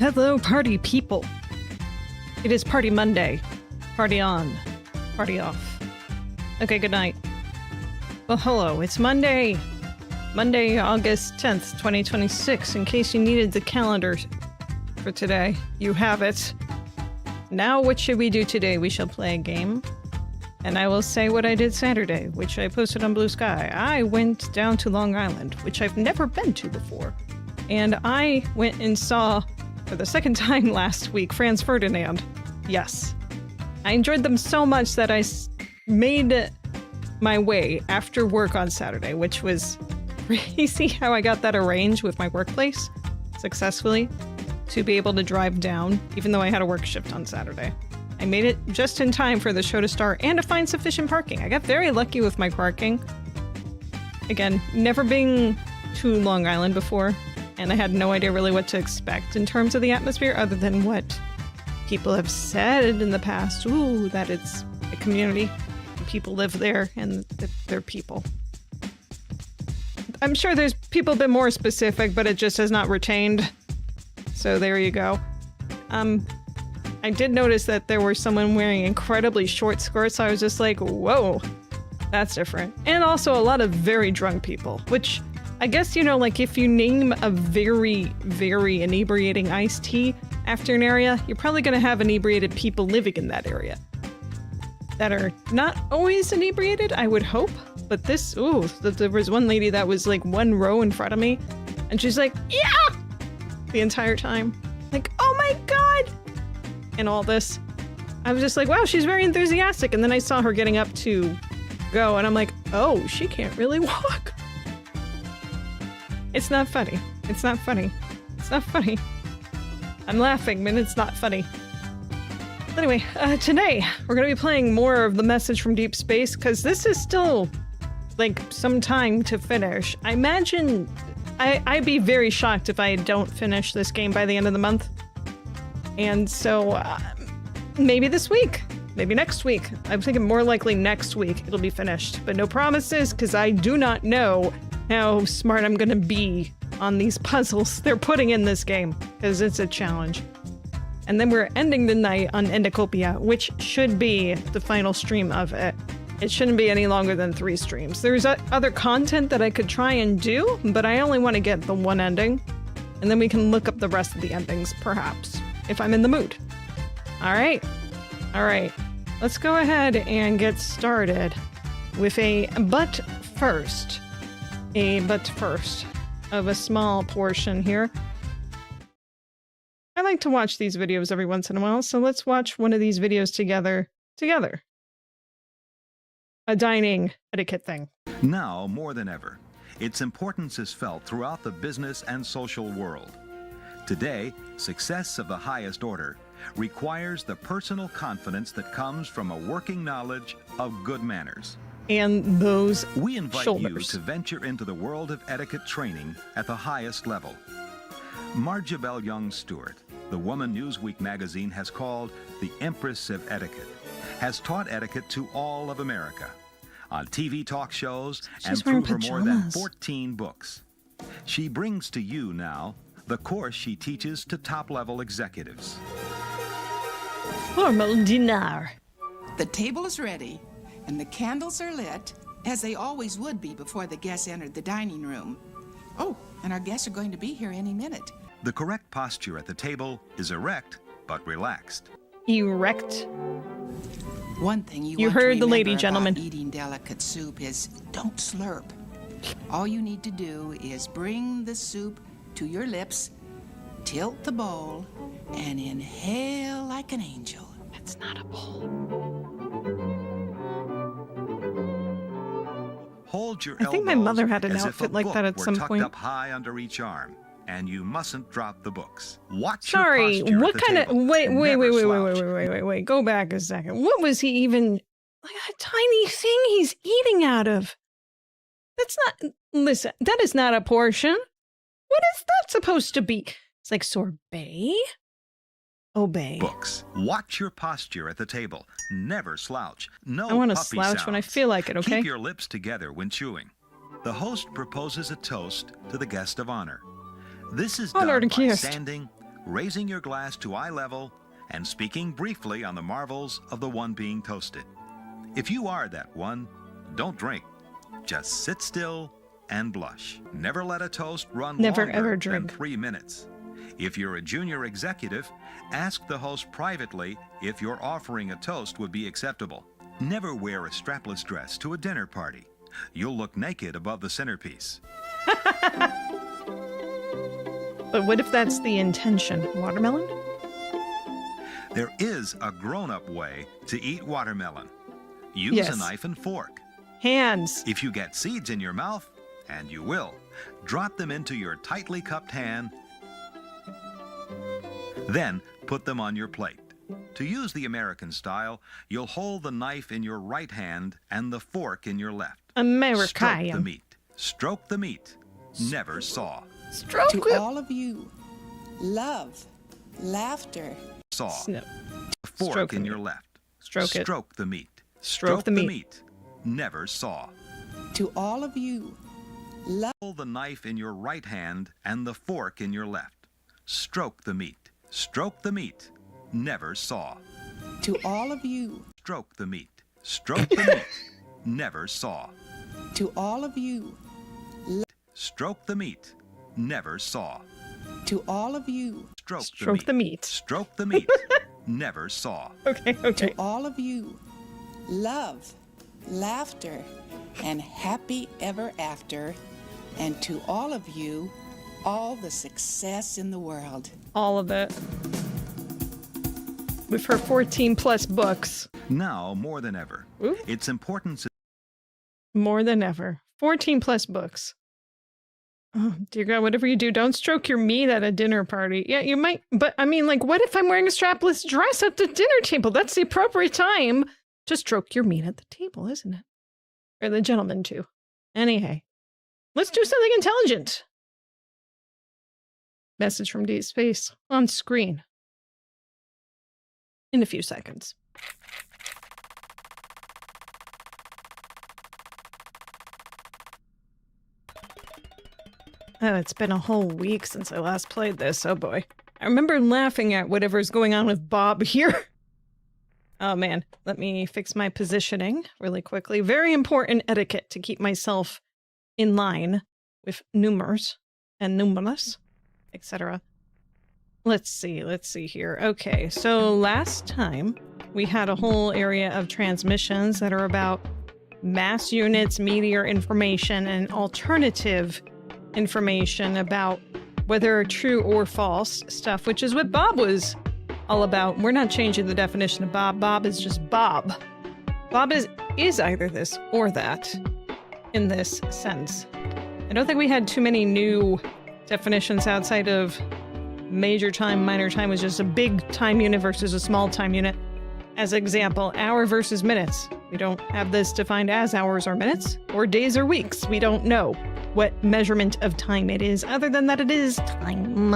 Hello, party people. It is Party Monday. Party on. Party off. Okay, good night. Well, hello, it's Monday. Monday, August 10th, 2026. In case you needed the calendar for today, you have it. Now, what should we do today? We shall play a game. And I will say what I did Saturday, which I posted on Blue Sky. I went down to Long Island, which I've never been to before. And I went and saw, for the second time last week, Franz Ferdinand. Yes. I enjoyed them so much that I made my way after work on Saturday, which was crazy how I got that arranged with my workplace successfully to be able to drive down, even though I had a work shift on Saturday. I made it just in time for the show to start and to find sufficient parking. I got very lucky with my parking. Again, never been to Long Island before, and I had no idea really what to expect in terms of the atmosphere other than what people have said in the past. Ooh, that it's a community, people live there, and they're people. I'm sure there's people a bit more specific, but it just has not retained. So there you go. I did notice that there were someone wearing incredibly short skirts. So I was just like, whoa, that's different. And also a lot of very drunk people, which I guess, you know, like if you name a very, very inebriating iced tea after an area, you're probably going to have inebriated people living in that area that are not always inebriated, I would hope. But this, ooh, there was one lady that was like one row in front of me and she's like, yeah, the entire time. Like, oh my God. And all this. I was just like, wow, she's very enthusiastic. And then I saw her getting up to go and I'm like, oh, she can't really walk. It's not funny. It's not funny. It's not funny. I'm laughing, but it's not funny. Anyway, today we're going to be playing more of The Message from Deep Space because this is still like some time to finish. I imagine I'd be very shocked if I don't finish this game by the end of the month. And so maybe this week, maybe next week. I'm thinking more likely next week it'll be finished, but no promises because I do not know how smart I'm going to be on these puzzles they're putting in this game because it's a challenge. And then we're ending the night on Endacopia, which should be the final stream of it. It shouldn't be any longer than 3 streams. There's other content that I could try and do, but I only want to get the one ending, and then we can look up the rest of the endings, perhaps, if I'm in the mood. All right. All right. Let's go ahead and get started with a but first of a small portion here. I like to watch these videos every once in a while, so let's watch one of these videos together. A dining etiquette thing. Now, more than ever, its importance is felt throughout the business and social world. Today, success of the highest order requires the personal confidence that comes from a working knowledge of good manners. And those We invite shoulders. you to venture into the world of etiquette training at the highest level. Marjabelle Young Stewart, the woman Newsweek magazine has called the Empress of Etiquette, has taught etiquette to all of America on TV talk shows and through her more than 14 books. She brings to you now the course she teaches to top-level executives. Formal dinner. The table is ready, and the candles are lit, as they always would be before the guests entered the dining room. Oh, and our guests are going to be here any minute. The correct posture at the table is erect, but relaxed. Erect. One thing you want heard to the lady, remember gentlemen. about eating delicate soup is don't slurp. All you need to do is bring the soup to your lips, tilt the bowl, and inhale like an angel. That's not a bowl. Hold your I think my mother had an as if outfit a like book that at were some tucked point. up high under each arm, and you mustn't drop the books. Watch Sorry, your posture what at the kind of table. wait, Never slouch. go back a second. What was he even like a tiny thing he's eating out of? That's not listen, that is not a portion. What is that supposed to be? It's like sorbet? Obey. Books. Watch your posture at the table. Never slouch. No I want to puppy slouch when I sounds. feel like it, okay? Keep your lips together when chewing. The host proposes a toast to the guest of honor. This is Honored done by guest. standing, raising your glass to eye level and speaking briefly on the marvels of the one being toasted. If you are that one, don't drink. Just sit still and blush. Never let a toast run Never longer ever than drink. 3 minutes. If you're a junior executive, ask the host privately if your offering a toast would be acceptable. Never wear a strapless dress to a dinner party. You'll look naked above the centerpiece. But what if that's the intention? Watermelon? There is a grown-up way to eat watermelon. Use Yes. a knife and fork. Hands. If you get seeds in your mouth, and you will, drop them into your tightly cupped hand. Then put them on your plate. To use the American style, you'll hold the knife in your right hand and the fork in your left. Stroke the American. meat. Stroke the meat. Never saw. Stroke To it. all of you, love, laughter, Saw. No. The fork Stroke in the your meat. left. Stroke it. Stroke the meat. Stroke the meat. Never saw. to all of you, love, Hold the knife in your right hand and the fork in your left. Stroke the meat. Stroke the meat. Never saw. to all of you, Stroke the meat. Stroke the meat. Never saw. to all of you, Stroke the meat. Never saw. to all of you, Stroke the meat. Stroke the meat. Never saw. Okay, okay. to all of you, love, laughter, and happy ever after, and to all of you, all the success in the world. All of it. With her 14 plus books. Now more than ever, Ooh. it's important to More than ever. 14 plus books. Oh, dear God, whatever you do, don't stroke your meat at a dinner party. Yeah, you might, but I mean, like, what if I'm wearing a strapless dress at the dinner table? That's the appropriate time to stroke your meat at the table, isn't it? Or the gentleman, too. Anyhow, let's do something intelligent. Message from deep space on screen. In a few seconds. Oh, it's been a whole week since I last played this. Oh boy. I remember laughing at whatever's going on with Bob here. Oh man, let me fix my positioning really quickly. Very important etiquette to keep myself in line with numbers and numerous, etc. Let's see here. Okay, so last time we had a whole area of transmissions that are about mass units, meteor information, and alternative information about whether true or false stuff, which is what Bob was all about. We're not changing the definition of Bob. Bob is just Bob. Bob is either this or that in this sense. I don't think we had too many new definitions outside of major time, minor time was just a big time unit versus a small time unit. As example, hour versus minutes. We don't have this defined as hours or minutes, or days or weeks. We don't know what measurement of time it is, other than that it is time.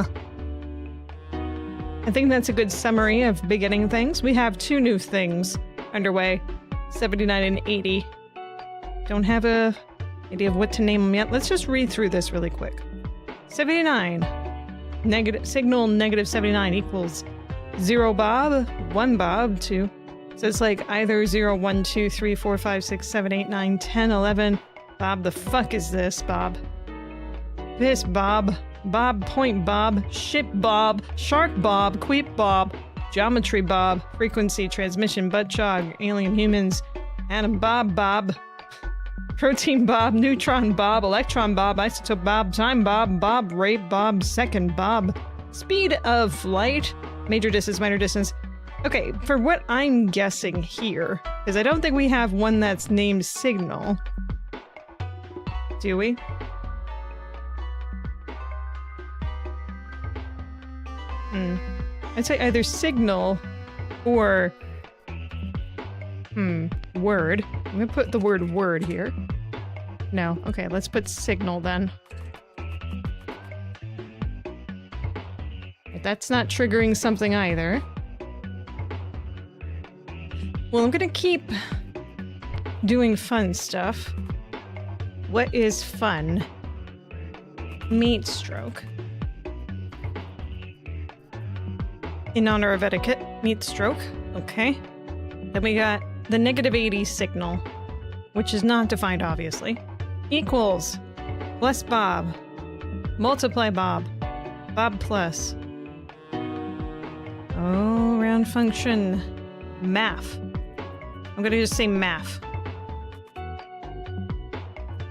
I think that's a good summary of beginning things. We have two new things underway, 79 and 80. Don't have a idea of what to name them yet. Let's just read through this really quick. 79. Signal negative 79 equals 0 Bob, 1 Bob, 2. So it's like either 0, 1, 2, 3, 4, 5, 6, 7, 8, 9, 10, 11. Bob, the fuck is this, Bob? This Bob. Bob, point Bob, ship Bob, shark Bob, queep Bob, geometry Bob, frequency, transmission, butt jog, alien humans, atom Bob, protein Bob, neutron Bob, electron Bob, isotope Bob, time Bob, rape Bob, second Bob, speed of flight, major distance, minor distance. Okay, for what I'm guessing here, because I don't think we have one that's named signal. Do we? I'd say either signal or word. I'm gonna put the word word here. No, okay, let's put signal then. But that's not triggering something either. Well, I'm gonna keep doing fun stuff. What is fun? Meat stroke. in honor of etiquette. Meat stroke. Okay. Then we got the -80 signal, which is not defined, obviously. Equals plus Bob. Multiply Bob. Bob plus. Oh, round function. Math. I'm gonna just say math.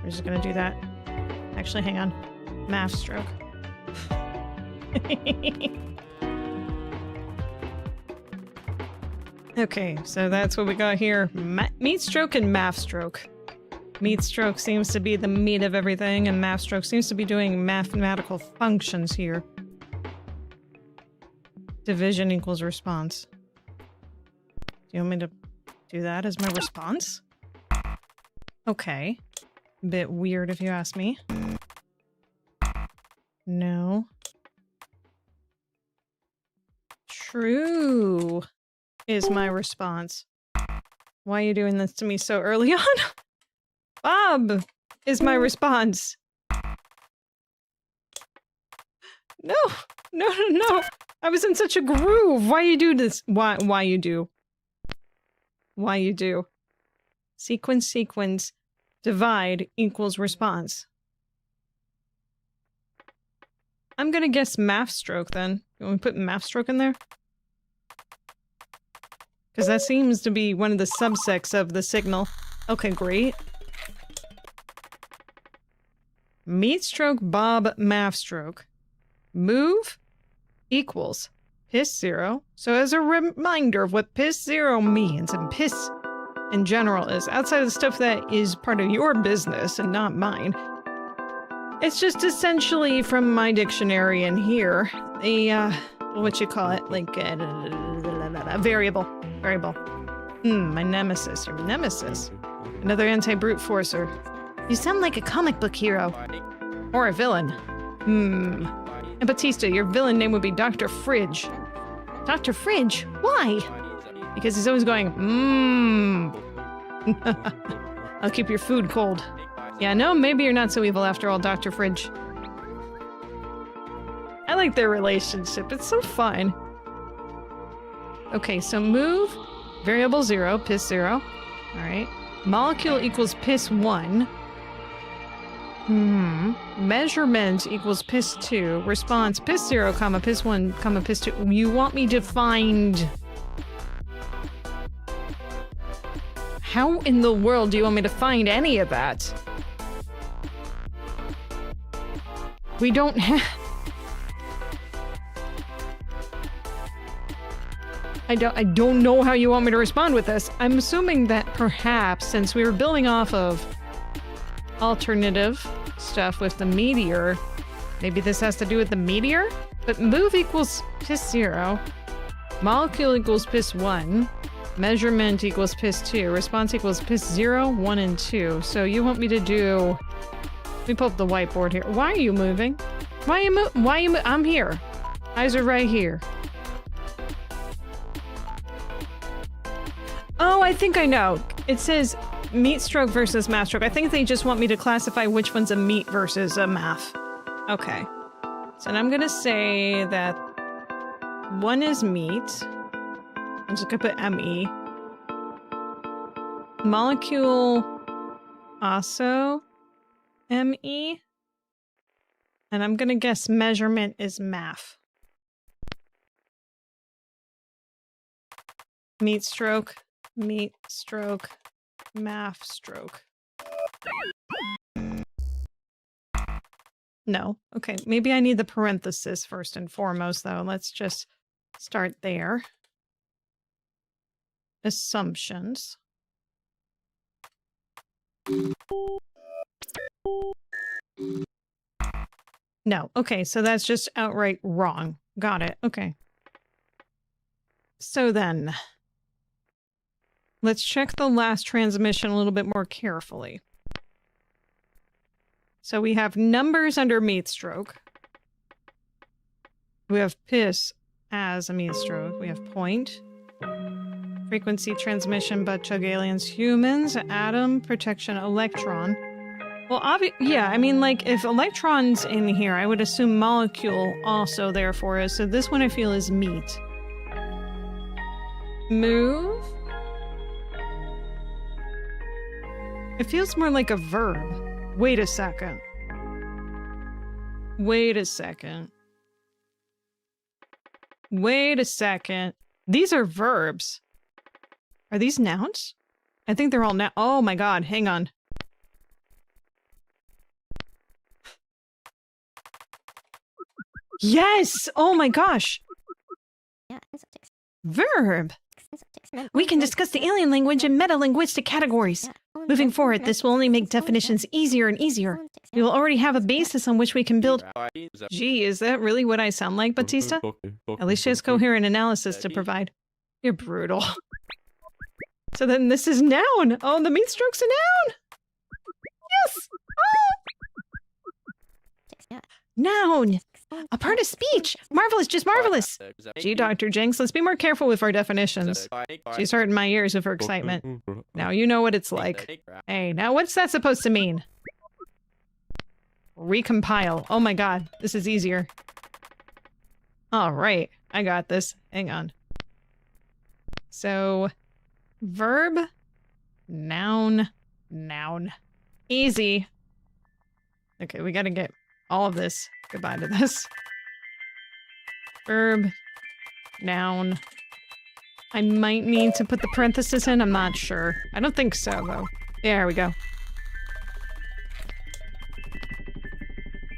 We're just gonna do that. Actually, hang on. Math stroke. Okay, so that's what we got here. Meat stroke and math stroke. Meat stroke seems to be the meat of everything, and math stroke seems to be doing mathematical functions here. Division equals response. Do you want me to do that as my response? Okay. Bit weird if you ask me. No. True is my response. Why are you doing this to me so early on? Bob is my response. No. No, no, no. I was in such a groove. Why you do this? Why you do? Why you do? Sequence, divide equals response. I'm gonna guess math stroke then. You want me to put math stroke in there? Because that seems to be one of the subsects of the signal. Okay, great. Meat stroke, Bob, math stroke. Move equals piss 0. So as a reminder of what piss 0 means, and piss in general is, outside of the stuff that is part of your business and not mine, it's just essentially from my dictionary in here, a, what you call it, like a variable. My nemesis, your nemesis. Another anti-brute forcer. You sound like a comic book hero. Or a villain. And Batista, your villain name would be Dr. Fridge. Dr. Fridge? Why? Because he's always going, I'll keep your food cold. Yeah, no, maybe you're not so evil after all, Dr. Fridge. I like their relationship. It's so fun. Okay, so move, variable 0, piss 0. Alright. Molecule equals piss 1. Measurement equals piss 2. Response, piss 0, comma, piss 1, comma, piss 2. You want me to find... How in the world do you want me to find any of that? We don't have... I don't know how you want me to respond with this. I'm assuming that perhaps, since we were building off of alternative stuff with the meteor, maybe this has to do with the meteor? But move equals piss 0. Molecule equals piss 1. Measurement equals piss 2. Response equals piss 0, 1, and 2. So you want me to do... Let me pull up the whiteboard here. Why are you moving? Why are you I'm here. Eyes are right here. Oh, I think I know. It says meat stroke versus math stroke. I think they just want me to classify which one's a meat versus a math. Okay. So I'm gonna say that one is meat. I'm just gonna put ME. Molecule also ME. And I'm gonna guess measurement is math. Meat stroke, math stroke. No. Okay, maybe I need the parenthesis first and foremost, though. Let's just start there. Assumptions. No. Okay, so that's just outright wrong. Got it. Okay. So then, let's check the last transmission a little bit more carefully. So we have numbers under meat stroke. We have piss as a meat stroke. We have point. Frequency transmission, butt chug aliens, humans, atom, protection, electron. Well, yeah, I mean, like, if electron's in here, I would assume molecule also therefore is. So this one I feel is meat. Move? It feels more like a verb. Wait a second. Wait a second. Wait a second. These are verbs. Are these nouns? I think they're all now. Oh my god, hang on. Yes! Oh my gosh! Verb! We can discuss the alien language in meta-linguistic categories. Moving forward, this will only make definitions easier and easier. We will already have a basis on which we can build... Gee, is that really what I sound like, Batista? At least she has coherent analysis to provide. You're brutal. So then this is noun! Oh, the meat stroke's a noun! Yes! Oh! Noun! A part of speech! Marvelous, just marvelous! Gee, Dr. Jinx, let's be more careful with our definitions. She's hurting my ears with her excitement. Now you know what it's like. Hey, now what's that supposed to mean? Recompile. Oh my god, this is easier. Alright, I got this. Hang on. So, verb, noun, noun. Easy. Okay, we gotta get all of this. Goodbye to this. Verb, noun. I might need to put the parenthesis in, I'm not sure. I don't think so, though. There we go.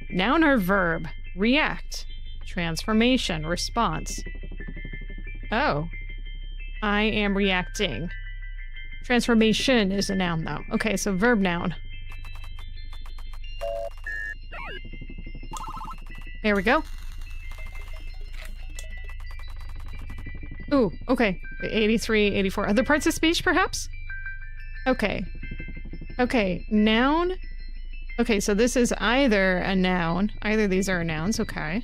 Noun or verb? React. Transformation. Response. Oh. I am reacting. Transformation is a noun, though. Okay, so verb, noun. There we go. Ooh, okay. 83, 84. Other parts of speech, perhaps? Okay. Okay, noun. Okay, so this is either a noun. Either of these are nouns, okay.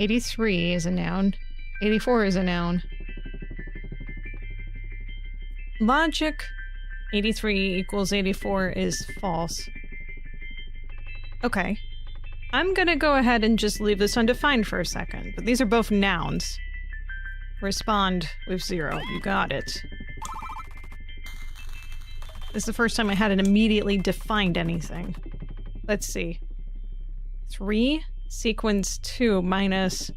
83 is a noun. 84 is a noun. Logic. 83 equals 84 is false. Okay. I'm gonna go ahead and just leave this undefined for a second, but these are both nouns. Respond with 0. You got it. This is the first time I hadn't immediately defined anything. Let's see. 3 sequence 2 minus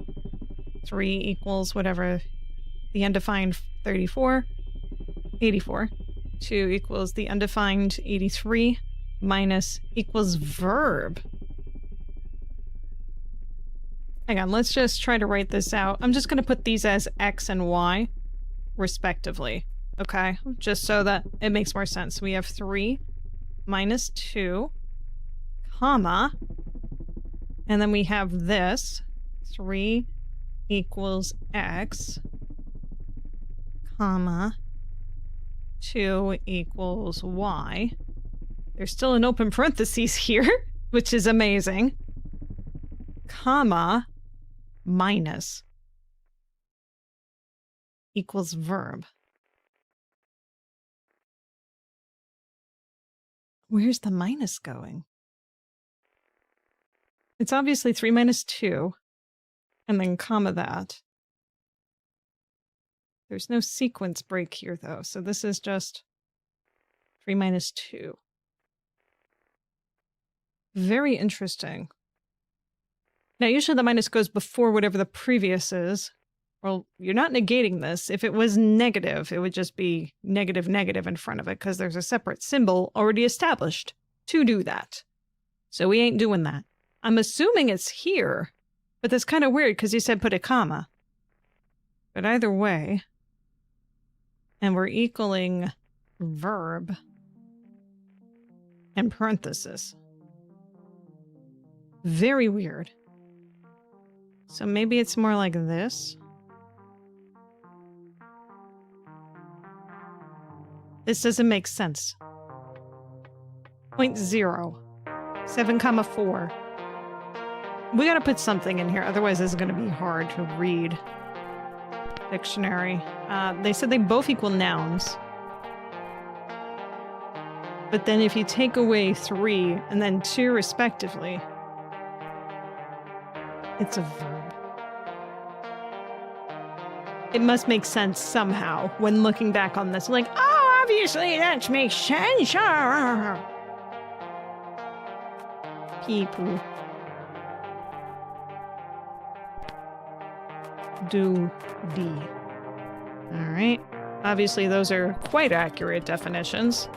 3 equals whatever the undefined 34. 84. 2 equals the undefined 83 minus equals verb. Hang on, let's just try to write this out. I'm just going to put these as X and Y, respectively. Okay, just so that it makes more sense. We have 3 minus 2, comma, and then we have this, 3 equals X, comma, 2 equals Y. There's still an open parentheses here, which is amazing. Comma, minus, equals verb. Where's the minus going? It's obviously 3 minus 2, and then comma that. There's no sequence break here, though, so this is just 3 minus 2. Very interesting. Now, usually the minus goes before whatever the previous is. Well, you're not negating this. If it was negative, it would just be negative, negative in front of it, because there's a separate symbol already established to do that. So we ain't doing that. I'm assuming it's here, but that's kind of weird, because you said put a comma. But either way, and we're equaling verb and parenthesis. Very weird. So maybe it's more like this. This doesn't make sense. 0.0. 7 comma 4. We gotta put something in here, otherwise this is gonna be hard to read. Dictionary. They said they both equal nouns. But then if you take away 3 and then 2 respectively, it's a verb. it must make sense somehow when looking back on this. Like, oh, obviously that makes sense. People. Do D. All right. Obviously, those are quite accurate definitions.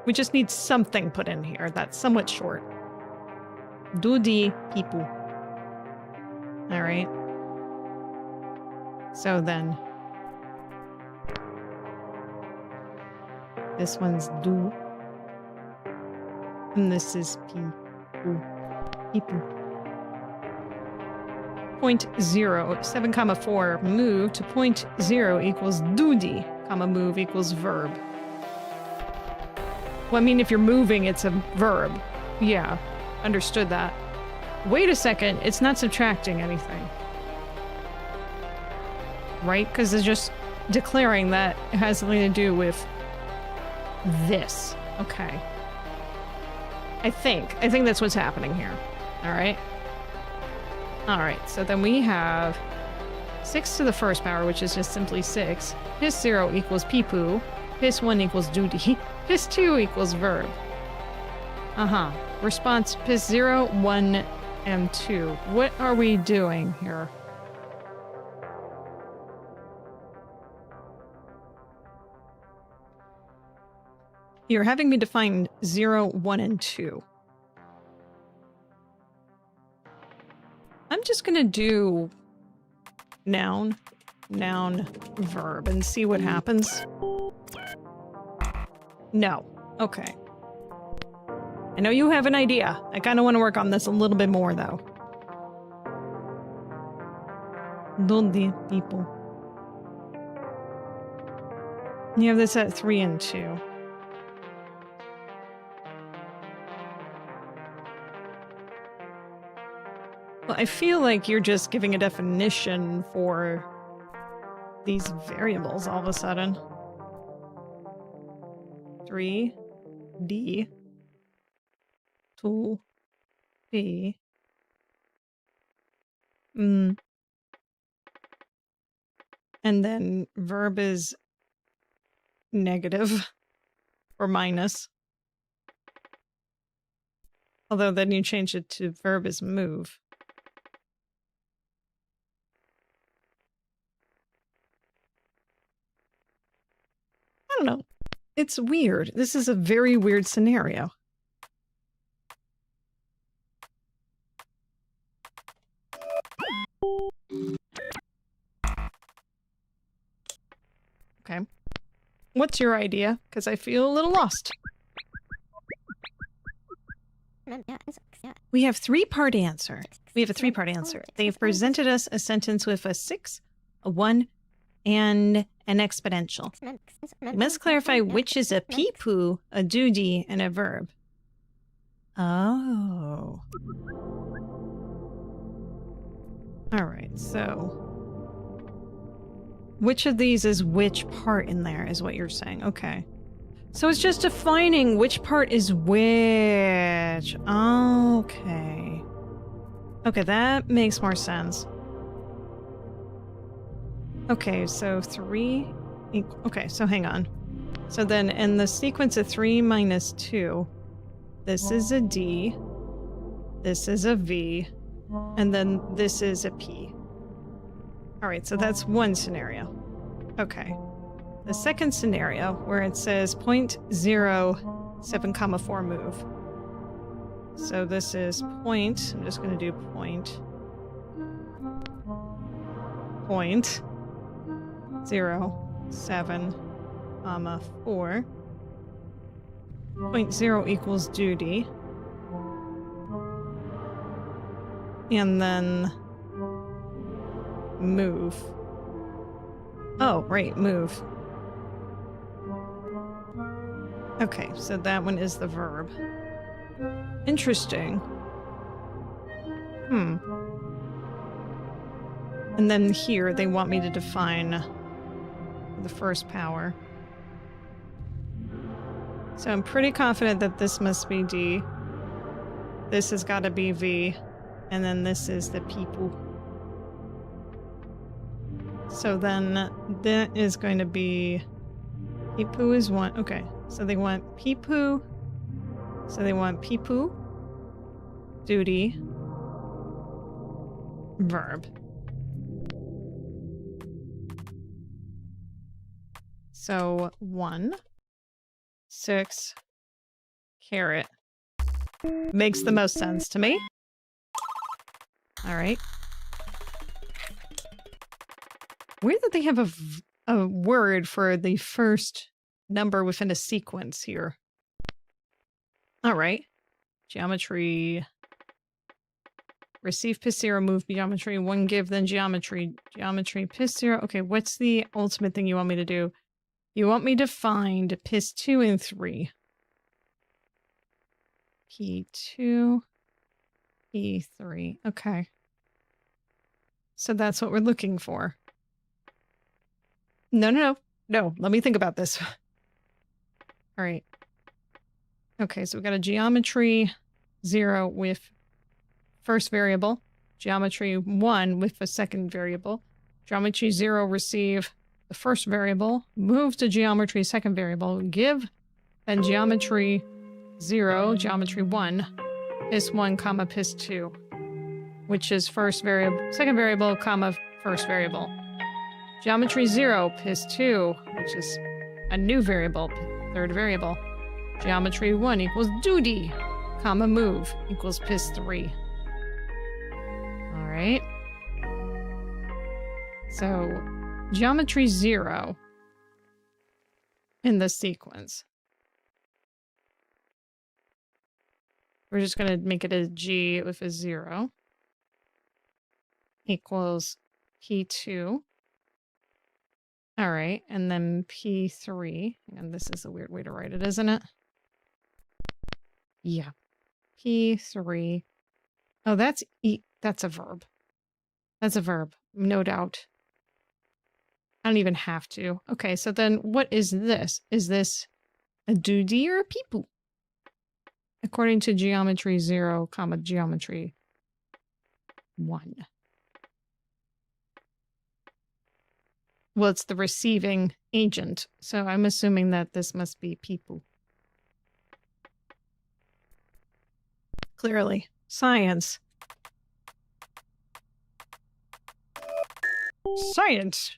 We just need something put in here that's somewhat short. Do D people. All right. So then, this one's do, and this is people. Point 0, 7, 4, move to point 0 equals doody, move equals verb. Well, I mean, if you're moving, it's a verb. Yeah, understood that. Wait a second, it's not subtracting anything. Right? Because it's just declaring that it has something to do with this. Okay. I think that's what's happening here. All right. All right. So then we have 6 to the first power, which is just simply 6. His 0 equals peepoo. His 1 equals duty. His 2 equals verb. Response his 0, 1, and 2. What are we doing here? You're having me define 0, 1, and 2. I'm just gonna do noun, verb, and see what happens. No. Okay. I know you have an idea. I kind of want to work on this a little bit more, though. Donde people. You have this at 3 and 2. Well, I feel like you're just giving a definition for these variables all of a sudden. 3, D, 2, P, and then verb is negative or minus. Although then you change it to verb is move. I don't know. It's weird. This is a very weird scenario. Okay. What's your idea? Because I feel a little lost. We have three-part answer. We have a three-part answer. They've presented us a sentence with a 6, a 1, and an exponential. We must clarify which is a peepoo, a doody, and a verb. Oh. Alright, so... which of these is which part in there, is what you're saying. Okay. So it's just defining which part is which. Okay. Okay, that makes more sense. Okay, so 3... okay, so hang on. So then in the sequence of 3 minus 2, this is a D, this is a V, and then this is a P. Alright, so that's one scenario. Okay. The second scenario, where it says 0.0, 7, 4 move. So this is point, I'm just going to do point. 0, 7, 4. 0 equals duty. And then move. Oh, right, move. Okay, so that one is the verb. Interesting. And then here, they want me to define the first power. So I'm pretty confident that this must be D. This has got to be V. And then this is the people. So then that is going to be... Peepoo is one. Okay, so they want peepoo. So they want peepoo, duty, verb. So 1, 6, carrot. Makes the most sense to me. All right. Weird that they have a word for the first number within a sequence here. All right. Geometry. Receive piss 0, move geometry. 1 give, then geometry. Geometry, piss 0. Okay, what's the ultimate thing you want me to do? You want me to find piss 2 and 3. P2, P3. Okay. So that's what we're looking for. No. Let me think about this. All right. Okay, so we've got a geometry 0 with first variable. Geometry 1 with the second variable. Geometry 0 receive the first variable. Move to geometry second variable. Give, then geometry 0, geometry 1, piss 1, comma, piss 2. Which is first variable, second variable, comma, first variable. Geometry 0, piss 2, which is a new variable, third variable. Geometry 1 equals duty, comma, move equals piss 3. All right. So, geometry 0 in the sequence. We're just going to make it a G with a 0 equals P2. All right, and then P3, and this is a weird way to write it, isn't it? Yeah. P3. Oh, that's that's a verb. That's a verb, no doubt. I don't even have to. Okay, so then what is this? Is this a duty or a peepoo? According to geometry 0, comma, geometry 1. Well, it's the receiving agent, so I'm assuming that this must be people. Clearly. Science. Science!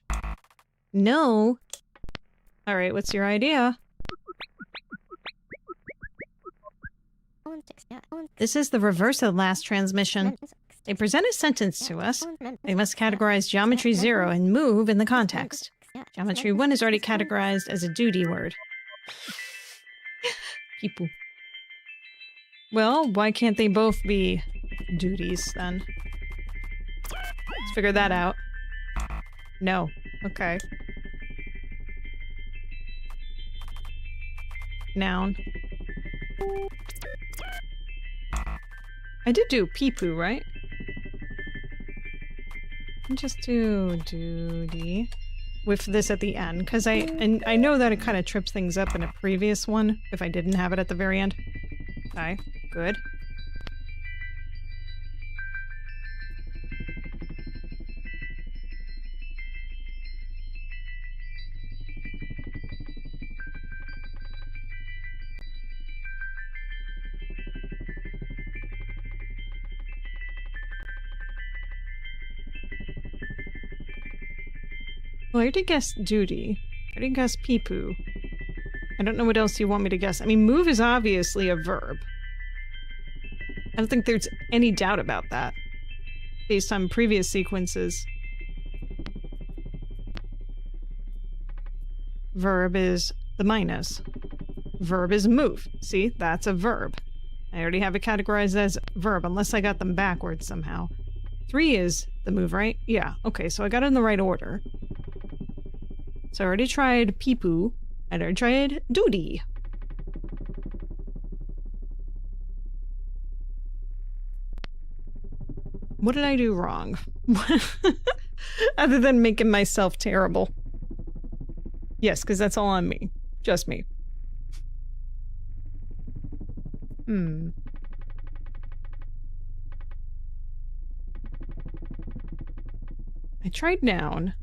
No. Alright, what's your idea? This is the reverse of the last transmission. They present a sentence to us. They must categorize geometry 0 and move in the context. Geometry 1 is already categorized as a duty word. People. Well, why can't they both be duties then? Let's figure that out. No. Okay. Noun. I did do peepoo, right? Just do duty with this at the end, because I know that it kind of trips things up in a previous one if I didn't have it at the very end. Okay, good. Well, I already guessed duty. I already guessed peepoo. I don't know what else you want me to guess. I mean, move is obviously a verb. I don't think there's any doubt about that, based on previous sequences. Verb is the minus. Verb is move. See, that's a verb. I already have it categorized as verb, unless I got them backwards somehow. 3 is the move, right? Yeah, okay, so I got it in the right order. So I already tried peepoo, and I already tried duty. What did I do wrong? Other than making myself terrible. Yes, because that's all on me. Just me. I tried noun.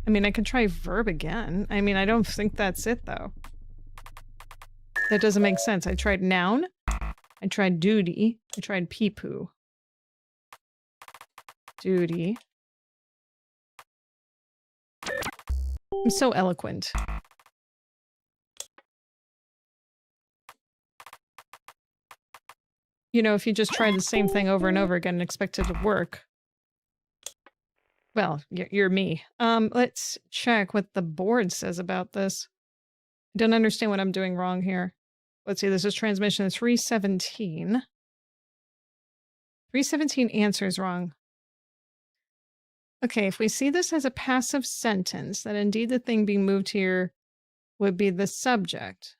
I mean, I could try verb again. I mean, I don't think that's it, though. That doesn't make sense. I tried noun. I tried duty. I tried pee-poo. Duty. I'm so eloquent. You know, if you just try the same thing over and over again and expect it to work. Well, you're me. Let's check what the board says about this. I don't understand what I'm doing wrong here. Let's see, this is transmission 317. 317 answers wrong. Okay, if we see this as a passive sentence, then indeed the thing being moved here would be the subject.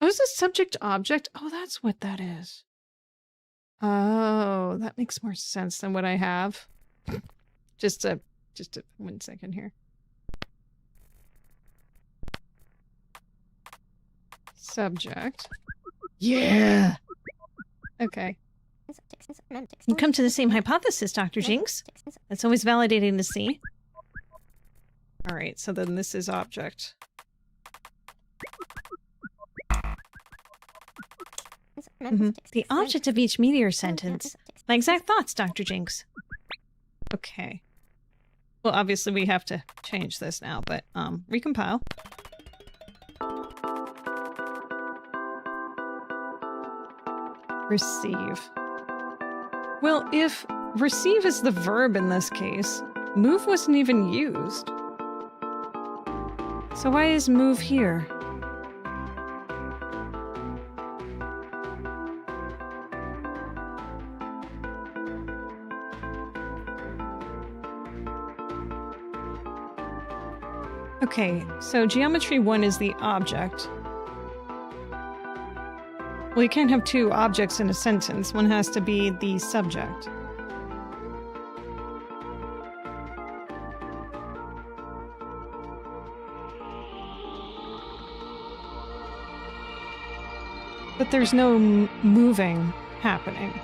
Oh, is the subject object? Oh, that's what that is. Oh, that makes more sense than what I have. Just a 1 second here. Subject. Yeah. Okay. You come to the same hypothesis, Dr. Jinx. That's always validating to see. All right, so then this is object. The object of each meteor sentence. My exact thoughts, Dr. Jinx. Okay. Well, obviously we have to change this now, but recompile. Receive. Well, if receive is the verb in this case, move wasn't even used. So why is move here? Okay, so geometry 1 is the object. Well, you can't have two objects in a sentence. One has to be the subject. But there's no moving happening.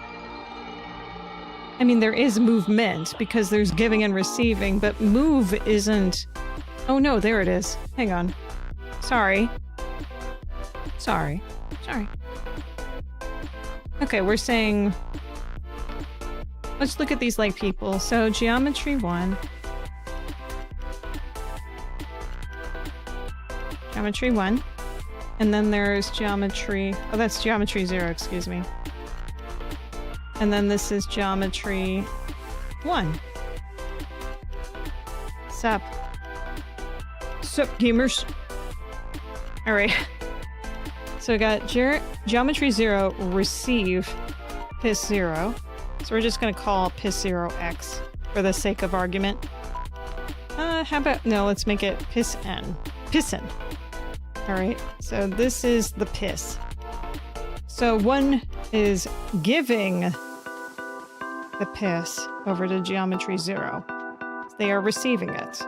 I mean, there is movement because there's giving and receiving, but move isn't... Oh no, there it is. Hang on. Sorry. Sorry. Okay, we're saying... Let's look at these like people. So, geometry 1. Geometry 1. And then there's geometry... Oh, that's geometry 0, excuse me. And then this is geometry 1. Sup, gamers. Alright. So we got geometry 0, receive, pis 0. So we're just going to call pis 0 x for the sake of argument. How about... No, let's make it pis n. Pissin. Alright, so this is the piss. So 1 is giving the piss over to geometry 0. They are receiving it.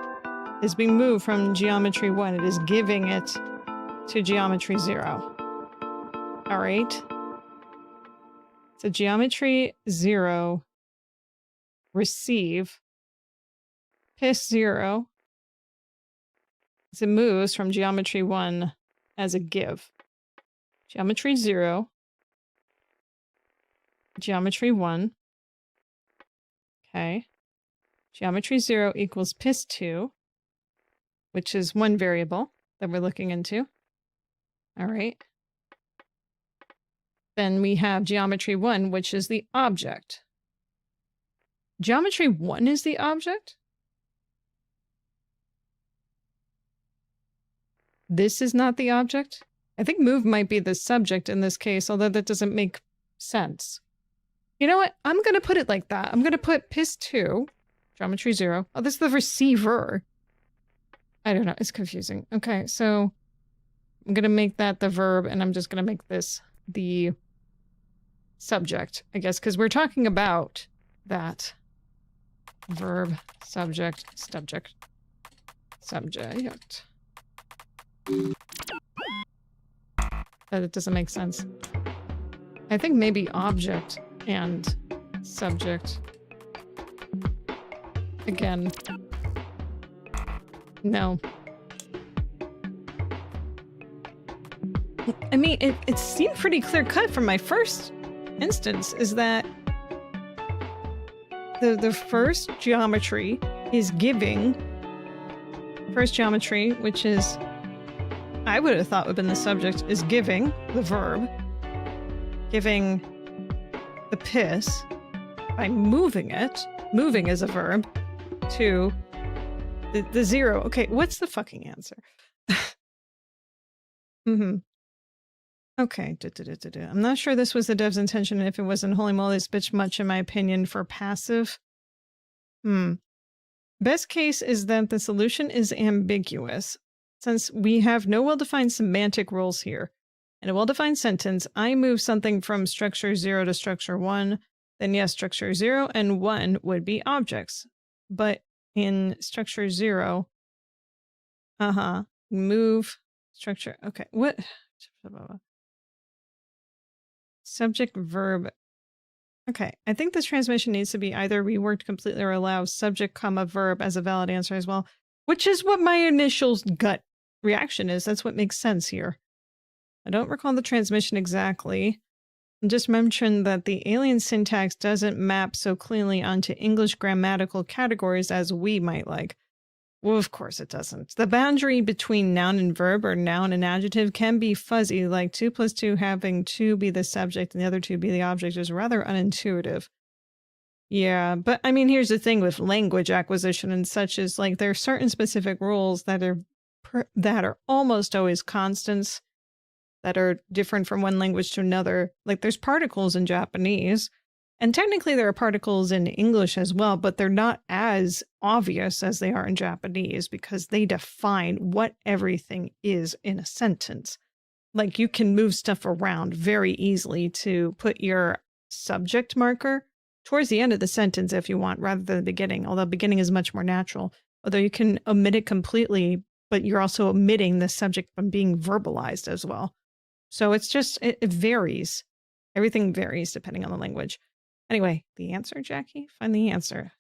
It's being moved from geometry 1. It is giving it to geometry 0. Alright. So geometry 0, receive, pis 0. So it moves from geometry 1 as a give. Geometry 0, geometry 1. Okay. Geometry 0 equals pis 2, which is one variable that we're looking into. All right. Then we have geometry 1, which is the object. Geometry 1 is the object? This is not the object? I think move might be the subject in this case, although that doesn't make sense. You know what? I'm going to put it like that. I'm going to put pis 2, geometry 0. Oh, this is the receiver. I don't know. It's confusing. Okay, so I'm going to make that the verb, and I'm just going to make this the subject, I guess, because we're talking about that. Verb, subject, subject. That doesn't make sense. I think maybe object and subject. Again, No. I mean, it seemed pretty clear-cut from my first instance, is that the first geometry is giving... First geometry, which is... I would have thought would have been the subject, is giving the verb, giving the piss by moving it, moving as a verb, to the zero. Okay, what's the fucking answer? Okay, I'm not sure this was the dev's intention, and if it wasn't, holy moly, this bitch much, in my opinion, for passive. Best case is that the solution is ambiguous. Since we have no well-defined semantic rules here. In a well-defined sentence, I move something from structure 0 to structure 1, then yes, structure 0 and 1 would be objects. But in structure 0, move structure, okay, what? Subject verb. Okay, I think this transmission needs to be either reworked completely or allow subject comma verb as a valid answer as well, which is what my initial gut reaction is. That's what makes sense here. I don't recall the transmission exactly. I just mentioned that the alien syntax doesn't map so cleanly onto English grammatical categories as we might like. Well, of course it doesn't. The boundary between noun and verb or noun and adjective can be fuzzy, like 2 + 2 having 2 be the subject and the other 2 be the object is rather unintuitive. Yeah, but I mean, here's the thing with language acquisition and such is like there are certain specific rules that are almost always constants that are different from one language to another. Like there's particles in Japanese, and technically there are particles in English as well, but they're not as obvious as they are in Japanese because they define what everything is in a sentence. Like you can move stuff around very easily to put your subject marker towards the end of the sentence if you want, rather than the beginning, although beginning is much more natural. Although you can omit it completely, but you're also omitting the subject from being verbalized as well. So it's just, it varies. Everything varies depending on the language. Anyway, the answer, Jackie? Find the answer.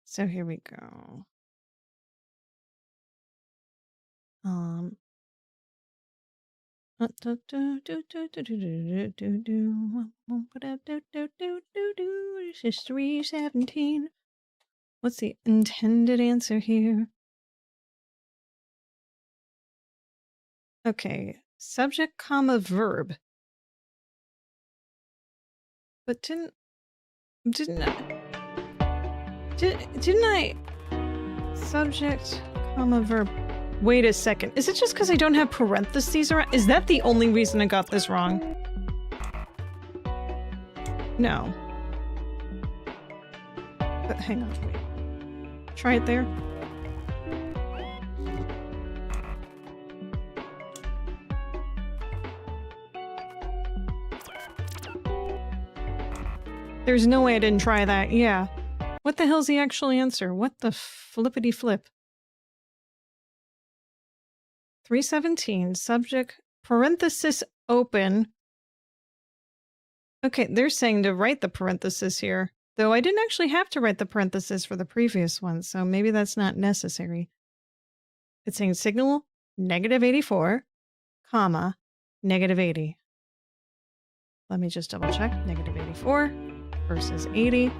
So here we go. This is 317. What's the intended answer here? Okay, subject comma verb. But didn't I subject comma verb? Wait a second. Is it just because I don't have parentheses around? Is that the only reason I got this wrong? No. But hang on, wait. Try it there. There's no way I didn't try that. Yeah. What the hell's the actual answer? What the flippity flip? 317, subject, parenthesis open. Okay, they're saying to write the parenthesis here. Though I didn't actually have to write the parenthesis for the previous one, so maybe that's not necessary. It's saying signal -84, comma, -80. Let me just double check. -84 versus 80.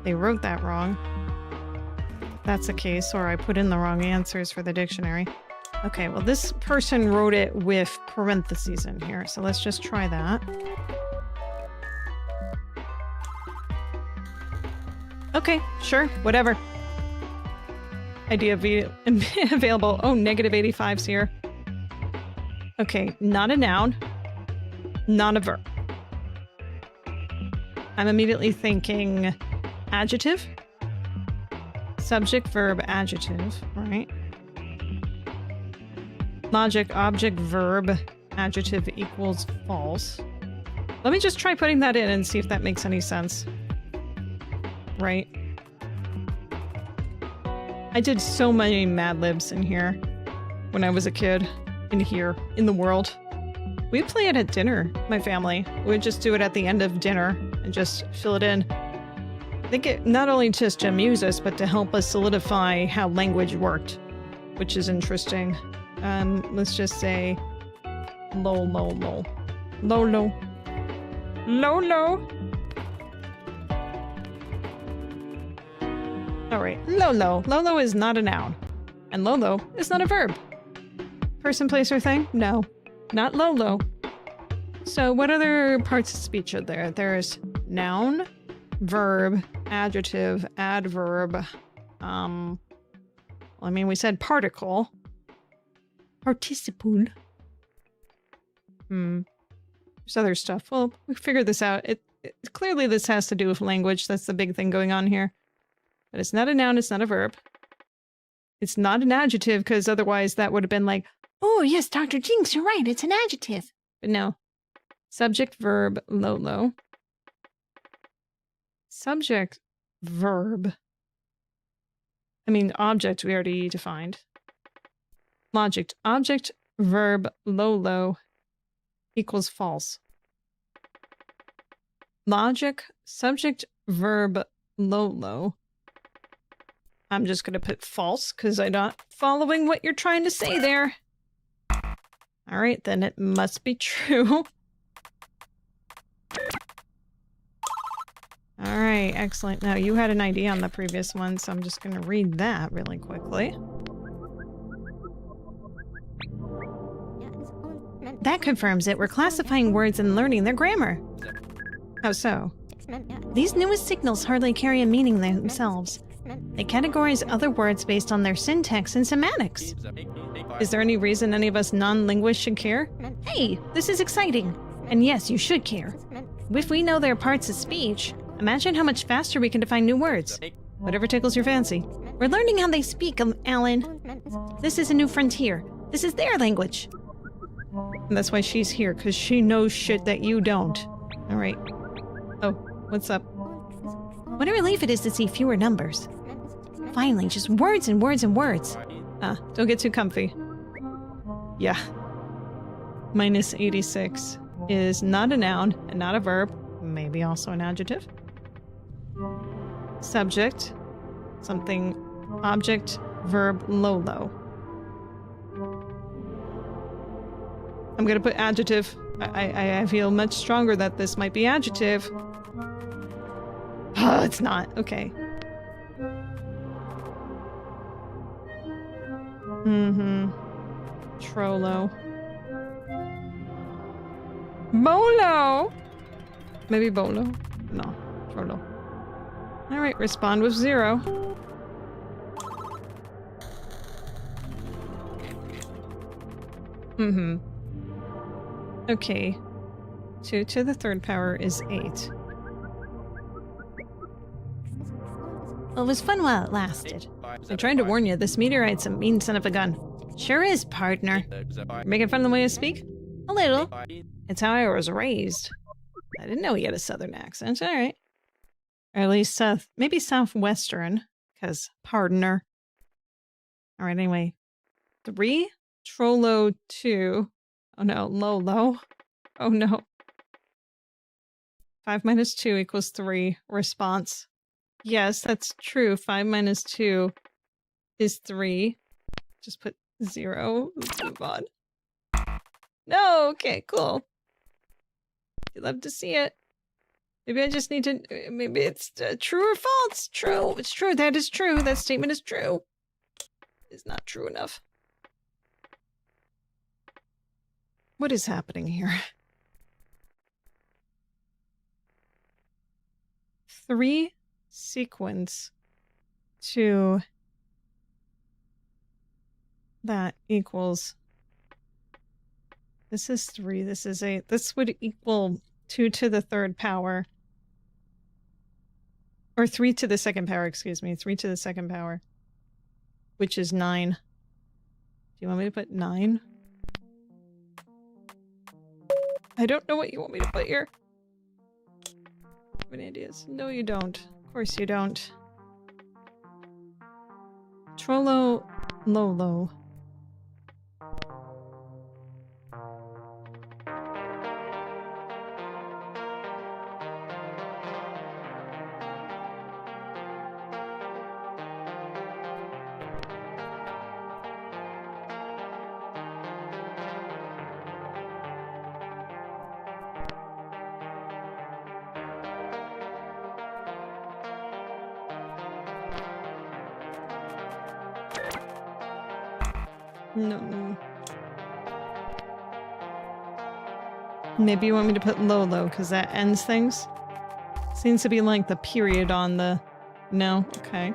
They wrote that wrong. That's the case, or I put in the wrong answers for the dictionary. Okay, well this person wrote it with parentheses in here, so let's just try that. Okay, sure, whatever. Idea available. Oh, -85's here. Okay, not a noun, not a verb. I'm immediately thinking adjective, subject, verb, adjective, right? Logic, object, verb, adjective equals false. Let me just try putting that in and see if that makes any sense. Right? I did so many Mad Libs in here. when I was a kid. In here. In the world. We play it at dinner, my family. We'd just do it at the end of dinner and just fill it in. I think it not only just to amuse us, but to help us solidify how language worked, which is interesting. Let's just say lol, lol, lol. Lolo. Lolo. Alright, Lolo. Lolo is not a noun. And Lolo is not a verb. Person, place, or thing? No. Not Lolo. So what other parts of speech are there? There's noun, verb, adjective, adverb. I mean, we said particle. Participle. There's other stuff. Well, we figured this out. Clearly this has to do with language. That's the big thing going on here. But it's not a noun, it's not a verb. It's not an adjective, because otherwise that would have been like, oh yes, Dr. Jinx, you're right, it's an adjective. But no. Subject, verb, Lolo. Subject, verb. I mean, object we already defined. Logic, object, verb, Lolo equals false. Logic, subject, verb, Lolo. I'm just gonna put false because I'm not following what you're trying to say there. Alright, then it must be true. Alright, excellent. Now, you had an idea on the previous one, so I'm just gonna read that really quickly. That confirms it. We're classifying words and learning their grammar. How so? These newest signals hardly carry a meaning themselves. They categorize other words based on their syntax and semantics. Is there any reason any of us non-linguists should care? Hey, this is exciting. And yes, you should care. If we know their parts of speech, imagine how much faster we can define new words. Whatever tickles your fancy. We're learning how they speak, Alan. This is a new frontier. This is their language. And that's why she's here, because she knows shit that you don't. Alright. Oh, what's up? What a relief it is to see fewer numbers. Finally, just words and words and words. Ah, don't get too comfy. Yeah. Minus 86 is not a noun and not a verb. Maybe also an adjective. Subject. Something. Object. Verb. Lolo. I'm gonna put adjective. I feel much stronger that this might be adjective. Oh, it's not. Okay. Trollo. Bolo! Maybe Bolo? No. Trollo. Alright, respond with 0. Okay. 2 to the third power is 8. Well, it was fun while it lasted. I tried to warn you, this meteorite's a mean son of a gun. Sure is, partner. You're making fun of the way I speak? A little. It's how I was raised. I didn't know he had a southern accent. Alright. Or at least maybe southwestern, because partner. Alright, anyway. 3, Trollo 2. Oh no, Lolo. Oh no. 5 minus 2 equals 3. Response. Yes, that's true. 5 minus 2 is 3. Just put 0. Let's move on. No, okay, cool. You'd love to see it. Maybe I just need to... Maybe it's true or false. True. It's true. That is true. That statement is true. It's not true enough. What is happening here? 3 sequence to that equals... This is 3, this is 8. This would equal 2 to the third power. Or 3 to the second power, excuse me. 3 to the second power. Which is 9. Do you want me to put 9? I don't know what you want me to put here. Have any ideas? No, you don't. Of course you don't. Trollo Lolo. No. Maybe you want me to put low, because that ends things? Seems to be like the period on the... No? Okay.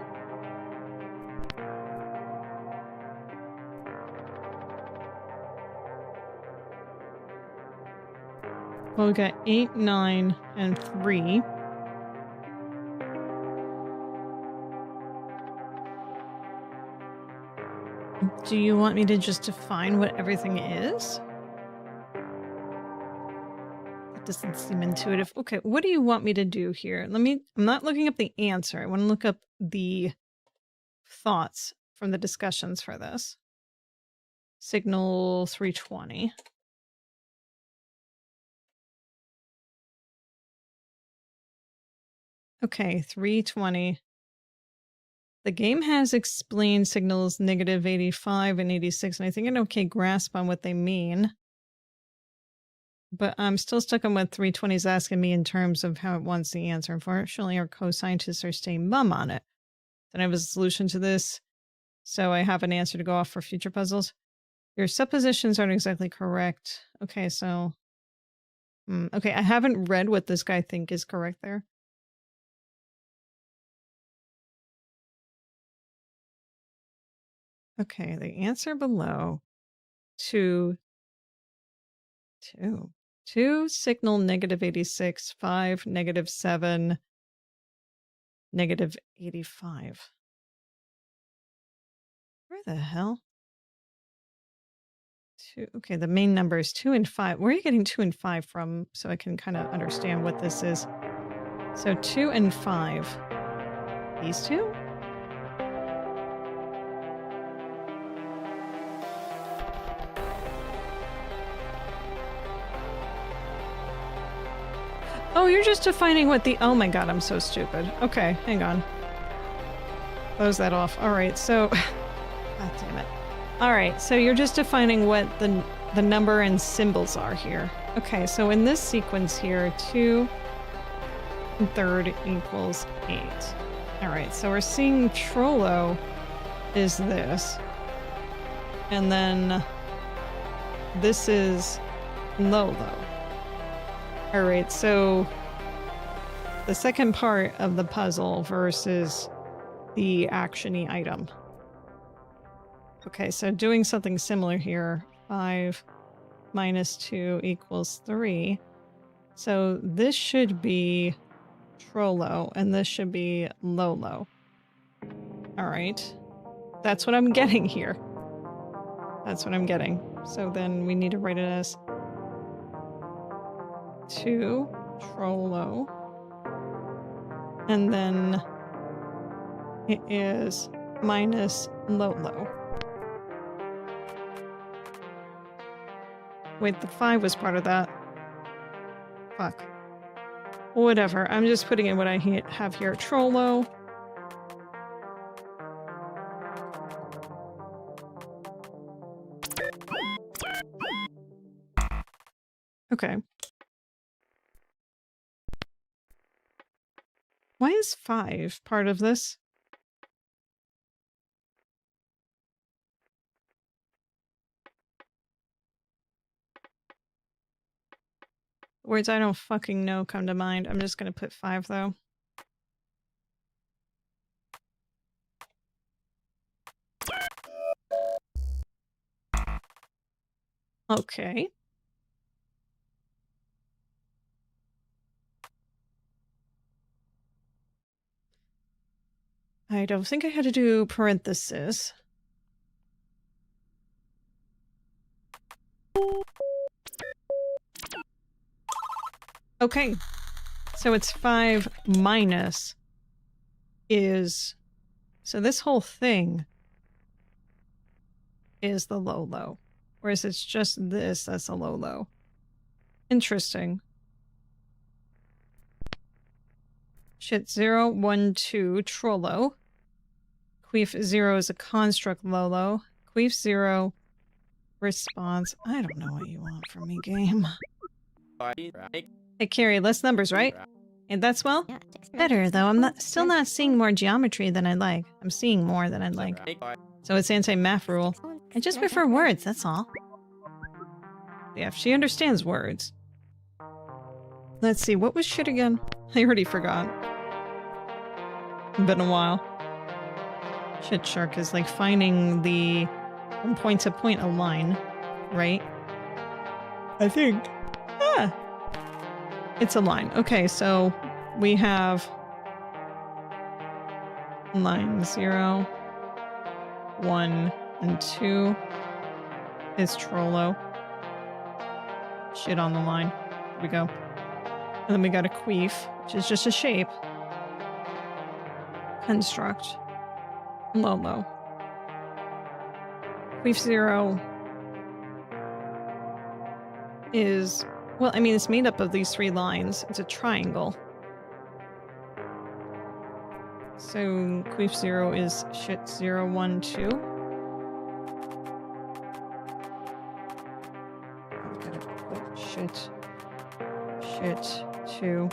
Well, we got 8, 9, and 3. Do you want me to just define what everything is? That doesn't seem intuitive. Okay, what do you want me to do here? I'm not looking up the answer. I want to look up the thoughts from the discussions for this. Signal 320. Okay, 320. The game has explained signals -85 and 86, and I think an okay grasp on what they mean. But I'm still stuck on what 320 is asking me in terms of how it wants the answer. Unfortunately, our co-scientists are staying mum on it. Then I have a solution to this, so I have an answer to go off for future puzzles. Your suppositions aren't exactly correct. Okay, so... okay, I haven't read what this guy think is correct there. Okay, the answer below. 2 signal -86, 5 -7, -85. Where the hell? 2. Okay, the main number is 2 and 5. Where are you getting 2 and 5 from? So I can kind of understand what this is. So 2 and 5. These two? Oh, you're just defining what the... Oh my god, I'm so stupid. Okay, hang on. Close that off. Alright, so... God damn it. Alright, so you're just defining what the number and symbols are here. Okay, so in this sequence here, 2 1/3 equals 8. Alright, so we're seeing Trollo is this. And then this is Lolo. Alright, so the second part of the puzzle versus the action-y item. Okay, so doing something similar here. 5 minus 2 equals 3. So this should be Trollo, and this should be Lolo. Alright. That's what I'm getting here. That's what I'm getting. So then we need to write it as 2 Trollo. And then it is minus Lolo. Wait, the 5 was part of that. Fuck. Whatever, I'm just putting in what I have here. Trollo. Okay. Why is 5 part of this? Words I don't fucking know come to mind. I'm just gonna put 5 though. Okay. I don't think I had to do parenthesis. Okay. So it's 5 minus is... So this whole thing is the low-low. Whereas it's just this, that's a low-low. Interesting. Shit, 0, 1, 2, Trollo. Queef 0 is a construct Lolo. Queef 0, response. I don't know what you want from me, game. Hey, Carrie, less numbers, right? And that's well? Better, though. I'm still not seeing more geometry than I'd like. I'm seeing more than I'd like. So it's anti-math rule. I just prefer words, that's all. Yeah, she understands words. Let's see, what was shit again? I already forgot. Been a while. Shit shark is like finding the from point to point a line, right? I think. Ah! It's a line. Okay, so we have line 0, 1, and 2 is Trollo. Shit on the line. Here we go. And then we got a queef, which is just a shape. Construct. Lolo. Queef 0 is, well, I mean, it's made up of these 3 lines. It's a triangle. So queef 0 is shit 0, 1, 2. I'm gonna put shit 2.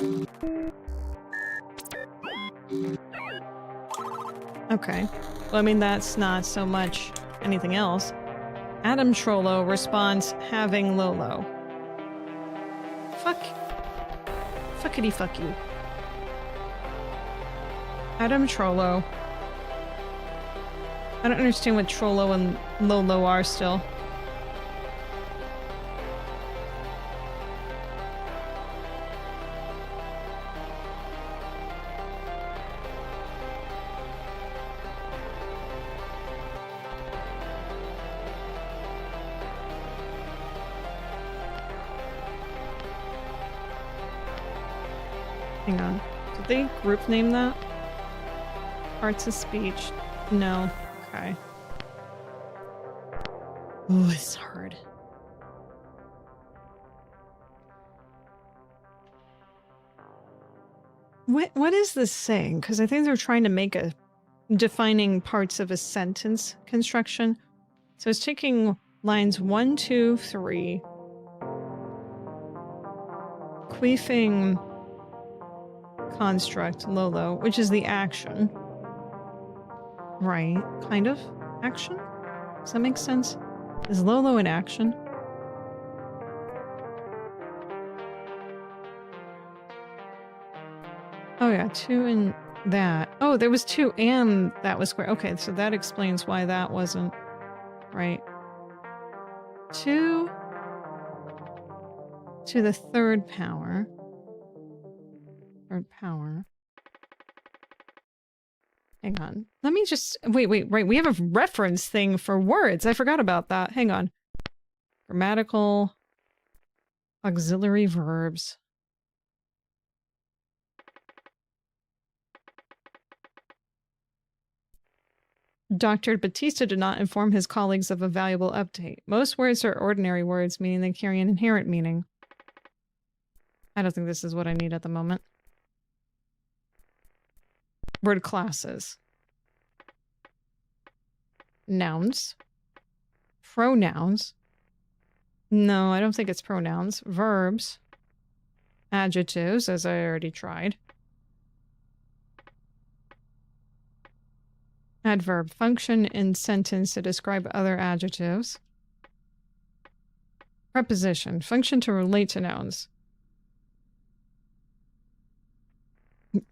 Okay. Well, I mean, that's not so much anything else. Adam Trollo responds having Lolo. Fuckity fuck you. Adam Trollo. I don't understand what Trollo and Lolo are still. Hang on. Did they group name that? Parts of speech. No. Okay. Ooh, it's hard. What is this saying? Because I think they're trying to make a defining parts of a sentence construction. So it's taking lines 1, 2, 3. Queefing construct Lolo, which is the action. Right, kind of action? Does that make sense? Is Lolo an action? Oh yeah, 2 and that. Oh, there was 2 and that was square. Okay, so that explains why that wasn't right. 2 to the third power. Third power. Hang on. Let me just... Wait. We have a reference thing for words. I forgot about that. Hang on. Grammatical auxiliary verbs. Dr. Batista did not inform his colleagues of a valuable update. Most words are ordinary words, meaning they carry an inherent meaning. I don't think this is what I need at the moment. Word classes. Nouns. Pronouns. No, I don't think it's pronouns. Verbs. Adjectives, as I already tried. Adverb. Function in sentence to describe other adjectives. Preposition. Function to relate to nouns.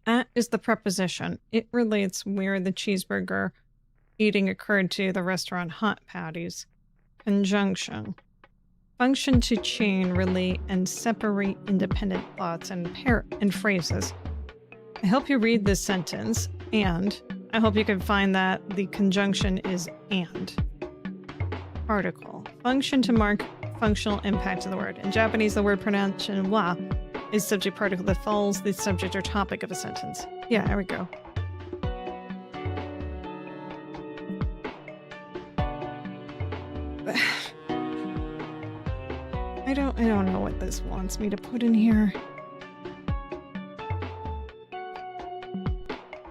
At is the preposition. It relates where the cheeseburger eating occurred to the restaurant hot patties. Conjunction. Function to chain, relate, and separate independent thoughts and phrases. I hope you read this sentence, and I hope you can find that the conjunction is and. Article. Function to mark functional impact of the word. In Japanese, the word pronunciation wa is subject particle that follows the subject or topic of a sentence. Yeah, there we go. I don't know what this wants me to put in here.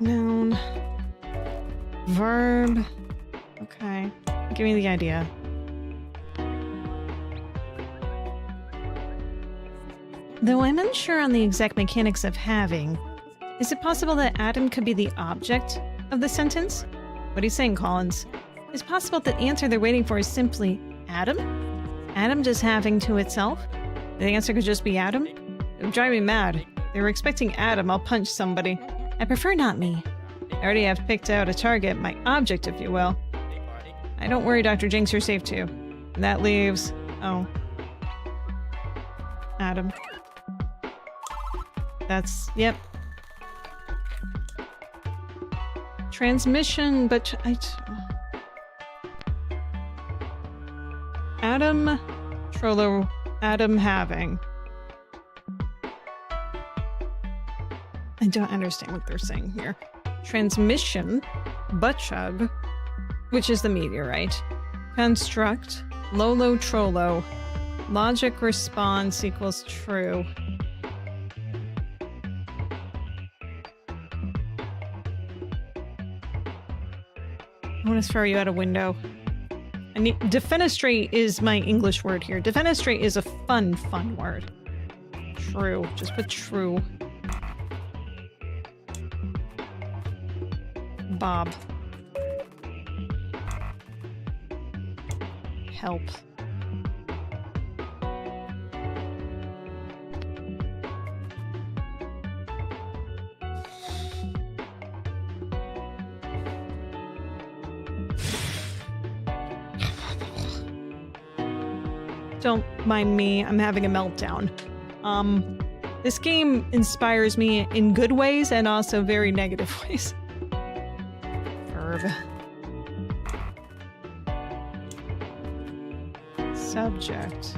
Noun. Verb. Okay. Give me the idea. Though I'm unsure on the exact mechanics of having, is it possible that Adam could be the object of the sentence? What are you saying, Collins? It's possible that the answer they're waiting for is simply Adam? Adam just having to itself? The answer could just be Adam? It would drive me mad. They were expecting Adam. I'll punch somebody. I prefer not me. I already have picked out a target, my object, if you will. I don't worry, Dr. Jinx, you're safe too. And that leaves... oh. Adam. That's... yep. Transmission, but Adam, Trollo, Adam having. I don't understand what they're saying here. Transmission, butt chug, which is the meteorite. Construct, Lolo Trollo. Logic response equals true. I want to throw you out a window. I need defenestrate is my English word here. Defenestrate is a fun word. True. Just put true. Bob. Help. Don't mind me, I'm having a meltdown. This game inspires me in good ways and also very negative ways. Verb. Subject.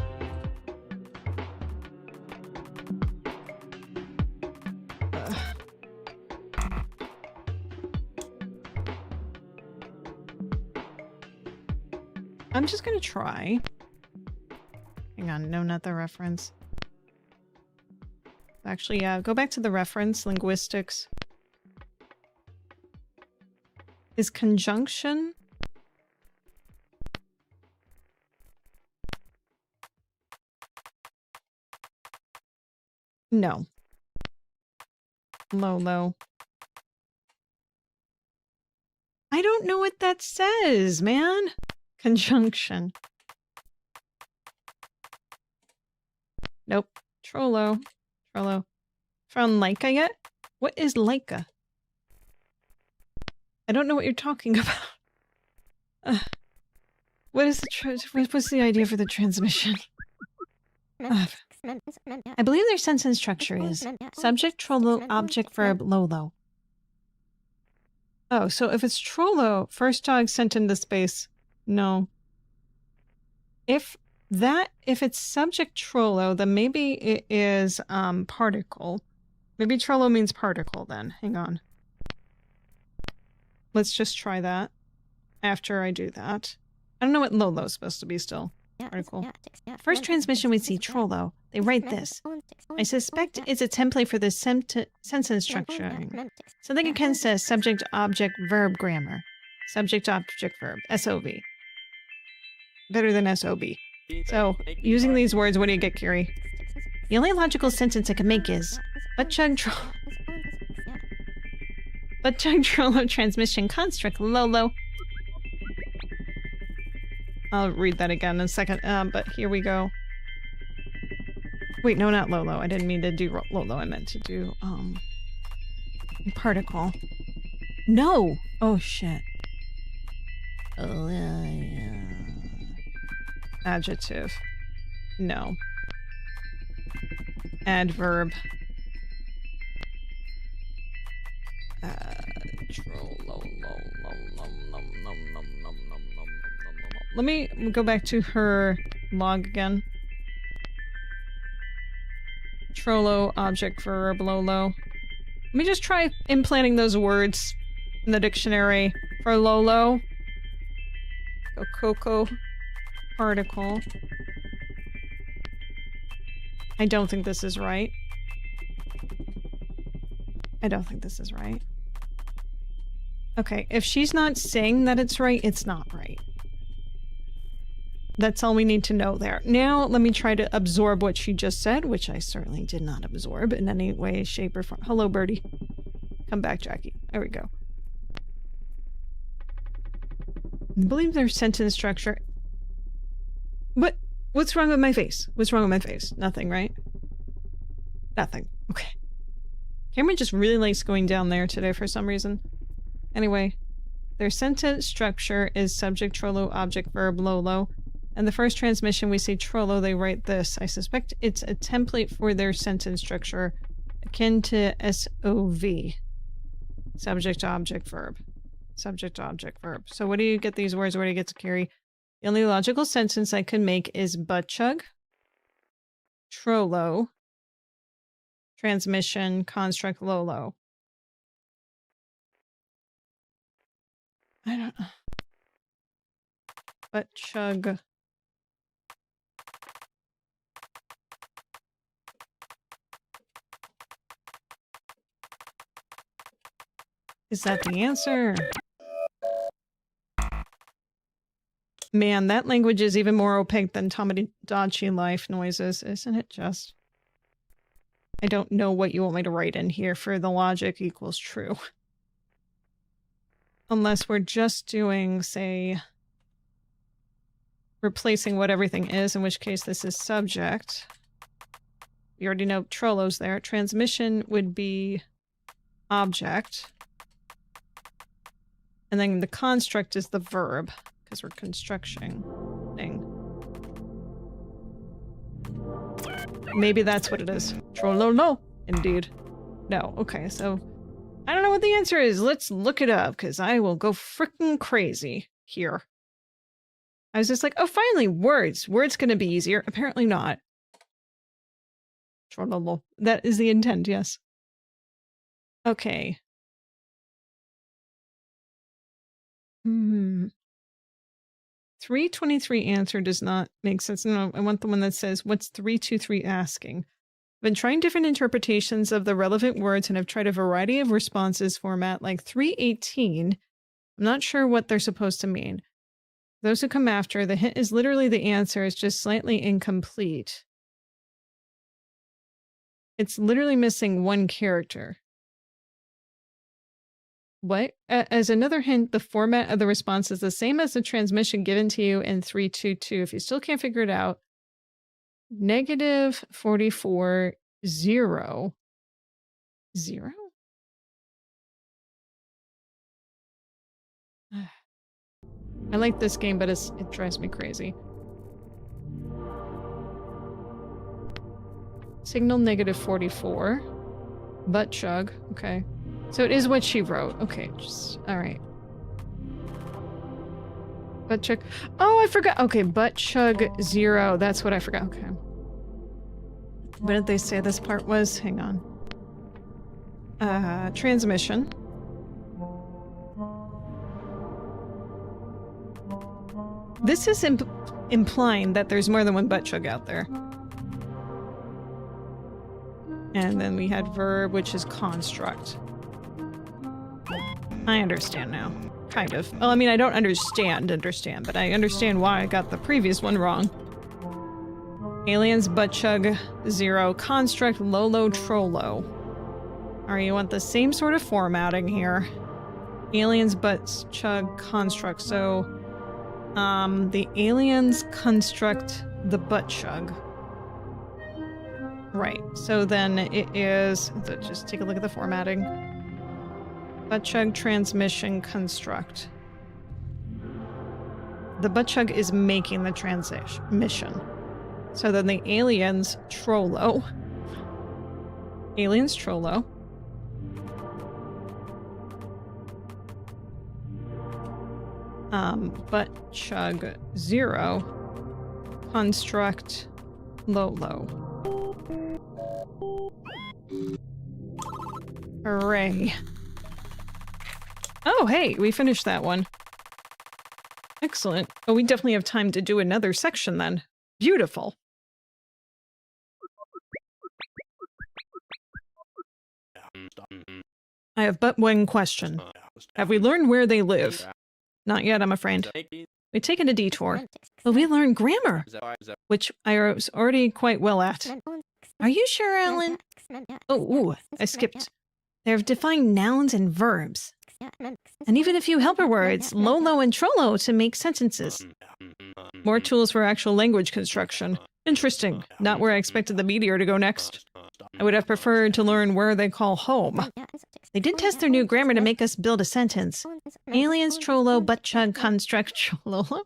I'm just gonna try. Hang on, no, not the reference. Actually, yeah, go back to the reference, linguistics. Is conjunction? No. Lolo. I don't know what that says, man. Conjunction. Nope. Trollo. Trollo. Found Leica yet? What is Leica? I don't know what you're talking about. What is the what's the idea for the transmission? I believe their sentence structure is subject, Trollo, object, verb, Lolo. Oh, so if it's Trollo, first dog sent into space. No. If it's subject Trollo, then maybe it is particle. Maybe Trollo means particle then. Hang on. Let's just try that after I do that. I don't know what Lolo's supposed to be still. Particle. First transmission we see Trollo. They write this. I suspect it's a template for the sentence structuring. Something akin to subject, object, verb grammar. Subject, object, verb. SOV. Better than SOB. So, using these words, what do you get, Curie? The only logical sentence I can make is butt chug Trollo transmission construct Lolo. I'll read that again in a second, but here we go. Wait, no, not Lolo. I didn't mean to do Lolo. I meant to do, particle. No! Oh, shit. Adjective. No. Adverb. Let me go back to her log again. Trollo, object, verb, Lolo. Let me just try implanting those words in the dictionary for Lolo. Coco. Particle. I don't think this is right. I don't think this is right. Okay, if she's not saying that it's right, it's not right. That's all we need to know there. Now, let me try to absorb what she just said, which I certainly did not absorb in any way, shape, or form. Hello, birdie. Come back, Jackie. There we go. I believe their sentence structure... What's wrong with my face? What's wrong with my face? Nothing, right? Nothing. Okay. Cameron just really likes going down there today for some reason. Anyway, their sentence structure is subject, trollo, object, verb, lolo. And the first transmission we see trollo, they write this. I suspect it's a template for their sentence structure akin to SOV. Subject, object, verb. Subject, object, verb. So what do you get these words? Where do you get to carry? The only logical sentence I could make is butt chug, trollo, transmission, construct, lolo. I don't know. Butt chug. Is that the answer? Man, that language is even more opaque than Tomodachi Life noises, isn't it just? I don't know what you want me to write in here for the logic equals true. Unless we're just doing, say, replacing what everything is, in which case this is subject. We already know Trollo's there. Transmission would be object. And then the construct is the verb, because we're constructing. Maybe that's what it is. Trollo, no. Indeed. No. Okay, so I don't know what the answer is. Let's look it up, because I will go frickin' crazy here. I was just like, oh, finally, words. Words gonna be easier. Apparently not. Trollo. That is the intent, yes. Okay. 323 answer does not make sense. No, I want the one that says, what's 323 asking? I've been trying different interpretations of the relevant words and have tried a variety of responses format like 318. I'm not sure what they're supposed to mean. Those who come after, the hint is literally the answer, is just slightly incomplete. It's literally missing one character. What? As another hint, the format of the response is the same as the transmission given to you in 322. If you still can't figure it out, -44, 0. 0? I like this game, but it drives me crazy. Signal -44. Butt chug. Okay. So it is what she wrote. Okay, just... Alright. Butt chug... Oh, I forgot! Okay, butt chug 0. That's what I forgot. Okay. What did they say this part was? Hang on. Transmission. This is implying that there's more than one butt chug out there. And then we had verb, which is construct. I understand now. Kind of. Well, I mean, I don't understand, but I understand why I got the previous one wrong. Aliens, butt chug, 0, construct, lolo, trollo. Alright, you want the same sort of formatting here. Aliens, butt chug, construct. So, the aliens construct the butt chug. Right, so then it is... Just take a look at the formatting. Butt chug, transmission, construct. The butt chug is making the transmission. So then the aliens, trollo. Aliens, trollo. Butt chug, 0. Construct, lolo. Hooray. Oh, hey, we finished that one. Excellent. Oh, we definitely have time to do another section then. Beautiful. I have but one question. Have we learned where they live? Not yet, I'm afraid. We've taken a detour, but we learned grammar, which I was already quite well at. Are you sure, Alan? Oh, ooh, I skipped. They have defined nouns and verbs. And even a few helper words, Lolo and Trollo, to make sentences. More tools for actual language construction. Interesting. Not where I expected the meteor to go next. I would have preferred to learn where they call home. They did test their new grammar to make us build a sentence. Aliens, Trollo, butt chug, construct, Trollo.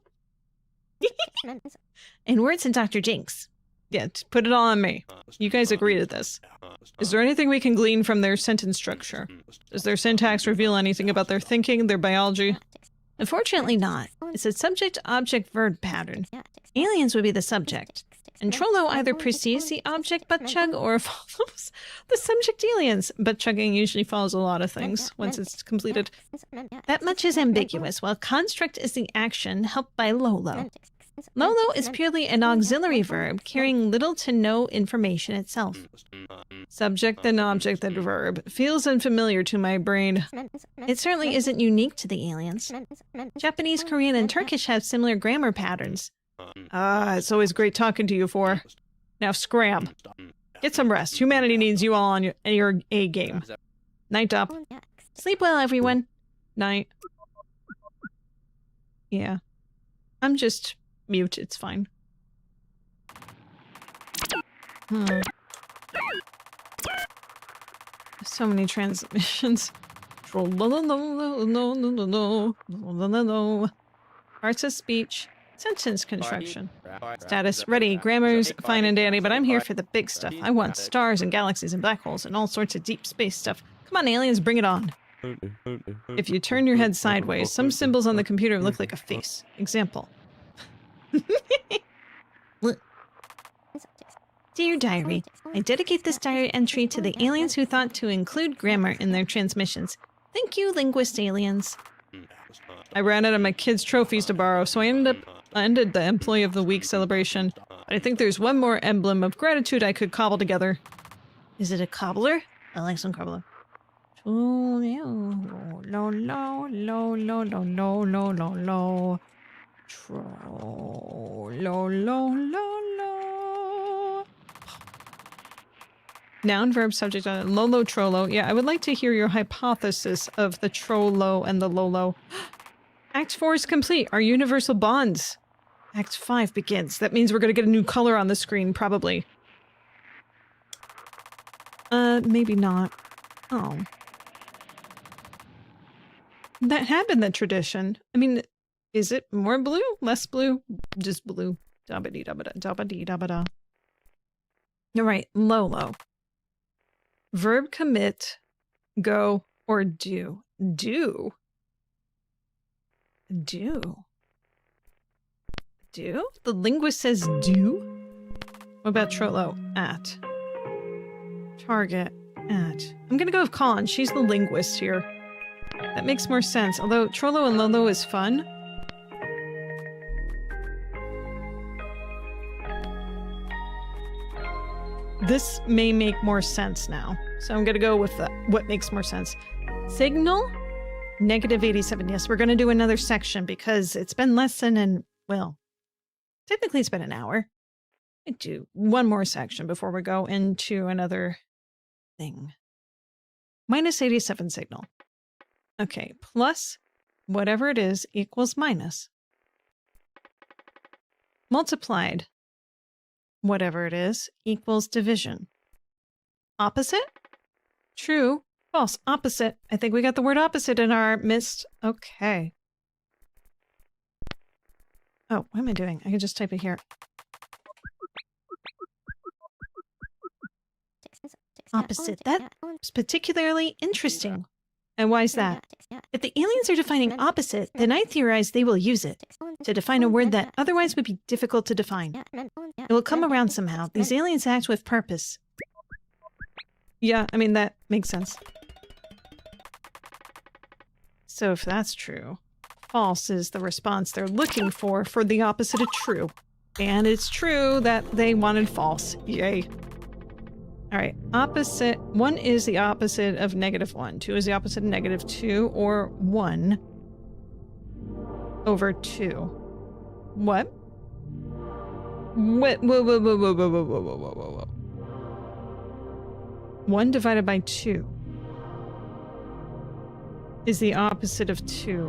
And words in Dr. Jinx. Yeah, put it all on me. You guys agreed to this. Is there anything we can glean from their sentence structure? Does their syntax reveal anything about their thinking, their biology? Unfortunately not. It's a subject-object-verb pattern. Aliens would be the subject. And Trollo either precedes the object butt chug or follows the subject aliens. Butt chugging usually follows a lot of things once it's completed. That much is ambiguous, while construct is the action helped by Lolo. Lolo is purely an auxiliary verb carrying little to no information itself. Subject and object and verb feels unfamiliar to my brain. It certainly isn't unique to the aliens. Japanese, Korean, and Turkish have similar grammar patterns. It's always great talking to you four. Now scram. Get some rest. Humanity needs you all on your A game. Night up. Sleep well, everyone. Night. Yeah. I'm just mute. It's fine. So many transmissions. Parts of speech. Sentence construction. Status ready. Grammar's fine and dandy, but I'm here for the big stuff. I want stars and galaxies and black holes and all sorts of deep space stuff. Come on, aliens, bring it on. If you turn your head sideways, some symbols on the computer look like a face. Example. Dear Diary, I dedicate this diary entry to the aliens who thought to include grammar in their transmissions. Thank you, linguist aliens. I ran out of my kids' trophies to borrow, so I ended the Employee of the Week celebration. But I think there's one more emblem of gratitude I could cobble together. Is it a cobbler? I like some cobbler. Noun, verb, subject, Lolo, Trollo. Yeah, I would like to hear your hypothesis of the Trollo and the Lolo. Act 4 is complete. Our universal bonds. Act 5 begins. That means we're gonna get a new color on the screen, probably. Maybe not. Oh. That had been the tradition. I mean, is it more blue? Less blue? Just blue. Da-ba-dee-da-ba-da, da-ba-dee-da-ba-da. All right, Lolo. Verb commit, go, or do. Do? Do? Do? The linguist says do? What about Trollo? At. Target. At. I'm gonna go with Colin. She's the linguist here. That makes more sense. Although Trollo and Lolo is fun. This may make more sense now. So I'm gonna go with what makes more sense. Signal? -87. Yes, we're gonna do another section because it's been less than well, technically it's been an hour. I do one more section before we go into another thing. -87 signal. Okay, plus whatever it is equals minus. Multiplied whatever it is equals division. Opposite? True. False. Opposite. I think we got the word opposite in our midst. Okay. Oh, what am I doing? I can just type it here. Opposite. That's particularly interesting. And why is that? If the aliens are defining opposite, then I theorize they will use it to define a word that otherwise would be difficult to define. It will come around somehow. These aliens act with purpose. Yeah, I mean, that makes sense. So if that's true, false is the response they're looking for the opposite of true. And it's true that they wanted false. Yay. All right, opposite. 1 is the opposite of -1. 2 is the opposite of -2, or 1 over 2. What? What? Whoa, whoa, whoa, whoa, whoa, whoa, whoa, whoa, whoa, whoa. 1 divided by 2. is the opposite of 2.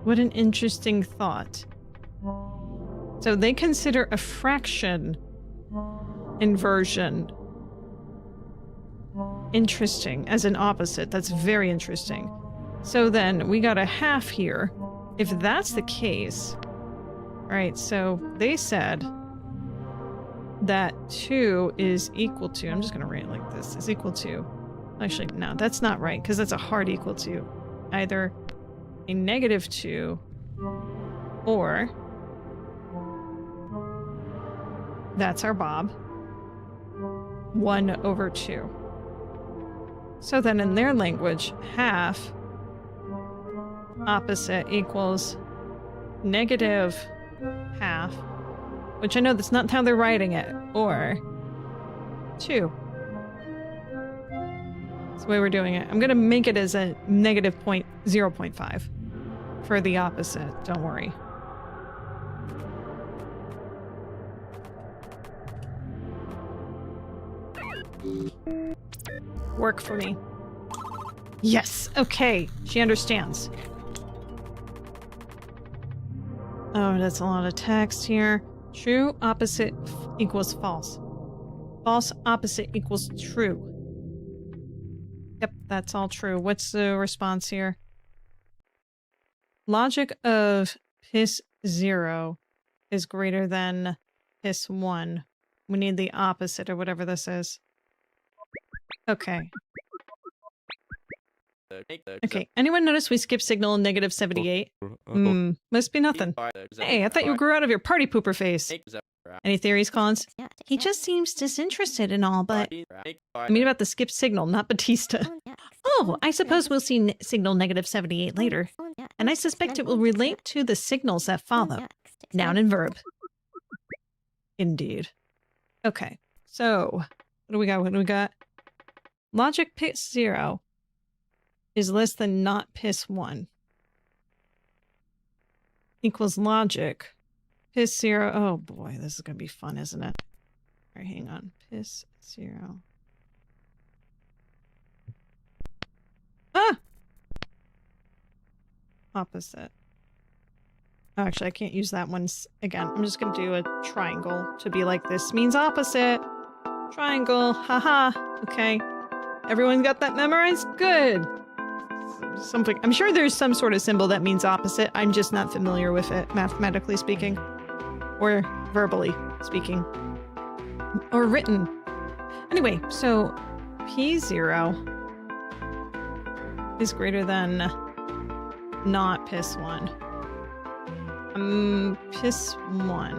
What an interesting thought. So they consider a fraction inversion interesting as an opposite. That's very interesting. So then we got a half here. If that's the case, right, so they said that 2 is equal to, I'm just going to write it like this, is equal to, actually, no, that's not right, because that's a hard equal to either a -2 or, that's our Bob, 1/2. So then in their language, half opposite equals -half, which I know that's not how they're writing it, or 2. That's the way we're doing it. I'm going to make it as a -0.5 for the opposite. Don't worry. Work for me. Yes, okay. She understands. Oh, that's a lot of text here. True opposite equals false. False opposite equals true. Yep, that's all true. What's the response here? Logic of PIS0 is greater than PIS1. We need the opposite or whatever this is. Okay. Okay, anyone notice we skipped signal in -78? Must be nothing. Hey, I thought you grew out of your party pooper face. Any theories, Collins? He just seems disinterested and all, but... I mean about the skipped signal, not Batista. Oh, I suppose we'll see signal -78 later. And I suspect it will relate to the signals that follow. Noun and verb. Indeed. Okay, so... What do we got? What do we got? Logic PIS0 is less than not PIS1. Equals logic. PIS0. Oh boy, this is going to be fun, isn't it? All right, hang on. PIS0. Ah! Opposite. Oh, actually, I can't use that one again. I'm just going to do a triangle to be like, this means opposite. Triangle. Haha. Okay. Everyone got that memorized? Good. Something. I'm sure there's some sort of symbol that means opposite. I'm just not familiar with it, mathematically speaking. Or verbally speaking. Or written. Anyway, so P0 is greater than not PIS1. PIS1.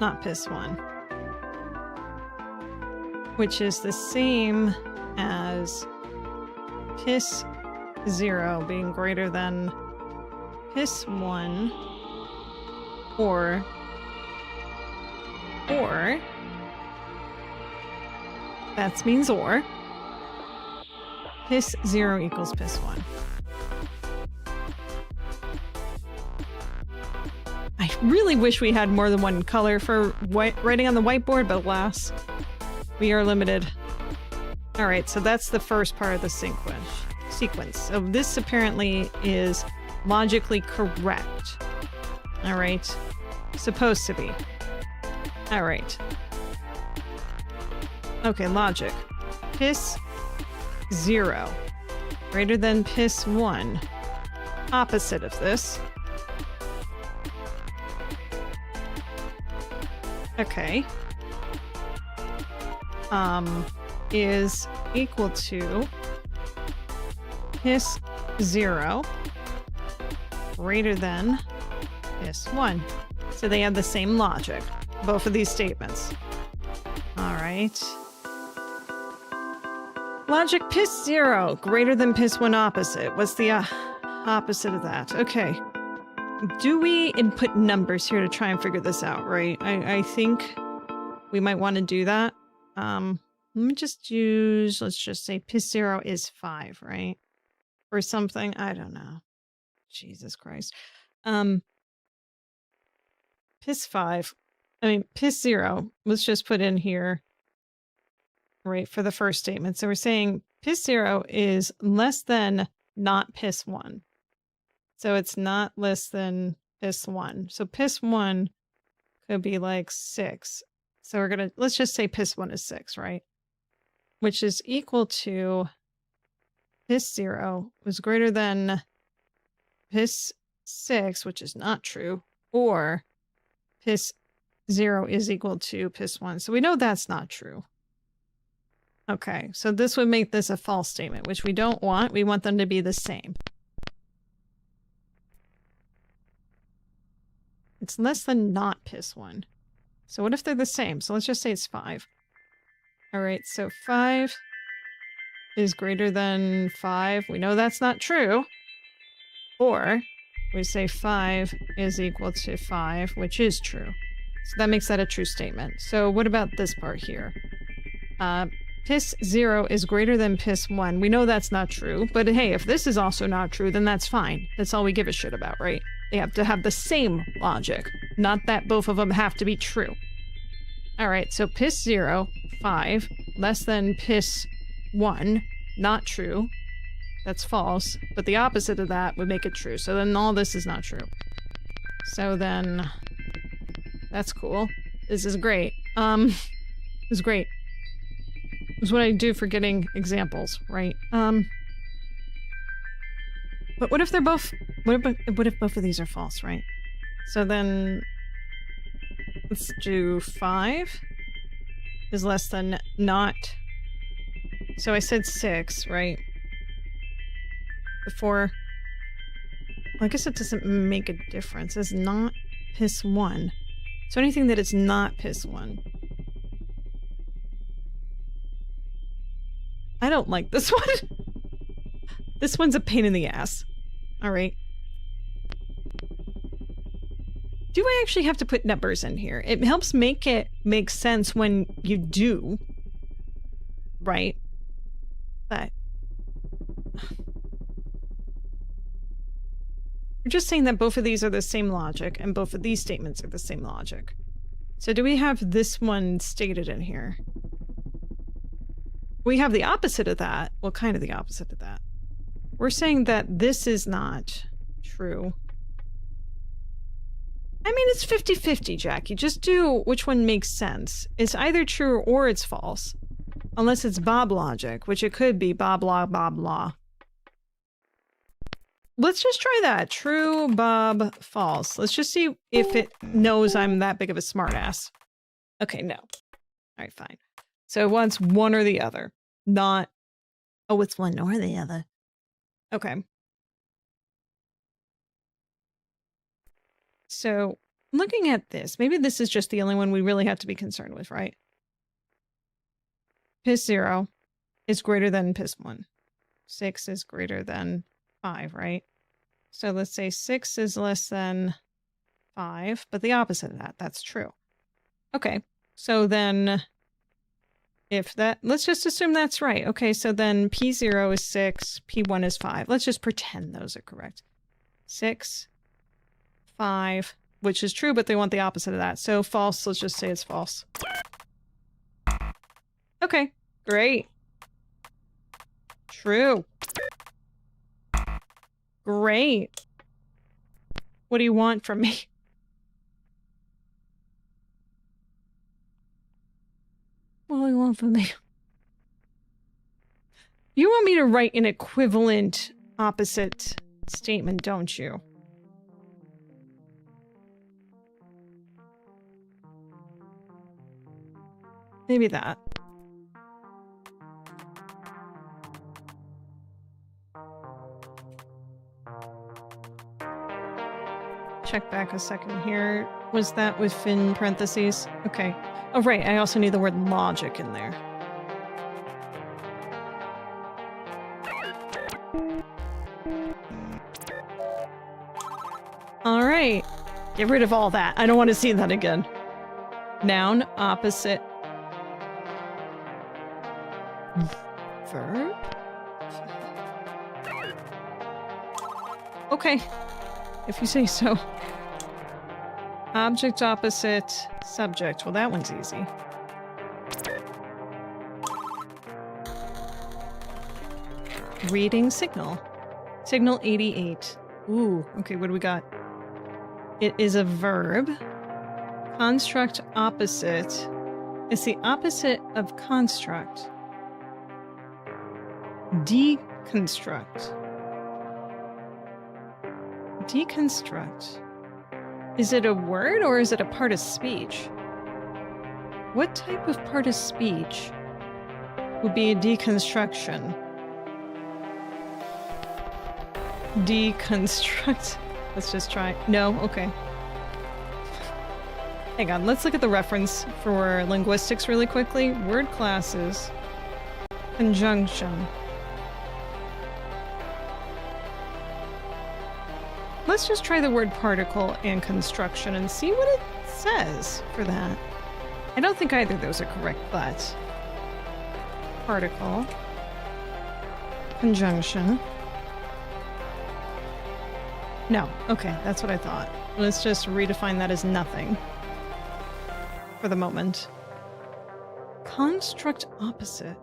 Not PIS1. Which is the same as PIS0 being greater than PIS1 or that means or PIS0 equals PIS1. I really wish we had more than one color for writing on the whiteboard, but alas, we are limited. Alright, so that's the first part of the sequence. So this apparently is logically correct. Alright. Supposed to be. Alright. Okay, logic. PIS0 greater than PIS1. Opposite of this. Okay. Is equal to PIS0 greater than PIS1. So they have the same logic, both of these statements. All right. Logic PIS0 greater than PIS1 opposite. What's the opposite of that? Okay. Do we input numbers here to try and figure this out, right? I think we might want to do that. Let me just use, let's just say PIS0 is 5, right? Or something. I don't know. Jesus Christ. PIS5. I mean, PIS0. Let's just put in here, right, for the first statement. So we're saying Piss0 is less than not Piss1. So it's not less than Piss1. So Piss1 could be like 6. So we're gonna, let's just say Piss1 is 6, right? Which is equal to Piss0 was greater than Piss6, which is not true, or Piss0 is equal to Piss1. So we know that's not true. Okay, so this would make this a false statement, which we don't want. We want them to be the same. It's less than not Piss1. So what if they're the same? So let's just say it's 5. All right, so 5 is greater than 5. We know that's not true. Or we say 5 is equal to 5, which is true. So that makes that a true statement. So what about this part here? Piss0 is greater than Piss1. We know that's not true, but hey, if this is also not true, then that's fine. That's all we give a shit about, right? They have to have the same logic, not that both of them have to be true. All right, so Piss0, 5, less than Piss1, not true. That's false, but the opposite of that would make it true. So then all this is not true. So then, that's cool. This is great. This is great. Is what I do for getting examples, right? But what if they're both... What if both of these are false, right? So then... Let's do 5 is less than not... So I said 6, right? Before... Well, I guess it doesn't make a difference. It's not Piss1. So anything that is not Piss1... I don't like this one. This one's a pain in the ass. Alright. Do I actually have to put numbers in here? It helps make it make sense when you do. Right? But... we're just saying that both of these are the same logic, and both of these statements are the same logic. So do we have this one stated in here? We have the opposite of that. Well, kind of the opposite of that. We're saying that this is not true. I mean, it's 50-50, Jackie. Just do which one makes sense. It's either true or it's false. Unless it's Bob logic, which it could be Bob law, Bob law. Let's just try that. True, Bob, false. Let's just see if it knows I'm that big of a smartass. Okay, no. All right, fine. So it wants one or the other. Not, oh, it's one or the other. Okay. So, looking at this, maybe this is just the only one we really have to be concerned with, right? Piss0 is greater than Piss1. 6 is greater than 5, right? So let's say 6 is less than 5, but the opposite of that, that's true. Okay, so then... if that, let's just assume that's right. Okay, so then P0 is 6, P1 is 5. Let's just pretend those are correct. 6, 5, which is true, but they want the opposite of that. So false, let's just say it's false. Okay, great. True. Great. What do you want from me? What do you want from me? You want me to write an equivalent opposite statement, don't you? Maybe that. Check back a second here. Was that within parentheses? Okay. Oh, right. I also need the word logic in there. All right. Get rid of all that. I don't want to see that again. Noun, opposite. Verb? Okay. If you say so. Object opposite subject. Well, that one's easy. Reading signal. Signal 88. Ooh, okay, what do we got? It is a verb. Construct opposite. It's the opposite of construct. Deconstruct. Deconstruct. Is it a word or is it a part of speech? What type of part of speech would be a deconstruction? Deconstruct. Let's just try. No? Okay. Hang on, let's look at the reference for linguistics really quickly. Word classes. Conjunction. Let's just try the word particle and construction and see what it says for that. I don't think either of those are correct, but... Particle. Conjunction. No. Okay, that's what I thought. Let's just redefine that as nothing. For the moment. Construct opposite.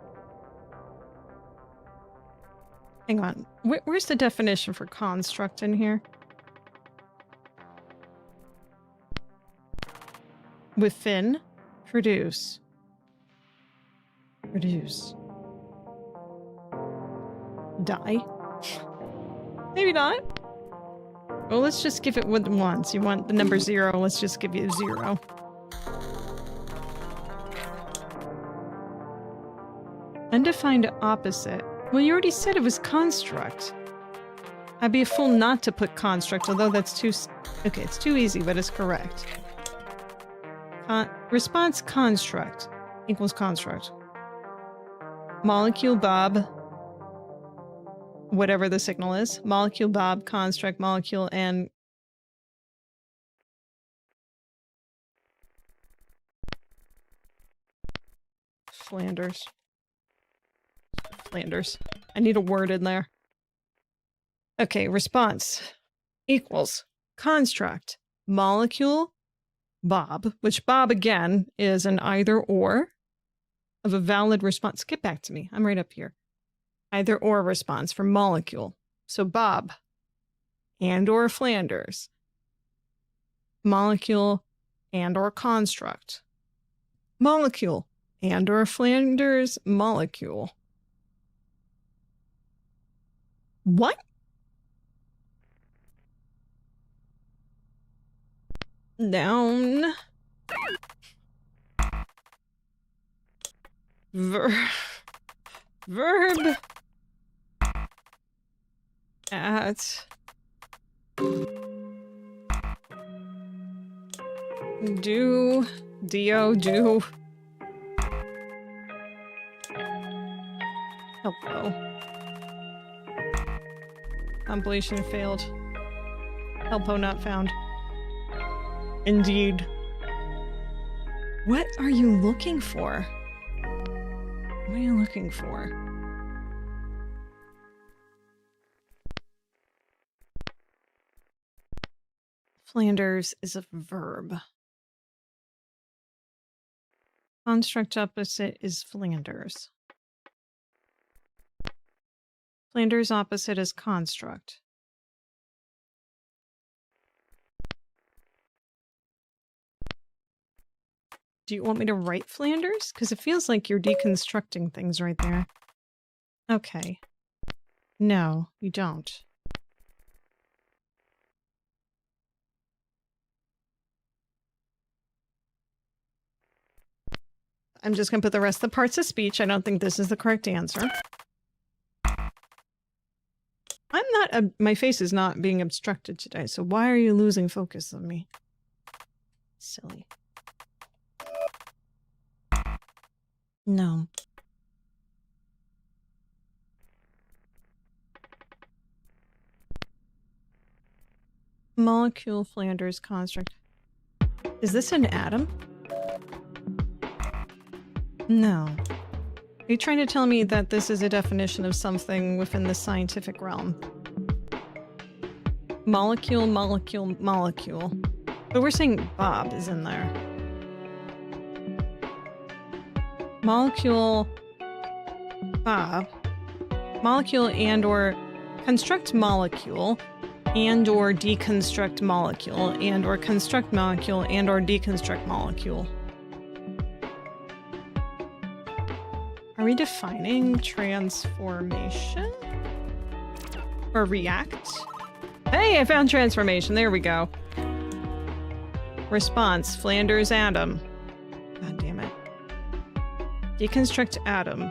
Hang on. Where's the definition for construct in here? Within. Produce. Produce. Die? Maybe not. Well, let's just give it what it wants. You want the number 0, let's just give you 0. Undefined opposite. Well, you already said it was construct. I'd be a fool not to put construct, although that's too... Okay, it's too easy, but it's correct. Response construct equals construct. Molecule Bob, whatever the signal is. Molecule Bob, construct, molecule, and... Flanders. Flanders. I need a word in there. Okay, response equals construct, molecule, Bob, which Bob again is an either or of a valid response. Get back to me. I'm right up here. Either or response for molecule. So Bob and or Flanders. Molecule and or construct. Molecule and or Flanders molecule. What? Noun. Verb. At. Do. Do. Hello. Compilation failed. Helpo not found. Indeed. What are you looking for? What are you looking for? Flanders is a verb. Construct opposite is Flanders. Flanders opposite is construct. Do you want me to write Flanders? Because it feels like you're deconstructing things right there. Okay. No, you don't. I'm just going to put the rest of the parts of speech. I don't think this is the correct answer. I'm not... my face is not being obstructed today, so why are you losing focus on me? Silly. No. Molecule Flanders construct. Is this an atom? No. Are you trying to tell me that this is a definition of something within the scientific realm? Molecule, molecule, molecule. But we're saying Bob is in there. Molecule Bob Molecule and or construct molecule and or deconstruct molecule and or construct molecule and or deconstruct molecule. Are we defining transformation? Or react? Hey, I found transformation. There we go. Response, Flanders atom. God damn it. Deconstruct atom.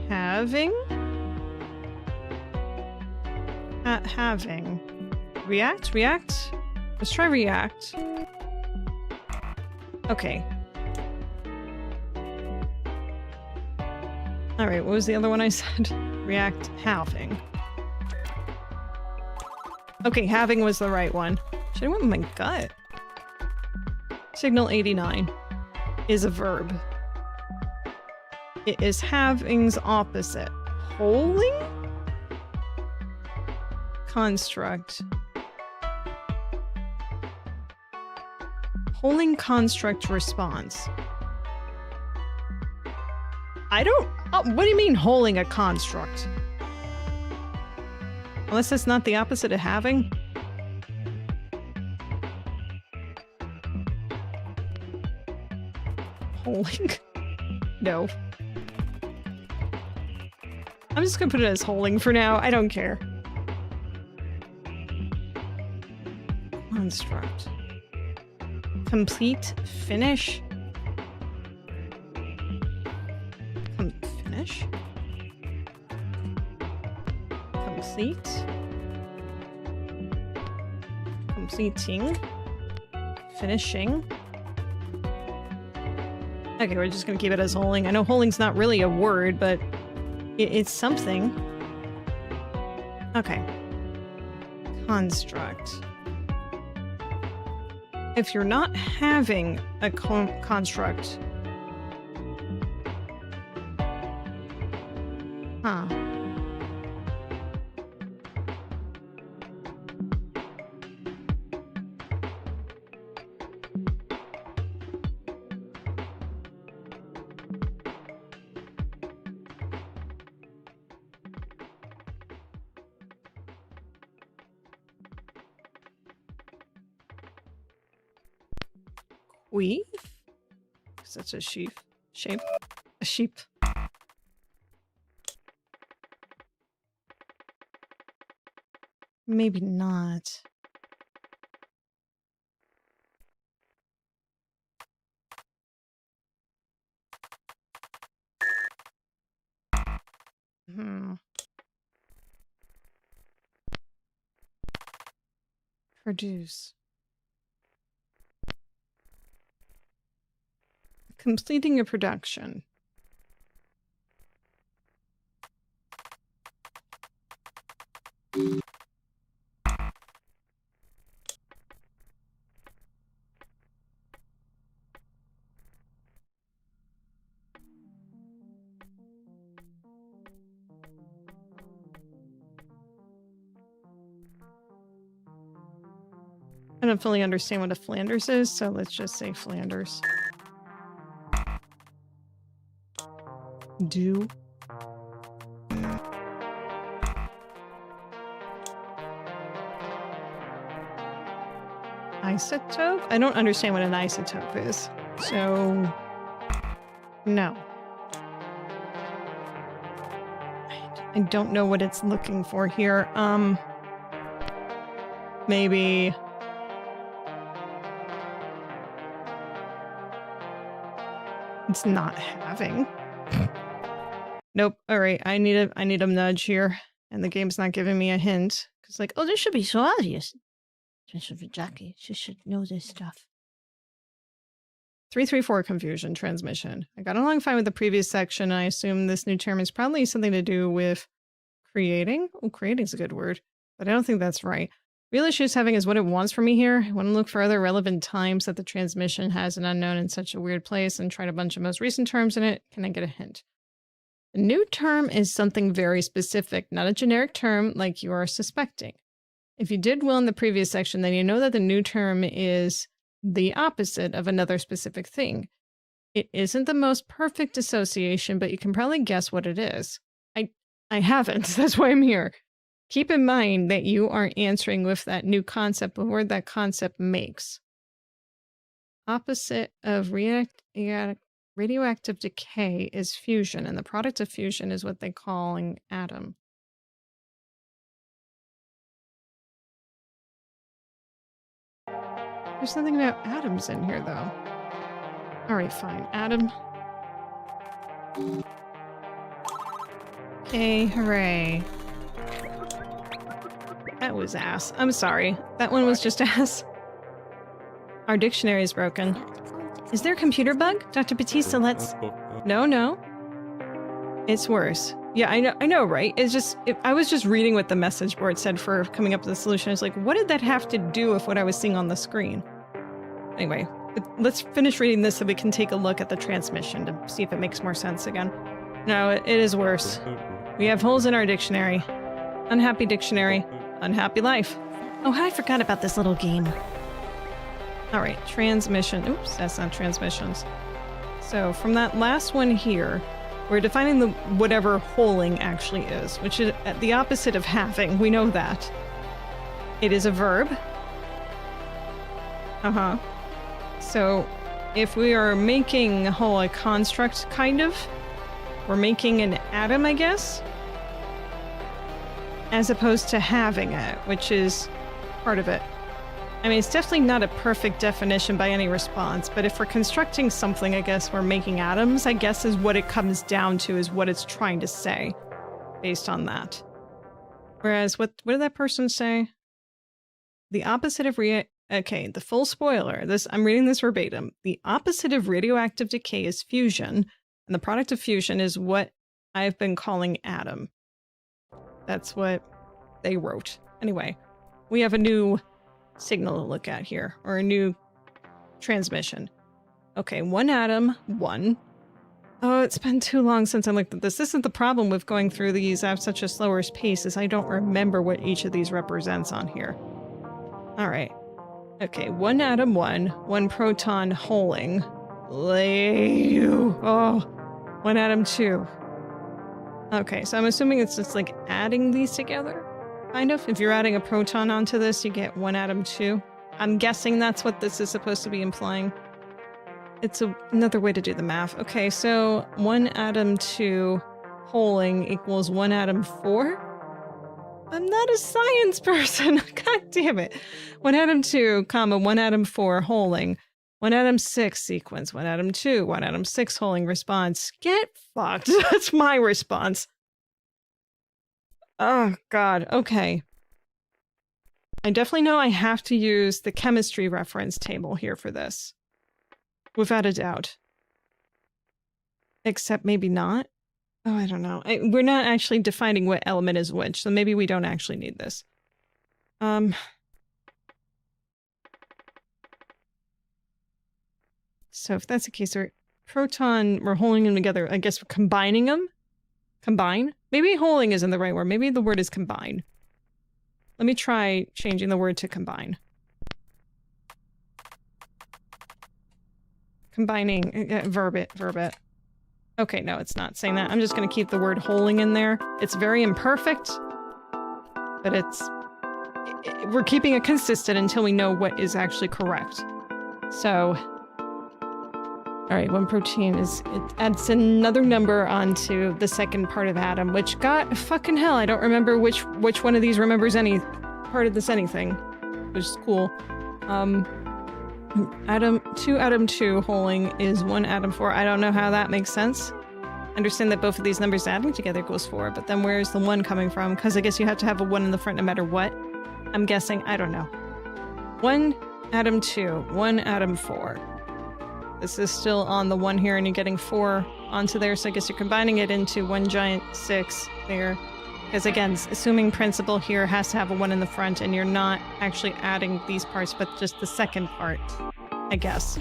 Having? Having. React? React? Let's try react. Okay. Alright, what was the other one I said? React halving. Okay, halving was the right one. Should have went with my gut. Signal 89 is a verb. It is halving's opposite. Holding? Construct. Holding construct response. I don't... Oh, what do you mean holding a construct? Unless that's not the opposite of having? Holding? No. I'm just gonna put it as holding for now. I don't care. Construct. Complete. Finish. Finish. Complete. Completing. Finishing. Okay, we're just gonna keep it as holding. I know holding's not really a word, but it's something. Okay. Construct. If you're not having a construct... Huh. Weave? Because that's a sheep. Shape? A sheep. Maybe not. Produce. Completing a production. I don't fully understand what a Flanders is, so let's just say Flanders. Do. Isotope? I don't understand what an isotope is. So, no. I don't know what it's looking for here. Maybe... It's not having. Nope. All right. I need a nudge here, and the game's not giving me a hint. Cause like, oh, this should be so obvious. Especially for Jacki, she should know this stuff. 334 confusion transmission. I got along fine with the previous section. I assume this new term is probably something to do with creating. Oh, creating's a good word, but I don't think that's right. Real issue it's having is what it wants from me here. I want to look for other relevant times that the transmission has an unknown in such a weird place and try a bunch of most recent terms in it. Can I get a hint? The new term is something very specific, not a generic term like you are suspecting. If you did well in the previous section, then you know that the new term is the opposite of another specific thing. It isn't the most perfect association, but you can probably guess what it is. I haven't. That's why I'm here. Keep in mind that you are answering with that new concept, the word that concept makes. Opposite of radioactive decay is fusion, and the product of fusion is what they call an atom. There's nothing about atoms in here, though. Alright, fine. Atom. Okay, hooray. That was ass. I'm sorry. That one was just ass. Our dictionary is broken. Is there a computer bug? Dr. Batista, let's... No. It's worse. Yeah, I know, right? It's just... I was just reading what the message board said for coming up with a solution. I was like, what did that have to do with what I was seeing on the screen? Anyway, let's finish reading this so we can take a look at the transmission to see if it makes more sense again. No, it is worse. We have holes in our dictionary. Unhappy dictionary. Unhappy life. Oh, I forgot about this little game. Alright, transmission. Oops, that's not transmissions. So, from that last one here, we're defining the whatever holing actually is, which is the opposite of having. We know that. It is a verb. So, if we are making a whole construct, kind of, we're making an atom, I guess? As opposed to having it, which is part of it. I mean, it's definitely not a perfect definition by any response, but if we're constructing something, I guess we're making atoms, I guess is what it comes down to, is what it's trying to say, based on that. Whereas, what did that person say? The opposite of okay, the full spoiler, I'm reading this verbatim. The opposite of radioactive decay is fusion, and the product of fusion is what I've been calling atom. That's what they wrote. Anyway, we have a new signal to look at here, or a new transmission. Okay, one atom, one. Oh, it's been too long since I looked at this. This is the problem with going through these at such a slower pace, is I don't remember what each of these represents on here. Alright. Okay, one atom, one proton holing. Oh, one atom, two. Okay, so I'm assuming it's just like adding these together? Kind of. If you're adding a proton onto this, you get one atom, two. I'm guessing that's what this is supposed to be implying. It's another way to do the math. Okay, so one atom, two holing equals one atom, four? I'm not a science person. God damn it. One atom, two, comma, one atom, four holing. One atom, six sequence. One atom, two, one atom, six holing response. Get fucked. That's my response. Oh, God. Okay. I definitely know I have to use the chemistry reference table here for this. Without a doubt. Except maybe not. Oh, I don't know. We're not actually defining what element is which, so maybe we don't actually need this. So if that's the case, we're holding them together. I guess we're combining them? Combine? Maybe holding isn't the right word. Maybe the word is combine. Let me try changing the word to combine. Combining. Verb it. Okay, no, it's not saying that. I'm just going to keep the word holding in there. It's very imperfect, but we're keeping it consistent until we know what is actually correct. So... Alright, one protein it adds another number onto the second part of atom, which fucking hell, I don't remember which one of these remembers any part of this anything, which is cool. Atom 2 holing is 1 atom 4. I don't know how that makes sense. I understand that both of these numbers adding together equals 4, but then where's the 1 coming from? Because I guess you have to have a 1 in the front no matter what. I'm guessing, I don't know. 1 atom 2, 1 atom 4. This is still on the 1 here, and you're getting 4 onto there, so I guess you're combining it into one giant 6 there. Because again, assuming principle here has to have a 1 in the front, and you're not actually adding these parts, but just the second part, I guess.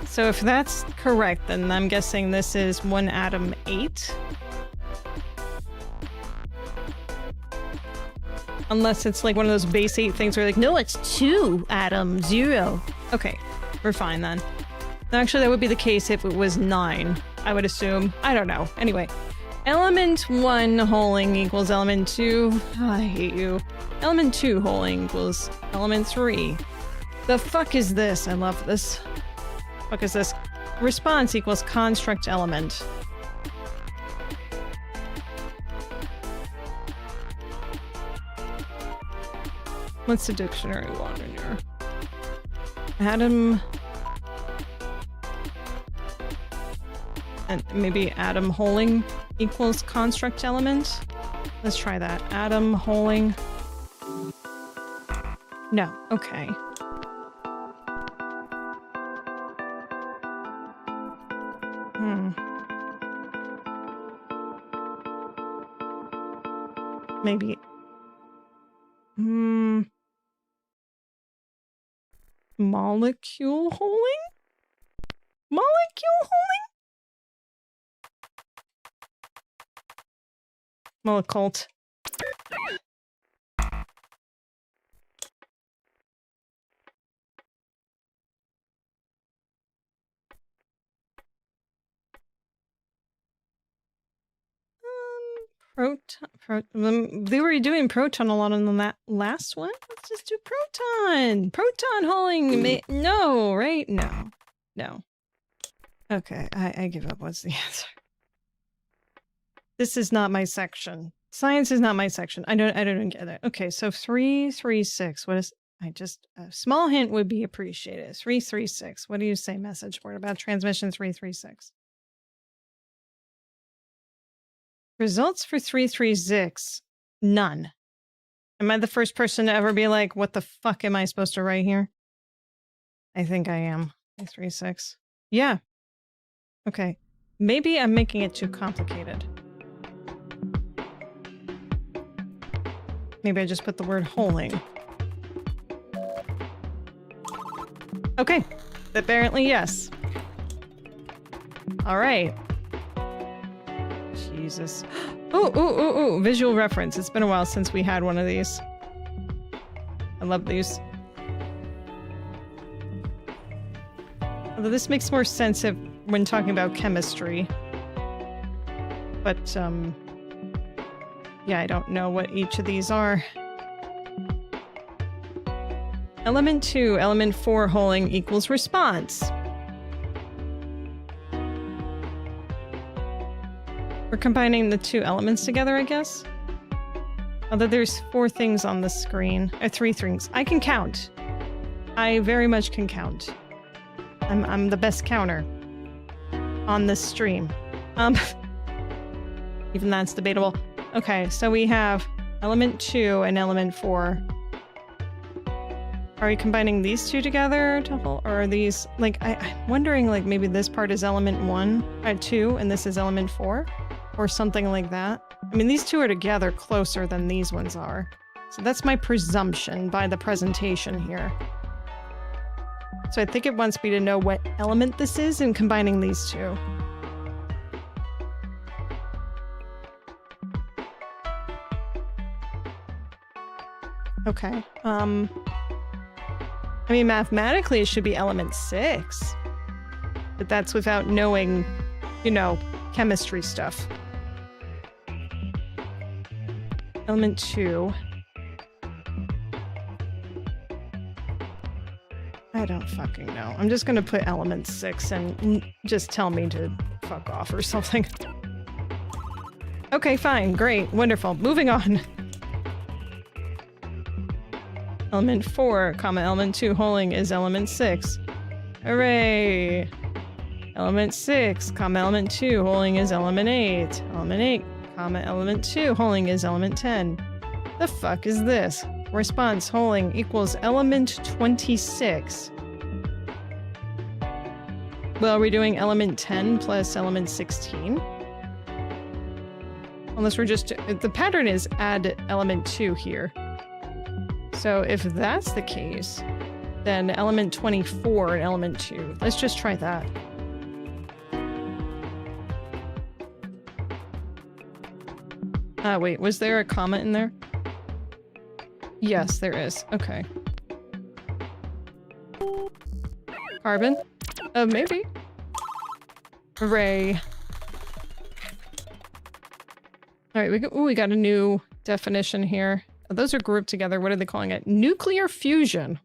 So if that's correct, then I'm guessing this is 1 atom 8. Unless it's like one of those base 8 things where like, no, it's 2 atom 0. Okay, we're fine then. Actually, that would be the case if it was 9, I would assume. I don't know. Anyway, element 1 holing equals element 2. Oh, I hate you. Element 2 holing equals element 3. The fuck is this? I love this. Fuck is this? Response equals construct element. What's the dictionary one in here? Atom... And maybe atom holing equals construct element? Let's try that. Atom holing... No. Okay. Maybe... Molecule holing? Molecule holing? Molecult. They were doing proton a lot on that last one. Let's just do proton. Proton holing. No, right? No. No. Okay, I give up. What's the answer? This is not my section. Science is not my section. I don't get it. Okay, so 336. What is... a small hint would be appreciated. 336. What do you say, message board, about transmission 336? Results for 336. None. Am I the first person to ever be like, what the fuck am I supposed to write here? I think I am. 336. Yeah. Okay. Maybe I'm making it too complicated. Maybe I just put the word holing. Okay. Apparently, yes. All right. Jesus. Ooh. Visual reference. It's been a while since we had one of these. I love these. Although this makes more sense when talking about chemistry. But, yeah, I don't know what each of these are. Element 2, element 4 holing equals response. We're combining the two elements together, I guess? Although there's 4 things on the screen. Or 3 things. I can count. I very much can count. I'm the best counter on this stream. Even that's debatable. Okay, so we have element 2 and element 4. Are we combining these two together to hold, or are these, like, I'm wondering, like, maybe this part is element 2 and this is element 4? Or something like that. I mean, these two are together closer than these ones are. So that's my presumption by the presentation here. So I think it wants me to know what element this is and combining these two. Okay. I mean, mathematically it should be element 6. But that's without knowing, you know, chemistry stuff. Element 2. I don't fucking know. I'm just gonna put element 6 and just tell me to fuck off or something. Okay, fine. Great. Wonderful. Moving on. Element 4, comma, element 2 holing is element 6. Hooray! Element 6, comma, element 2 holing is element 8. Element 8, comma, element 2 holing is element 10. The fuck is this? Response holing equals element 26. Well, are we doing element 10 plus element 16? Unless we're just... The pattern is add element 2 here. So if that's the case, then element 24 and element 2. Let's just try that. Wait, was there a comma in there? Yes, there is. Okay. Carbon? Maybe. Hooray. Alright, we got a new definition here. Oh, those are grouped together. What are they calling it? Nuclear fusion.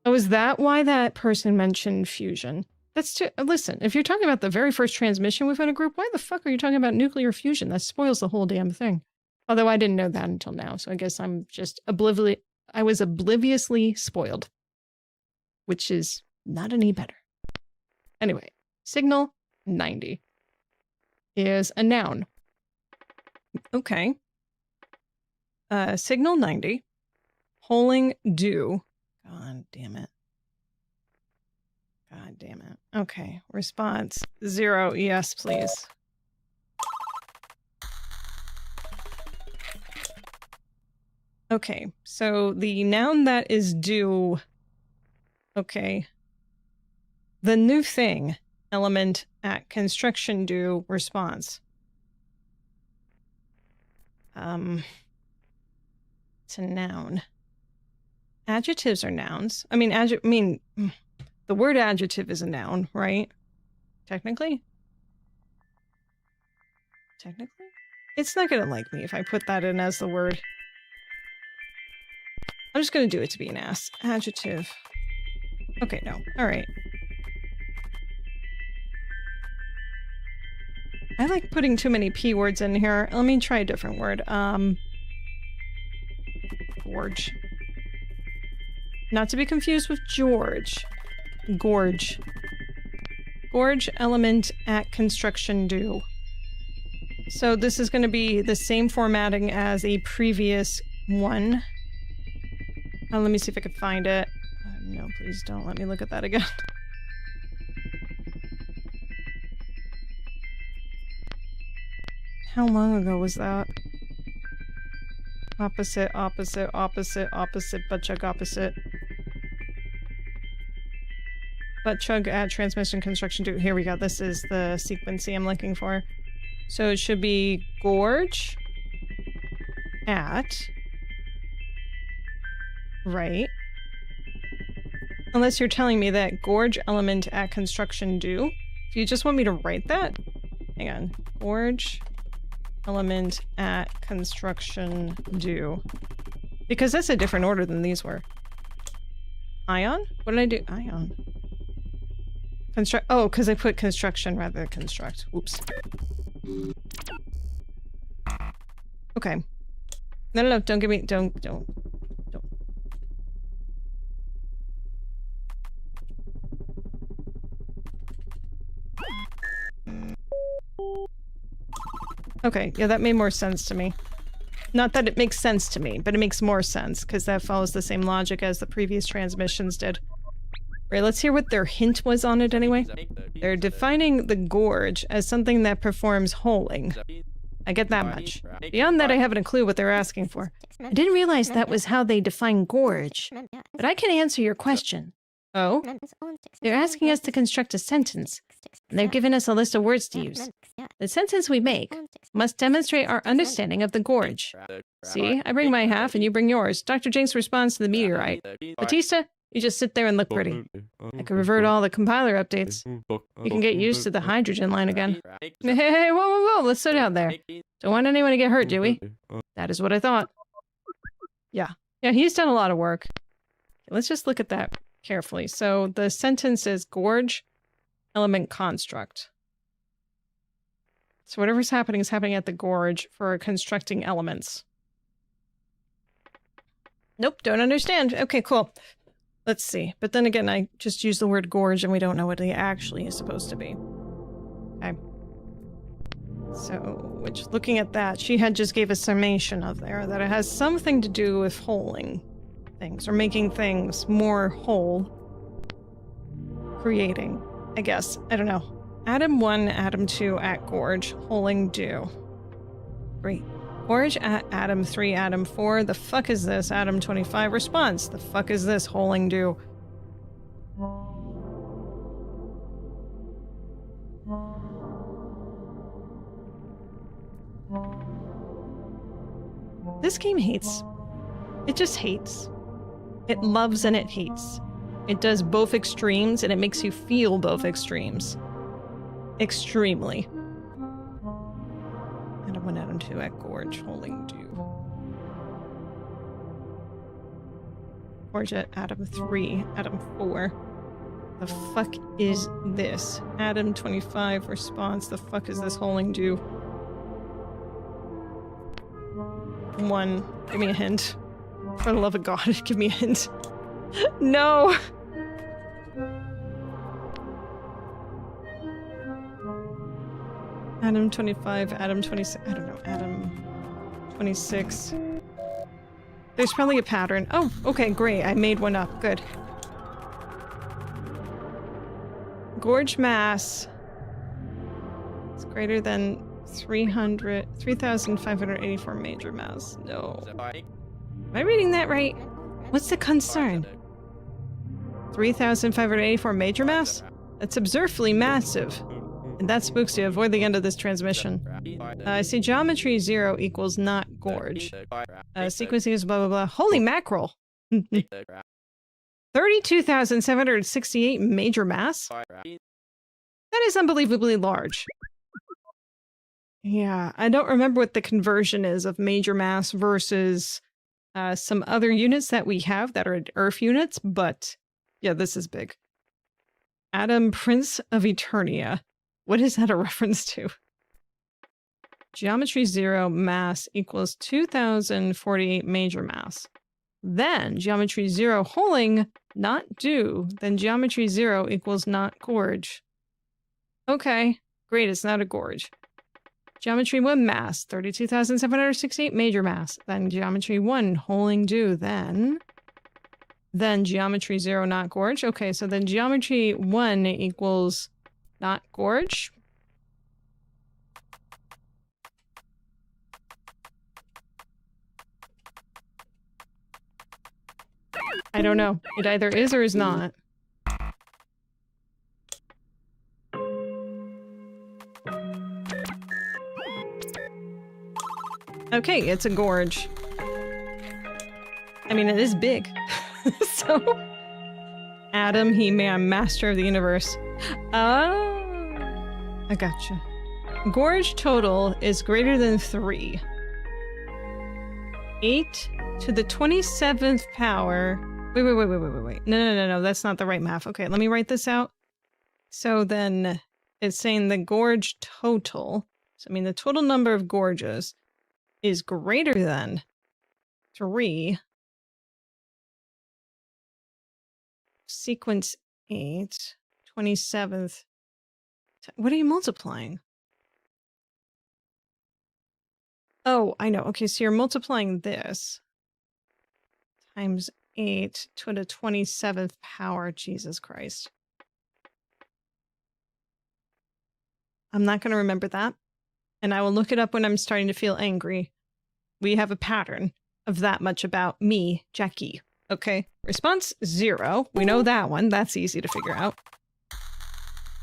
Oh, is that why that person mentioned fusion? That's too— listen, if you're talking about the very first transmission within a group, why the fuck are you talking about nuclear fusion? That spoils the whole damn thing. Although I didn't know that until now, so I guess I'm just I was obliviously spoiled. Which is not any better. Anyway, signal 90 is a noun. Okay. Signal 90. Holing do. God damn it. God damn it. Okay. Response 0. Yes, please. Okay. So the noun that is do. Okay. The new thing. Element at construction do response. It's a noun. Adjectives are nouns. I mean, the word adjective is a noun, right? Technically? Technically? It's not gonna like me if I put that in as the word. I'm just gonna do it to be an ass. Adjective. Okay, no. Alright. I like putting too many P words in here. Let me try a different word. Gorge. Not to be confused with George. Gorge. Gorge element at construction do. So this is going to be the same formatting as a previous one. Let me see if I can find it. No, please don't let me look at that again. How long ago was that? Opposite, opposite, opposite, opposite, butt chug opposite. Butt chug at transmission construction do. Here we go. This is the sequencing I'm looking for. So it should be gorge at, right? Unless you're telling me that gorge element at construction do. Do you just want me to write that? Hang on. Gorge element at construction do. Because that's a different order than these were. Ion? What did I do? Ion. Construct. Oh, because I put construction rather than construct. Oops. Okay. No. Don't give me. Don't. Okay, yeah, that made more sense to me. Not that it makes sense to me, but it makes more sense, because that follows the same logic as the previous transmissions did. Right, let's hear what their hint was on it anyway. They're defining the gorge as something that performs holing. I get that much. Beyond that, I haven't a clue what they're asking for. I didn't realize that was how they define gorge. But I can answer your question. Oh? They're asking us to construct a sentence. And they've given us a list of words to use. The sentence we make must demonstrate our understanding of the gorge. See, I bring my half and you bring yours. Dr. Jinx responds to the meteorite. Batista, you just sit there and look pretty. I can revert all the compiler updates. You can get used to the hydrogen line again. Hey, whoa, let's sit down there. Don't want anyone to get hurt, do we? That is what I thought. Yeah, he's done a lot of work. Let's just look at that carefully. So the sentence is gorge element construct. So whatever's happening is happening at the gorge for constructing elements. Nope, don't understand. Okay, cool. Let's see. But then again, I just used the word gorge and we don't know what it actually is supposed to be. Okay. So, looking at that, she had just gave a summation of there that it has something to do with holing things or making things more whole. Creating, I guess. I don't know. Atom 1, Atom 2 at gorge, holing do. Great. Gorge at Atom 3, Atom 4. The fuck is this? Atom 25 response. The fuck is this? Holing do. This game hates. It just hates. It loves and it hates. It does both extremes, and it makes you feel both extremes. Extremely. Atom 1, Atom 2 at Gorge, holding due. Gorge at Atom 3, Atom 4. The fuck is this? Atom 25 response. The fuck is this holding due? 1. Give me a hint. For the love of God, give me a hint. No! Atom 25, Atom 26, I don't know, Atom 26. There's probably a pattern. Oh, okay, great. I made one up. Good. Gorge mass is greater than 3,584 major mass. No. Am I reading that right? What's the concern? 3,584 major mass? That's absurdly massive. And that spooks you. Avoid the end of this transmission. I see geometry 0 equals not gorge. Sequencing is blah blah blah. Holy mackerel! 32,768 major mass? That is unbelievably large. Yeah, I don't remember what the conversion is of major mass versus some other units that we have that are Earth units, but yeah, this is big. Atom Prince of Eternia. What is that a reference to? Geometry 0 mass equals 2,048 major mass. Then geometry 0 holding not due. Then geometry 0 equals not gorge. Okay, great, it's not a gorge. Geometry 1 mass, 32,768 major mass. Then geometry 1 holding due. Then geometry 0 not gorge. Okay, so then geometry 1 equals not gorge. I don't know. It either is or is not. Okay, it's a gorge. I mean, it is big. So, Adam, He-Man, Master of the Universe. Oh, I gotcha. Gorge total is greater than 3. 8 to the 27th power. Wait. No, that's not the right math. Okay, let me write this out. So then it's saying the gorge total. So I mean, the total number of gorges is greater than 3. Sequence 8. 27th. What are you multiplying? Oh, I know. Okay, so you're multiplying this times 8 to the 27th power. Jesus Christ. I'm not going to remember that. And I will look it up when I'm starting to feel angry. We have a pattern of that much about me, Jacki. Okay? Response 0. We know that one. That's easy to figure out.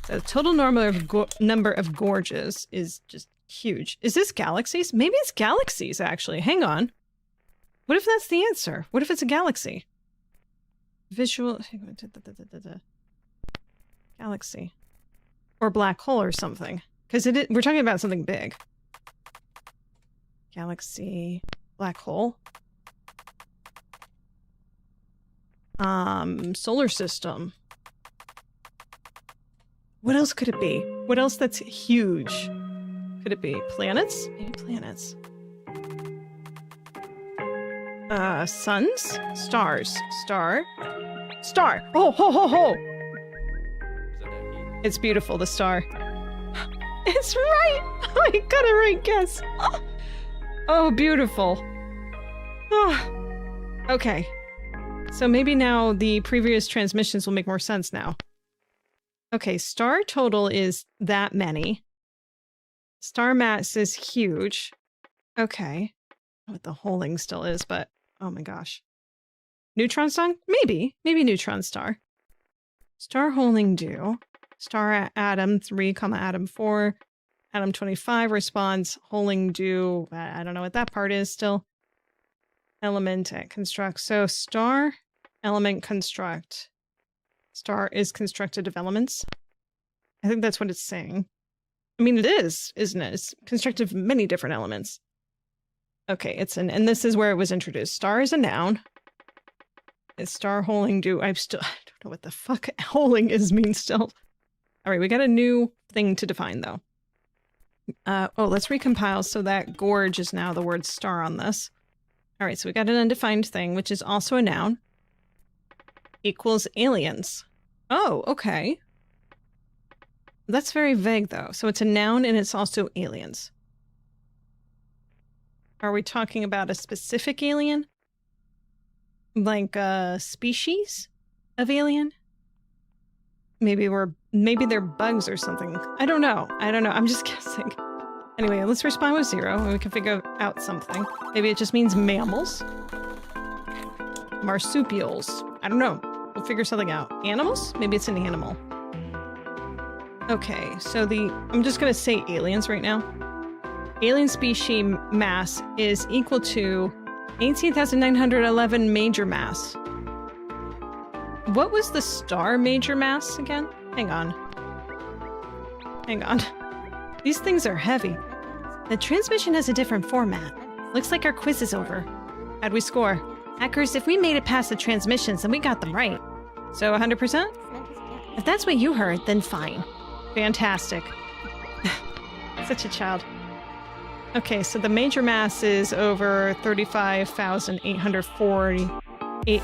The total number of gorges is just huge. Is this galaxies? Maybe it's galaxies, actually. Hang on. What if that's the answer? What if it's a galaxy? Visual... Galaxy. Or black hole or something. Because we're talking about something big. Galaxy... Black hole. Solar system. What else could it be? What else that's huge? Could it be planets? Maybe planets. Suns? Stars. Star. Star! Oh, ho, ho, ho! It's beautiful, the star. It's right! I got a right guess. Oh, beautiful. Oh. Okay. So maybe now the previous transmissions will make more sense now. Okay, star total is that many. Star mass is huge. Okay. I don't know what the holding still is, but oh my gosh. Neutron star? Maybe. Maybe neutron star. Star holding due. Star atom 3, atom 4. Atom 25 response. Holding due. I don't know what that part is still. Element at construct. So star element construct. Star is constructed of elements. I think that's what it's saying. I mean, it is, isn't it? It's constructed of many different elements. Okay, and this is where it was introduced. Star is a noun. Is star holing I don't know what the fuck holing means still. All right, we got a new thing to define though. Let's recompile so that gorge is now the word star on this. All right, so we got an undefined thing, which is also a noun. Equals aliens. Oh, okay. That's very vague though. So it's a noun and it's also aliens. Are we talking about a specific alien? Like a species of alien? Maybe they're bugs or something. I don't know. I'm just guessing. Anyway, let's respond with 0 and we can figure out something. Maybe it just means mammals. Marsupials. I don't know. We'll figure something out. Animals? Maybe it's an animal. Okay, so I'm just gonna say aliens right now. Alien species mass is equal to 18,911 major mass. What was the star major mass again? Hang on. These things are heavy. The transmission has a different format. Looks like our quiz is over. How'd we score? Hackers, if we made it past the transmissions, then we got them right. So 100%? If that's what you heard, then fine. Fantastic. Such a child. Okay, so the major mass is over 35,848,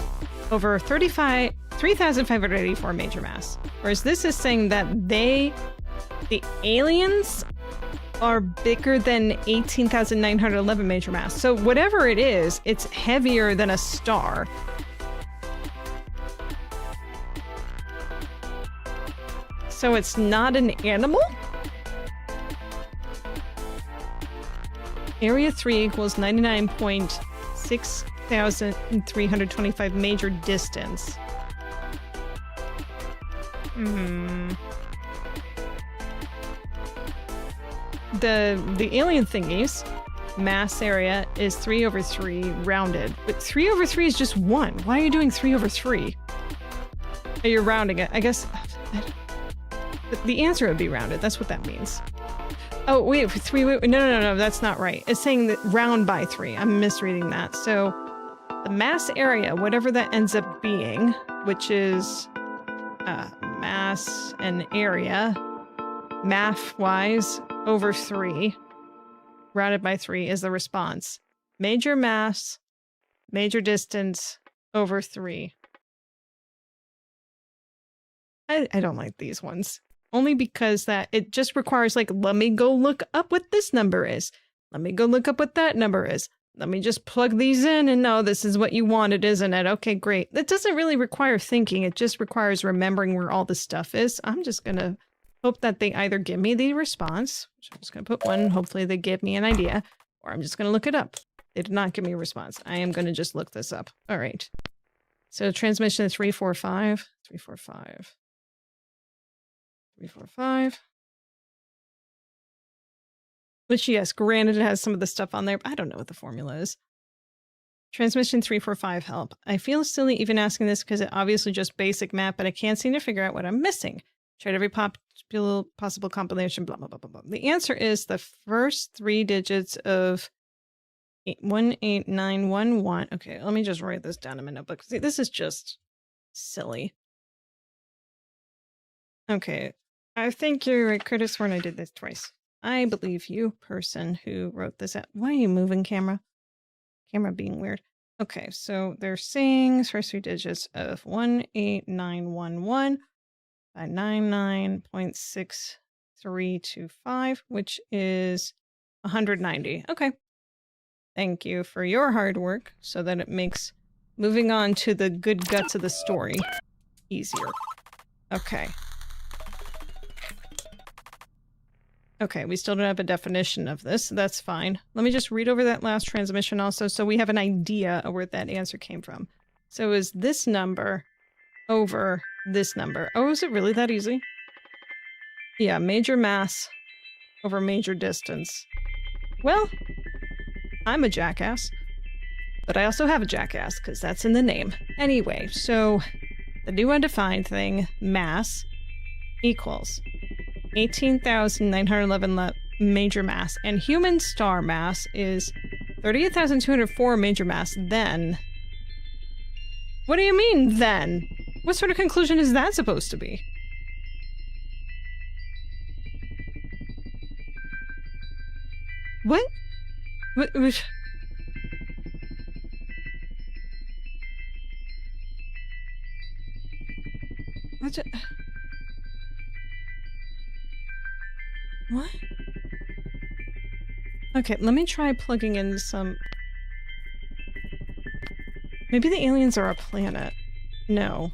over 3,584 major mass. Whereas this is saying that the aliens are bigger than 18,911 major mass. So whatever it is, it's heavier than a star. So it's not an animal? Area 3 equals 99.6,325 major distance. The alien thingies, mass area is 3/3 rounded. But 3/3 is just 1. Why are you doing 3/3? Oh, you're rounding it. I guess... The answer would be rounded. That's what that means. Oh, wait, 3... No, that's not right. It's saying that round by 3. I'm misreading that. So the mass area, whatever that ends up being, which is mass and area, math-wise, over 3, rounded by 3 is the response. Major mass, major distance, over 3. I don't like these ones. Only because that it just requires, like, let me go look up what this number is. Let me go look up what that number is. Let me just plug these in and no, this is what you wanted, isn't it? Okay, great. That doesn't really require thinking. It just requires remembering where all the stuff is. I'm just going to hope that they either give me the response, which I'm just going to put 1. Hopefully they give me an idea, or I'm just going to look it up. They did not give me a response. I am going to just look this up. All right. So transmission 345. 345. 345. Which, yes, granted, it has some of the stuff on there, but I don't know what the formula is. Transmission 345 help. I feel silly even asking this because it obviously just basic math, but I can't seem to figure out what I'm missing. Tried every possible combination, blah, blah, blah, blah, blah. The answer is the first 3 digits of 18911. Okay, let me just write this down in my notebook. See, this is just silly. Okay. I think you're right. Could have sworn I did this twice. I believe you, person who wrote this out. Why are you moving, camera? Camera being weird. Okay, so they're saying first 3 digits of 18911 by 99.6325, which is 190. Okay. Thank you for your hard work so that it makes moving on to the good guts of the story easier. Okay. Okay, we still don't have a definition of this. So that's fine. Let me just read over that last transmission also so we have an idea of where that answer came from. So is this number over this number? Oh, is it really that easy? Yeah, major mass over major distance. Well, I'm a jackass. But I also have a jackass because that's in the name. Anyway, so the new undefined thing, mass, equals 18,911 major mass, and human star mass is 38,204 major mass, then... What do you mean, then? What sort of conclusion is that supposed to be? What? What? What? Okay, let me try plugging in some... Maybe the aliens are a planet. No.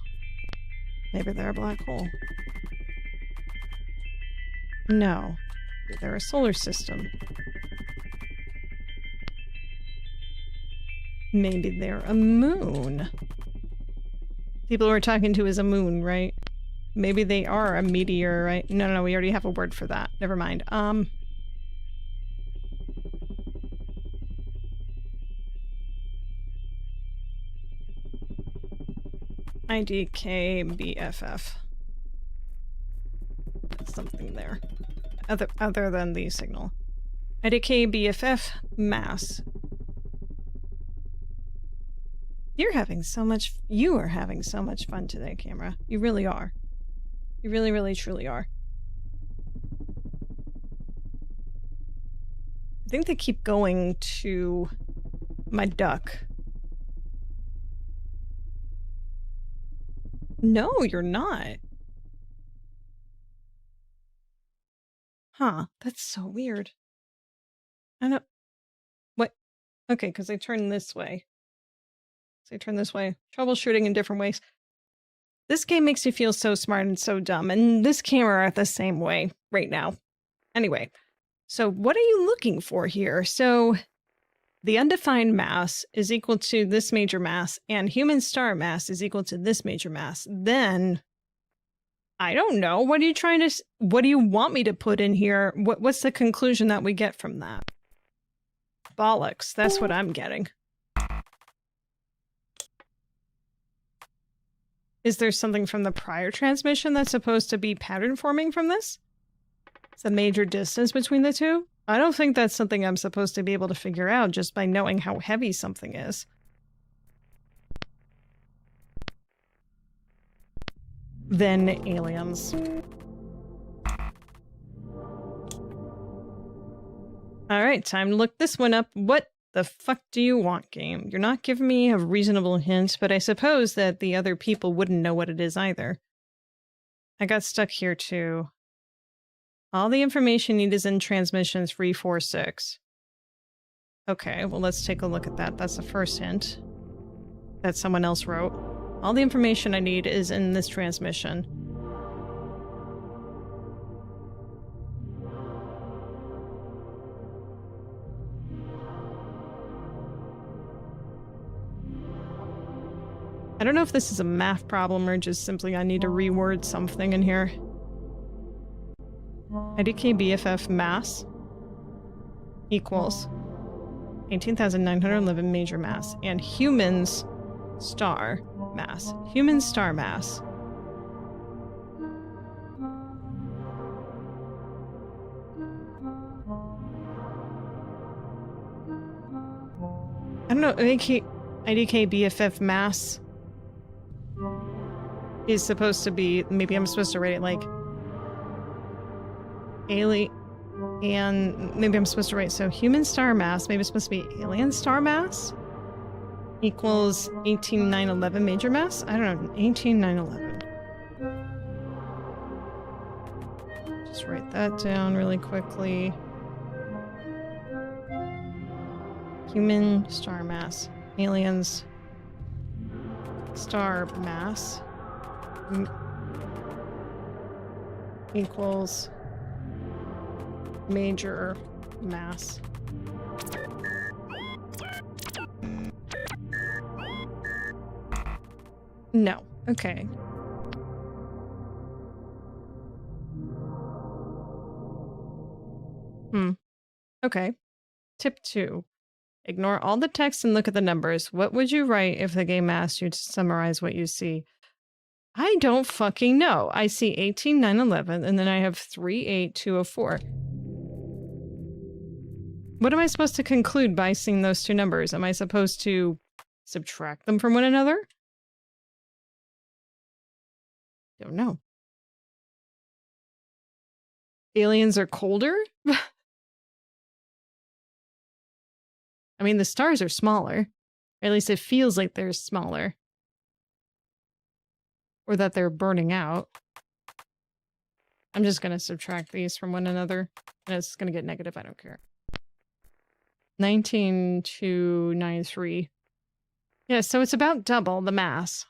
Maybe they're a black hole. No. Maybe they're a solar system. Maybe they're a moon. People we're talking to is a moon, right? Maybe they are a meteor, right? No, we already have a word for that. Never mind. IDKBFF. Something there. Other than the signal. IDKBFF mass. You are having so much fun today, camera. You really are. You really, really, truly are. I think they keep going to my duck. No, you're not. Huh, that's so weird. I don't... What? Okay, because I turn this way. So I turn this way. Troubleshooting in different ways. This game makes you feel so smart and so dumb, and this camera the same way right now. Anyway, so what are you looking for here? So the undefined mass is equal to this major mass, and human star mass is equal to this major mass. Then, I don't know. What are you trying to... What do you want me to put in here? What's the conclusion that we get from that? Bollocks. That's what I'm getting. Is there something from the prior transmission that's supposed to be pattern forming from this? Is a major distance between the two? I don't think that's something I'm supposed to be able to figure out just by knowing how heavy something is. Then aliens. Alright, time to look this one up. What the fuck do you want, game? You're not giving me a reasonable hint, but I suppose that the other people wouldn't know what it is either. I got stuck here too. All the information needed is in transmission 346. Okay, well let's take a look at that. That's the first hint that someone else wrote. All the information I need is in this transmission. I don't know if this is a math problem or just simply I need to reword something in here. IDKBFF mass equals 18,911 major mass, and humans star mass. Human star mass. I don't know, IDKBFF mass is supposed to be, maybe I'm supposed to write it like alien, and maybe I'm supposed to write, so human star mass, maybe it's supposed to be alien star mass equals 18,911 major mass? I don't know, 18,911. Just write that down really quickly. Human star mass, aliens star mass equals major mass. No. Okay. Okay. Tip 2. Ignore all the text and look at the numbers. What would you write if the game asked you to summarize what you see? I don't fucking know. I see 18, 9, 11, and then I have 3, 8, 204. What am I supposed to conclude by seeing those two numbers? Am I supposed to subtract them from one another? Don't know. Aliens are colder? I mean, the stars are smaller. Or at least it feels like they're smaller. Or that they're burning out. I'm just going to subtract these from one another. And it's going to get negative, I don't care. 19293. Yeah, so it's about double the mass.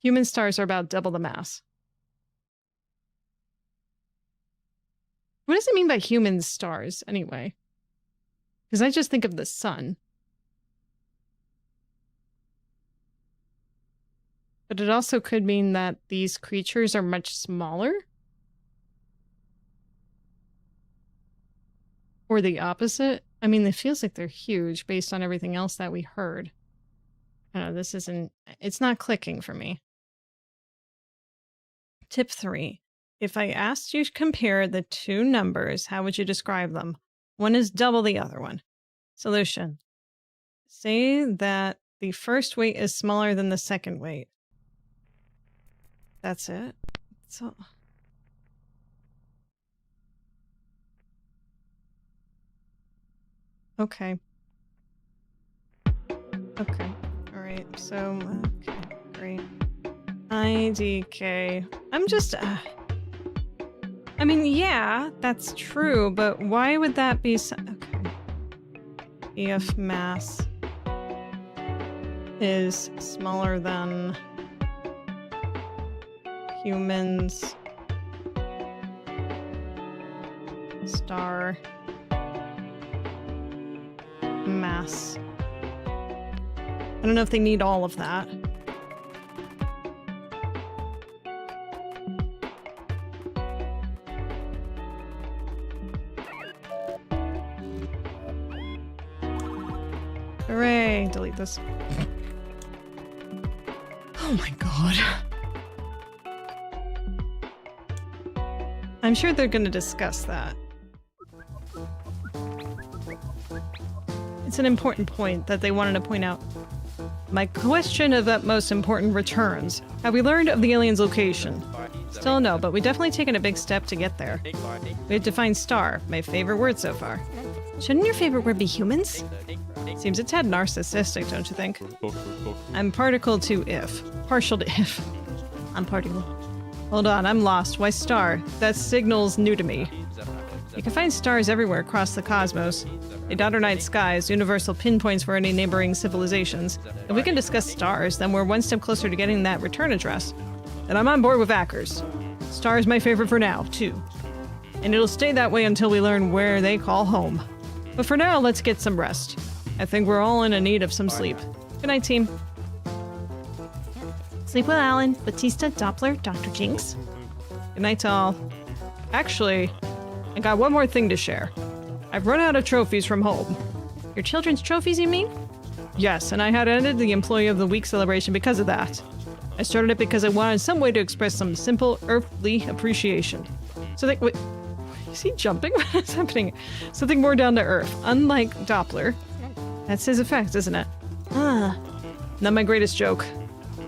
Human stars are about double the mass. What does it mean by human stars, anyway? Because I just think of the sun. But it also could mean that these creatures are much smaller? Or the opposite? I mean, it feels like they're huge based on everything else that we heard. I don't know, this isn't... It's not clicking for me. Tip 3. If I asked you to compare the two numbers, how would you describe them? One is double the other one. Solution. Say that the first weight is smaller than the second weight. That's it. So... Okay. Okay. Alright, so... Okay, great. IDK. I'm just... I mean, yeah, that's true, but why would that be so... Okay. EF mass is smaller than humans star mass. I don't know if they need all of that. Hooray! Delete this. Oh my god. I'm sure they're gonna discuss that. It's an important point that they wanted to point out. My question of utmost importance returns. Have we learned of the alien's location? Still no, but we've definitely taken a big step to get there. We have defined star, my favorite word so far. Shouldn't your favorite word be humans? Seems a tad narcissistic, don't you think? I'm partial to if. Partial to if. I'm partial. Hold on, I'm lost. Why star? That signal's new to me. You can find stars everywhere across the cosmos. They dot our night skies, universal pinpoints for any neighboring civilizations. If we can discuss stars, then we're one step closer to getting that return address. And I'm on board with Ackers. Star's my favorite for now, too. And it'll stay that way until we learn where they call home. But for now, let's get some rest. I think we're all in a need of some sleep. Good night, team. Sleep well, Alan. Batista, Doppler, Dr. Jinx. Good night to all. Actually, I got one more thing to share. I've run out of trophies from home. Your children's trophies, you mean? Yes, and I had ended the Employee of the Week celebration because of that. I started it because I wanted some way to express some simple, earthly appreciation. So wait, is he jumping? What is happening? Something more down to earth. Unlike Doppler. That's his effect, isn't it? Not my greatest joke.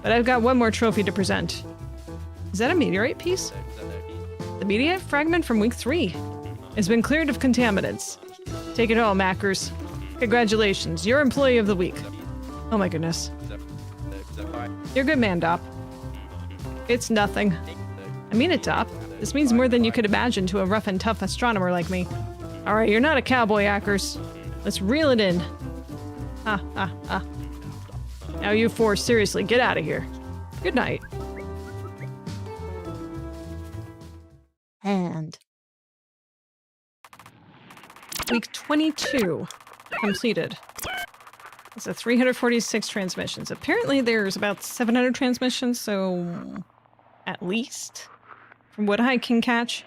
But I've got one more trophy to present. Is that a meteorite piece? The meteorite fragment from week 3. It's been cleared of contaminants. Take it home, Ackers. Congratulations, you're Employee of the Week. Oh my goodness. You're a good man, Dop. It's nothing. I mean it, Dop. This means more than you could imagine to a rough and tough astronomer like me. Alright, you're not a cowboy, Ackers. Let's reel it in. Now you four, seriously, get out of here. Good night. And... Week 22 completed. It's a 346 transmissions. Apparently there's about 700 transmissions, so... at least, from what I can catch.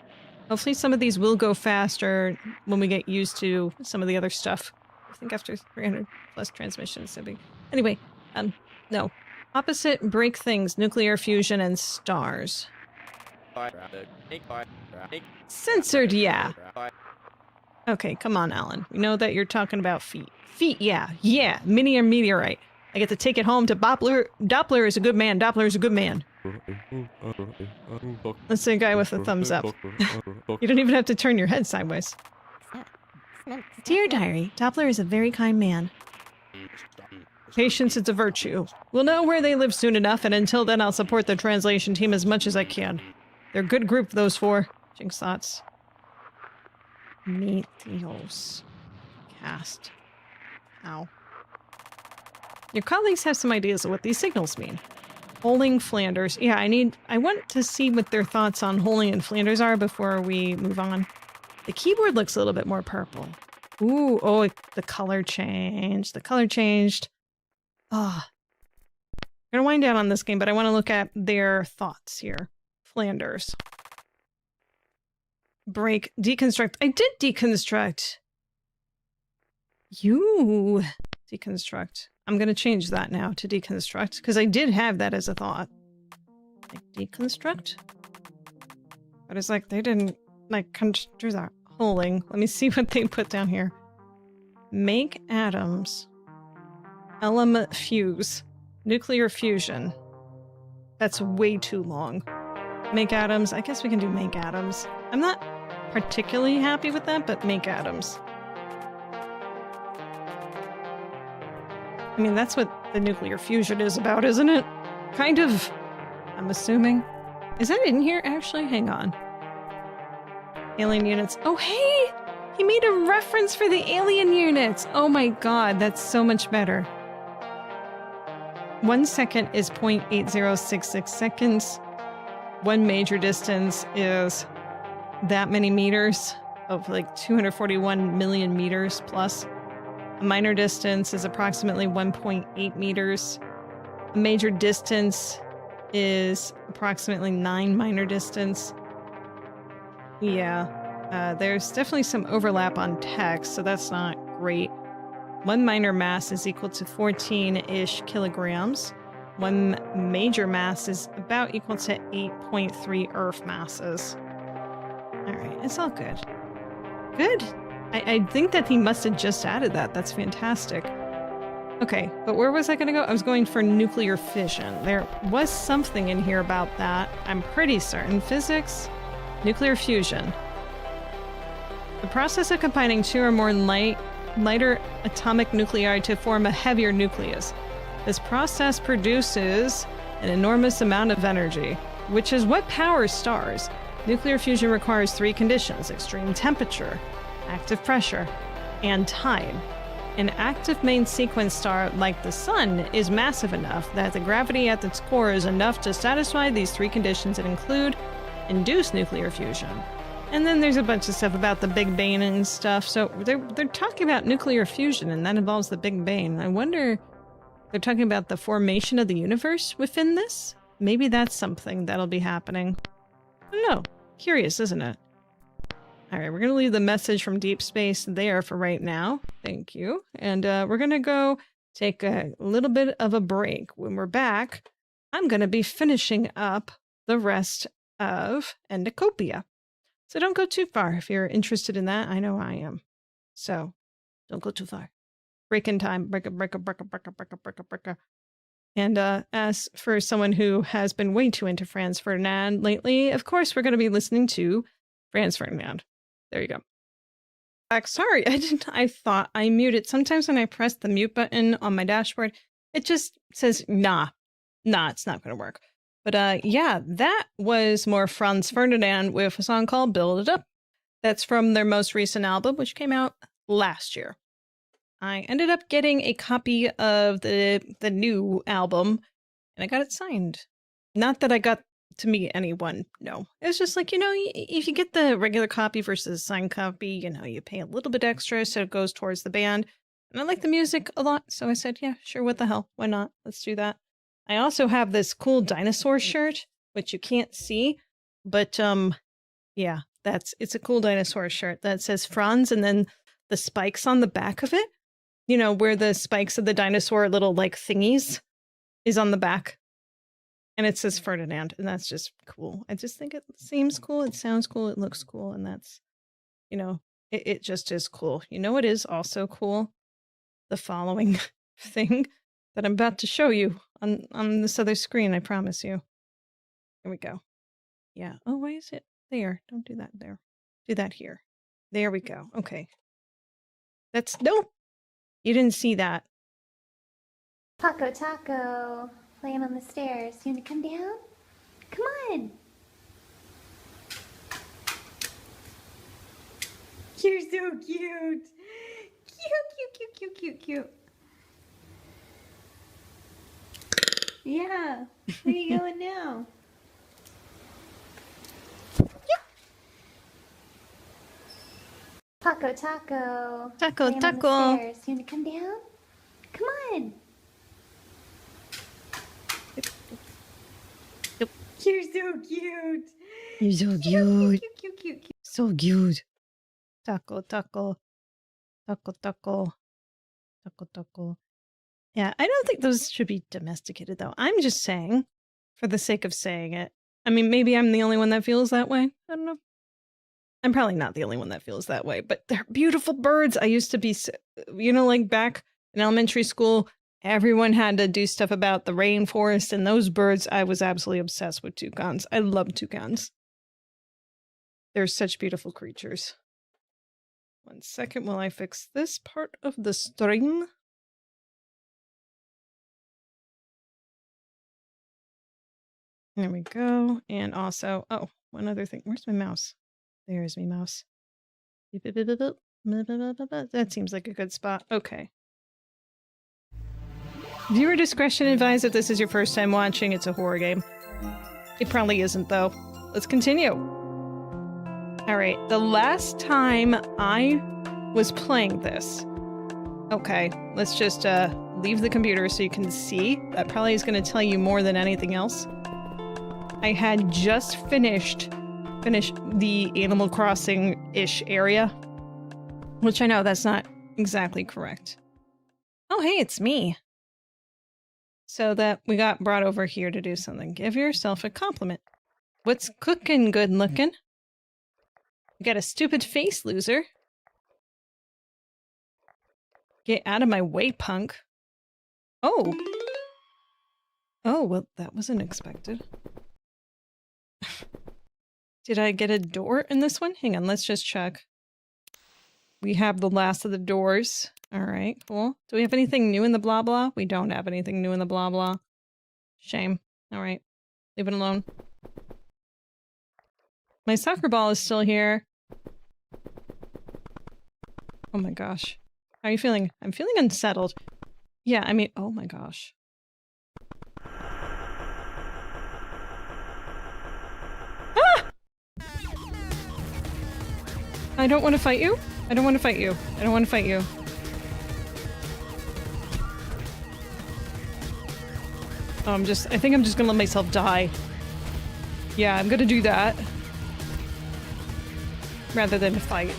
Hopefully some of these will go faster when we get used to some of the other stuff. I think after 300 plus transmissions, it'll be... Anyway, no. Opposite break things, nuclear fusion, and stars. Censored, yeah. Okay, come on, Alan. We know that you're talking about feet. Feet, yeah. Yeah, mini or meteorite. I get to take it home to Doppler. Doppler is a good man. Doppler is a good man. That's the guy with the thumbs up. You don't even have to turn your head sideways. Dear Diary, Doppler is a very kind man. Patience is a virtue. We'll know where they live soon enough, and until then I'll support the translation team as much as I can. They're a good group, those four. Jinx thoughts. Meteos. Cast. Ow. Your colleagues have some ideas of what these signals mean. Holing Flanders. Yeah, I want to see what their thoughts on Holing and Flanders are before we move on. The keyboard looks a little bit more purple. Ooh, oh, the color changed. The color changed. Ah. I'm gonna wind down on this game, but I want to look at their thoughts here. Flanders. Break. Deconstruct. I did deconstruct. You deconstruct. I'm going to change that now to deconstruct, because I did have that as a thought. Like, deconstruct? But it's like, they didn't, like, do that. Holing. Let me see what they put down here. Make atoms. Element fuse. Nuclear fusion. That's way too long. Make atoms. I guess we can do make atoms. I'm not particularly happy with that, but make atoms. I mean, that's what the nuclear fusion is about, isn't it? Kind of. I'm assuming. Is that in here, actually? Hang on. Alien units. Oh, hey! He made a reference for the alien units! Oh my god, that's so much better. 1 second is 0.8066 seconds. 1 major distance is that many meters of like 241 million meters plus. A minor distance is approximately 1.8 meters. A major distance is approximately 9 minor distance. Yeah, there's definitely some overlap on text, so that's not great. 1 minor mass is equal to 14-ish kilograms. 1 major mass is about equal to 8.3 Earth masses. Alright, it's all good. Good. I think that he must have just added that. That's fantastic. Okay, but where was I going to go? I was going for nuclear fission. There was something in here about that. I'm pretty certain. Physics? Nuclear fusion. The process of combining 2 or more lighter atomic nuclei to form a heavier nucleus. This process produces an enormous amount of energy, which is what powers stars. Nuclear fusion requires 3 conditions: extreme temperature, active pressure, and time. An active main sequence star like the Sun is massive enough that the gravity at its core is enough to satisfy these 3 conditions and include induced nuclear fusion. And then there's a bunch of stuff about the Big Bang and stuff. So they're talking about nuclear fusion, and that involves the Big Bang. I wonder, they're talking about the formation of the universe within this? Maybe that's something that'll be happening. I don't know. Curious, isn't it? Alright, we're going to leave the message from deep space there for right now. Thank you. And we're going to go take a little bit of a break. When we're back, I'm going to be finishing up the rest of Endacopia. So don't go too far if you're interested in that. I know I am. So don't go too far. Break in time. Break. And as for someone who has been way too into Franz Ferdinand lately, of course, we're going to be listening to Franz Ferdinand. There you go. Sorry, I thought I muted. Sometimes when I press the mute button on my dashboard, it just says, nah, it's not going to work. But yeah, that was more Franz Ferdinand with a song called Build It Up. That's from their most recent album, which came out last year. I ended up getting a copy of the new album, and I got it signed. Not that I got to meet anyone, no. It's just like, if you get the regular copy versus signed copy, you pay a little bit extra, so it goes towards the band. And I like the music a lot, so I said, yeah, sure, what the hell, why not? Let's do that. I also have this cool dinosaur shirt, which you can't see, but yeah, it's a cool dinosaur shirt that says Franz and then the spikes on the back of it, where the spikes of the dinosaur are little like thingies. is on the back. And it says Ferdinand, and that's just cool. I just think it seems cool, it sounds cool, it looks cool, and that's, you know, it just is cool. You know what is also cool? The following thing that I'm about to show you on this other screen, I promise you. Here we go. Yeah. Oh, why is it there? Don't do that there. Do that here. There we go. Okay. That's, no! You didn't see that. Taco, playing on the stairs. You wanna come down? Come on! You're so cute! Cute. Yeah, where are you going now? Taco. Taco. Playing on the stairs. You wanna come down? Come on! Yep. You're so cute! You're so cute. Cute. So cute. Taco. Yeah, I don't think those should be domesticated, though. I'm just saying, for the sake of saying it. I mean, maybe I'm the only one that feels that way. I don't know. I'm probably not the only one that feels that way, but they're beautiful birds. I used to be, you know, like back in elementary school, everyone had to do stuff about the rainforest and those birds. I was absolutely obsessed with toucans. I love toucans. They're such beautiful creatures. 1 second while I fix this part of the stream. There we go. And also, oh, one other thing. Where's my mouse? There's my mouse. That seems like a good spot. Okay. Viewer discretion advised if this is your first time watching. It's a horror game. It probably isn't, though. Let's continue. Alright, the last time I was playing this... Okay, let's just leave the computer so you can see. That probably is going to tell you more than anything else. I had just finished the Animal Crossing-ish area. Which I know that's not exactly correct. Oh, hey, it's me. So that we got brought over here to do something. Give yourself a compliment. What's cooking, good looking? You got a stupid face, loser. Get out of my way, punk. Oh. Oh, well, that wasn't expected. Did I get a door in this one? Hang on, let's just check. We have the last of the doors. Alright, cool. Do we have anything new in the blah blah? We don't have anything new in the blah blah. Shame. Alright. Leave it alone. My soccer ball is still here. Oh my gosh. How are you feeling? I'm feeling unsettled. Yeah, I mean, oh my gosh. Ah! I don't want to fight you. I don't want to fight you. I don't want to fight you. Oh, I think I'm just gonna let myself die. Yeah, I'm gonna do that. Rather than fight.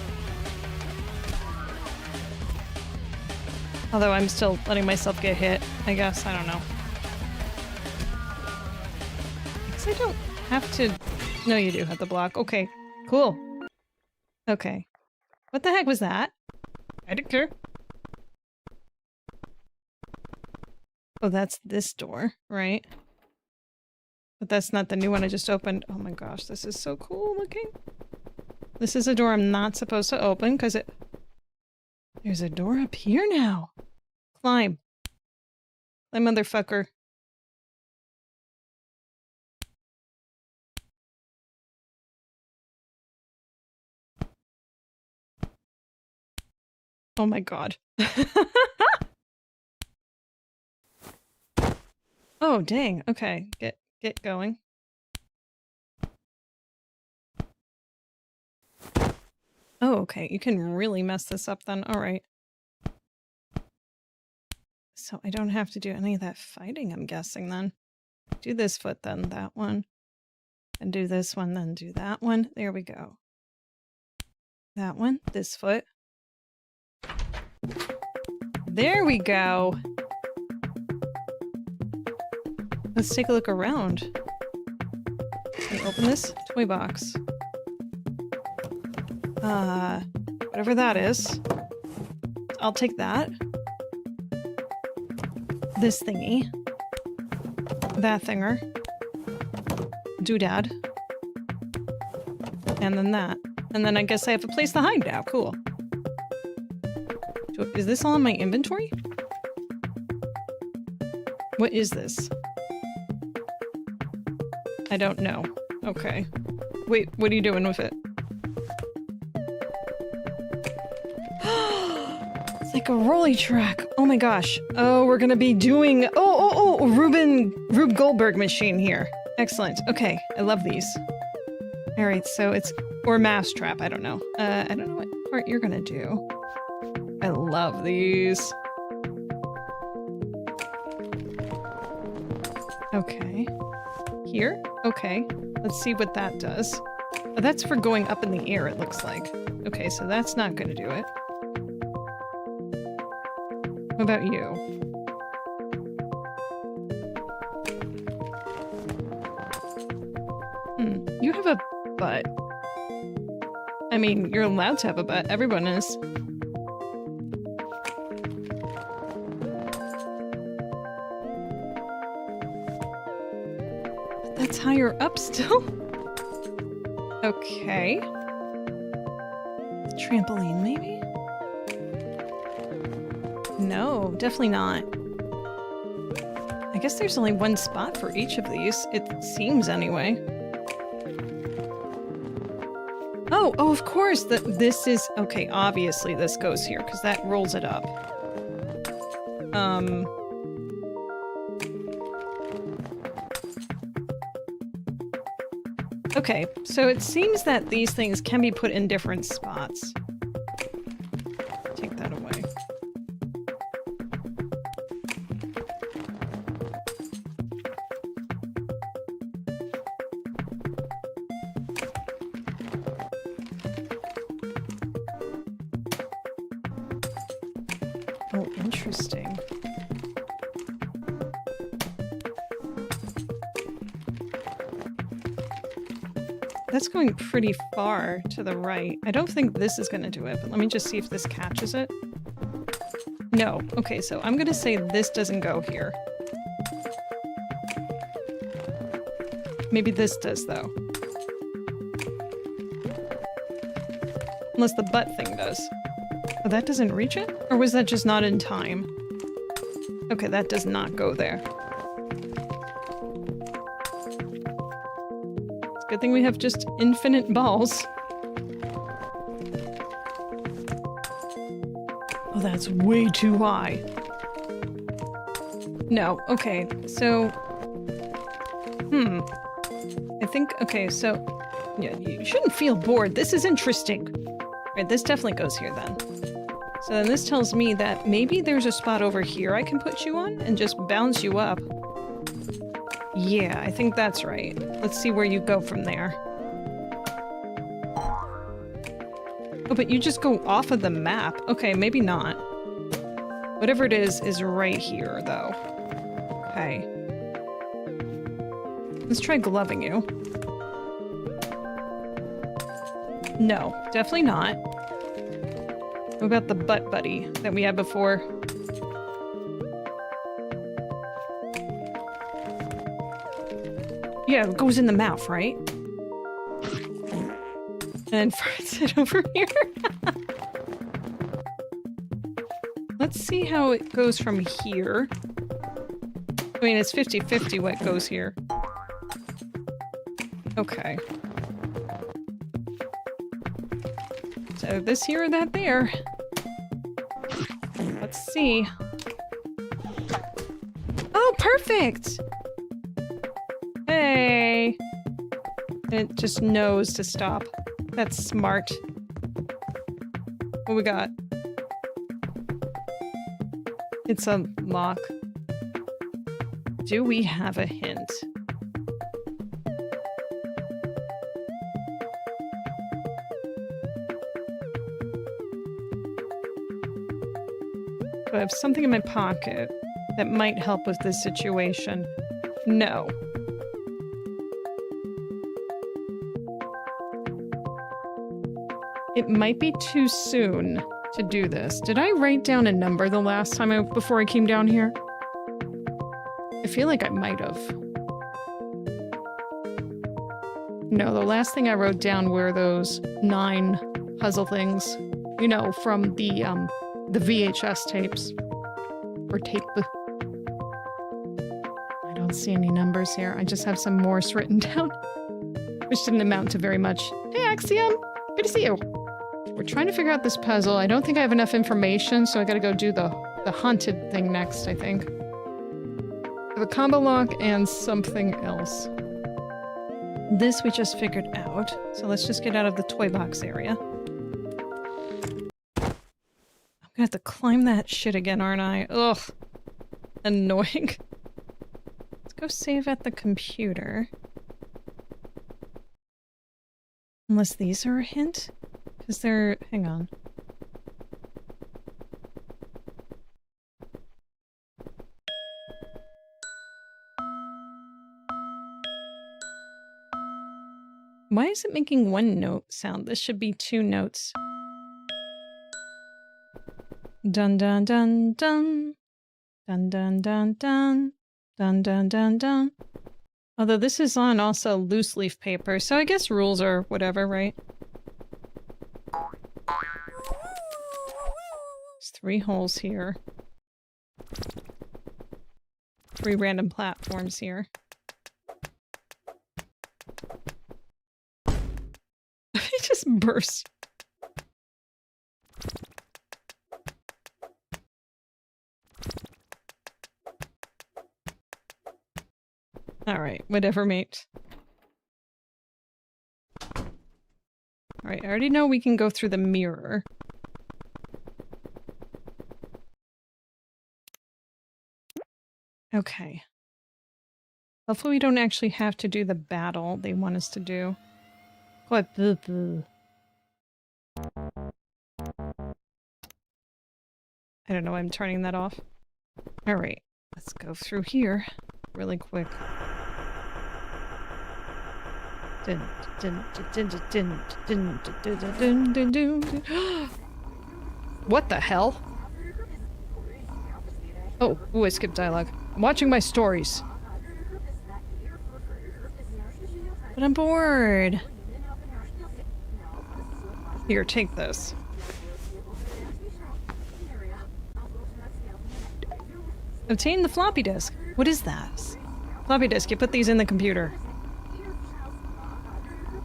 Although I'm still letting myself get hit, I guess. I don't know. Because I don't have to... No, you do have the block. Okay, cool. Okay. What the heck was that? I don't care. Oh, that's this door, right? But that's not the new one I just opened. Oh my gosh, this is so cool looking. This is a door I'm not supposed to open because it... There's a door up here now. Climb. Climb, motherfucker. Oh my god. Oh, dang. Okay. Get going. Oh, okay. You can really mess this up then. Alright. So I don't have to do any of that fighting, I'm guessing then. Do this foot then, that one. And do this one, then do that one. There we go. That one, this foot. There we go. Let's take a look around. Can we open this toy box? Whatever that is. I'll take that. This thingy. That thinger. Doodad. And then that. And then I guess I have a place to hide now. Cool. Is this all in my inventory? What is this? I don't know. Okay. Wait, what are you doing with it? It's like a rolly track. Oh my gosh. Oh, we're gonna be doing... Rube Goldberg machine here. Excellent. Okay, I love these. Alright, so it's... Or mousetrap, I don't know. I don't know what part you're gonna do. I love these. Okay. Here? Okay. Let's see what that does. Oh, that's for going up in the air, it looks like. Okay, so that's not gonna do it. What about you? You have a butt. I mean, you're allowed to have a butt. Everyone is. But that's higher up still? Okay. Trampoline, maybe? No, definitely not. I guess there's only one spot for each of these. It seems anyway. Oh, of course! This is... Okay, obviously this goes here, because that rolls it up. Okay, so it seems that these things can be put in different spots. Take that away. Oh, interesting. That's going pretty far to the right. I don't think this is going to do it, but let me just see if this catches it. No. Okay, so I'm going to say this doesn't go here. Maybe this does, though. Unless the butt thing does. Oh, that doesn't reach it? Or was that just not in time? Okay, that does not go there. It's a good thing we have just infinite balls. Oh, that's way too high. No, okay, so... I think, okay, so... Yeah, you shouldn't feel bored. This is interesting. Right, this definitely goes here then. So then this tells me that maybe there's a spot over here I can put you on and just bounce you up. Yeah, I think that's right. Let's see where you go from there. Oh, but you just go off of the map. Okay, maybe not. Whatever it is right here, though. Okay. Let's try gloving you. No, definitely not. What about the butt buddy that we had before? Yeah, it goes in the mouth, right? And then farts it over here. Let's see how it goes from here. I mean, it's 50-50 what goes here. Okay. So this here or that there. Let's see. Oh, perfect! Hey! It just knows to stop. That's smart. What we got? It's a lock. Do we have a hint? I have something in my pocket that might help with this situation. No. It might be too soon to do this. Did I write down a number the last time before I came down here? I feel like I might have. No, the last thing I wrote down were those 9 puzzle things. You know, from the VHS tapes. Or tape. I don't see any numbers here. I just have some Morse written down. Which didn't amount to very much. Hey, Axiom! Good to see you! We're trying to figure out this puzzle. I don't think I have enough information, so I gotta go do the haunted thing next, I think. I have a combo lock and something else. This we just figured out, so let's just get out of the toy box area. I'm gonna have to climb that shit again, aren't I? Ugh. Annoying. Let's go save at the computer. Unless these are a hint? Because they're... hang on. Why is it making 1 note sound? This should be 2 notes. Dun dun dun dun. Dun dun dun dun. Dun dun dun dun. Although this is on also loose leaf paper, so I guess rules are whatever, right? There's 3 holes here. 3 random platforms here. It just burst. Alright, whatever, mate. Alright, I already know we can go through the mirror. Okay. Hopefully we don't actually have to do the battle they want us to do. What? I don't know why I'm turning that off. Alright, let's go through here really quick. What the hell? Oh, ooh, I skipped dialogue. I'm watching my stories. But I'm bored. Here, take this. Obtain the floppy disk. What is that? Floppy disk, you put these in the computer.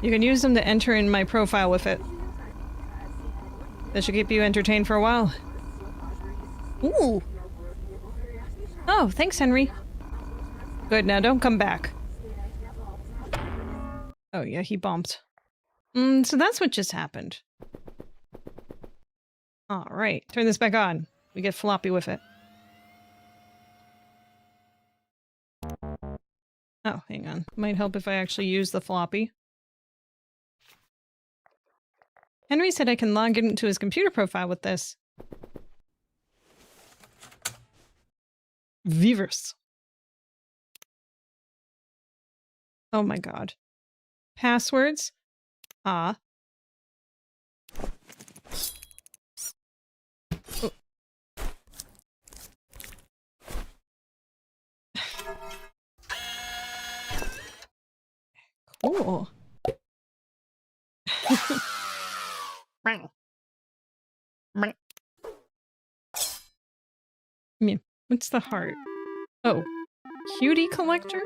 You can use them to enter in my profile with it. That should keep you entertained for a while. Ooh! Oh, thanks, Henry. Good, now don't come back. Oh yeah, he bumped. So that's what just happened. Alright, turn this back on. We get floppy with it. Oh, hang on. Might help if I actually use the floppy. Henry said I can log into his computer profile with this. Vivers. Oh my god. Passwords? Ah. Oh. Cool. What's the heart? Oh. Cutie collector?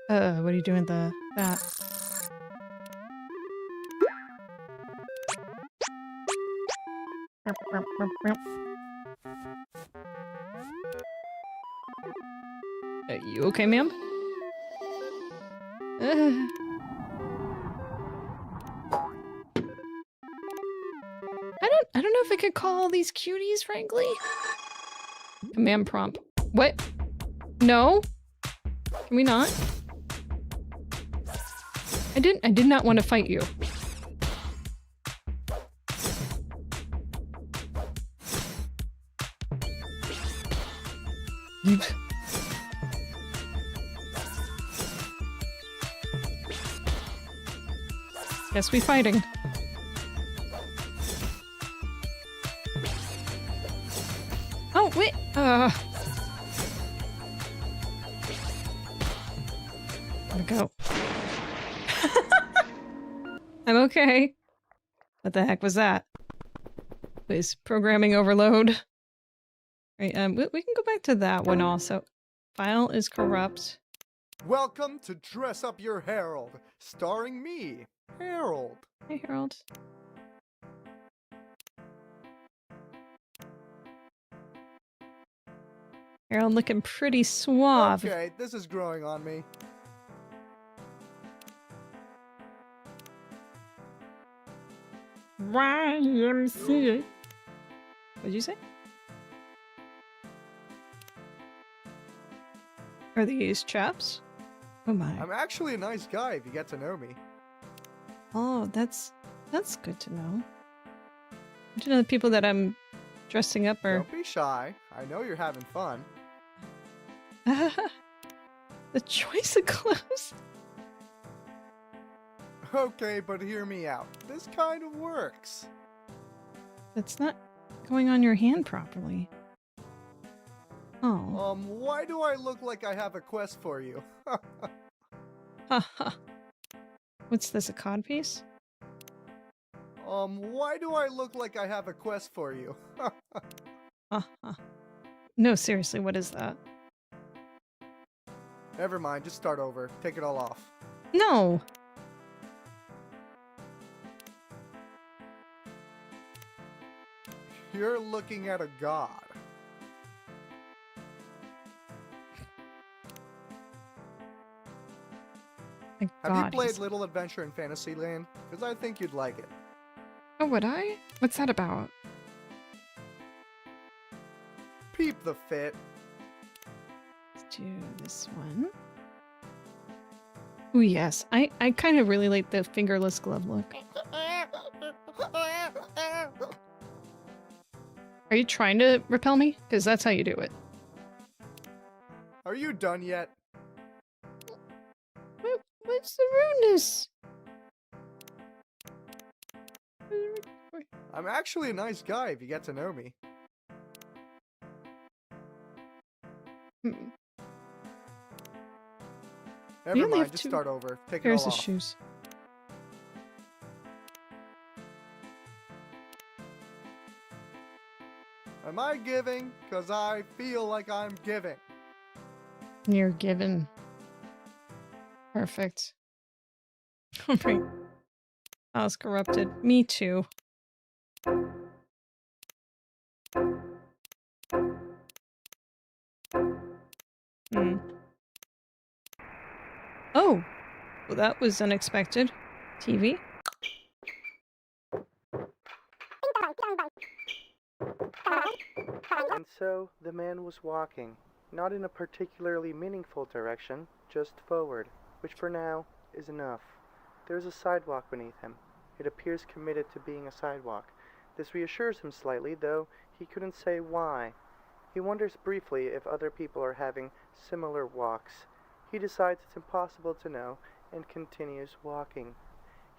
What are you doing with that? You okay, ma'am? I don't know if I could call these cuties, frankly. Command prompt. What? No? Can we not? I did not want to fight you. Guess we fighting. Oh, wait! There we go. I'm okay. What the heck was that? Please, programming overload. Right, we can go back to that one also. File is corrupt. Welcome to Dress Up Your Herald, starring me, Harold. Hey, Harold. Harold looking pretty suave. Okay, this is growing on me. YMCA. What'd you say? Are these chaps? Oh my. I'm actually a nice guy if you get to know me. Oh, that's good to know. Good to know the people that I'm dressing up are... Don't be shy. I know you're having fun. The choice of clothes. Okay, but hear me out. This kind of works. That's not going on your hand properly. Oh. Why do I look like I have a quest for you? Haha. What's this, a cod piece? Why do I look like I have a quest for you? No, seriously, what is that? Never mind, just start over. Take it all off. No! You're looking at a god. My Have you God, played he's- Little Adventure in Fantasyland? Because I think you'd like it. Oh, would I? What's that about? Peep the fit. Let's do this one. Oh yes, I kind of really like the fingerless glove look. Are you trying to repel me? Because that's how you do it. Are you done yet? What's the rudeness? I'm actually a nice guy if you get to know me. Hmm. Never only mind, have just 2 start over. Take it pairs all of off. shoes. Am I giving? Because I feel like I'm giving. You're given. Perfect. Alright. I was corrupted. Me too. Hmm. Oh! Well, that was unexpected. TV? And so the man was walking, not in a particularly meaningful direction, just forward, which for now is enough. There is a sidewalk beneath him. It appears committed to being a sidewalk. This reassures him slightly, though he couldn't say why. He wonders briefly if other people are having similar walks. He decides it's impossible to know and continues walking.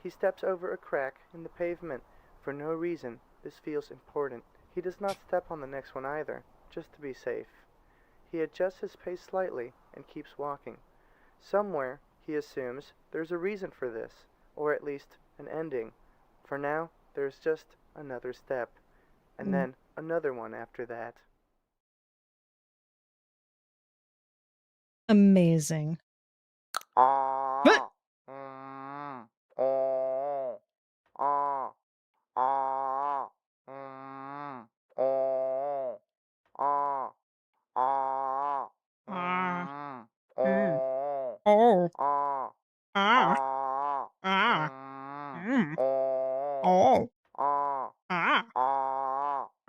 He steps over a crack in the pavement. For no reason, this feels important. He does not step on the next one either, just to be safe. He adjusts his pace slightly and keeps walking. Somewhere, he assumes, there's a reason for this, or at least an ending. For now, there's just another step, and then another one after that. Amazing. What? Oh.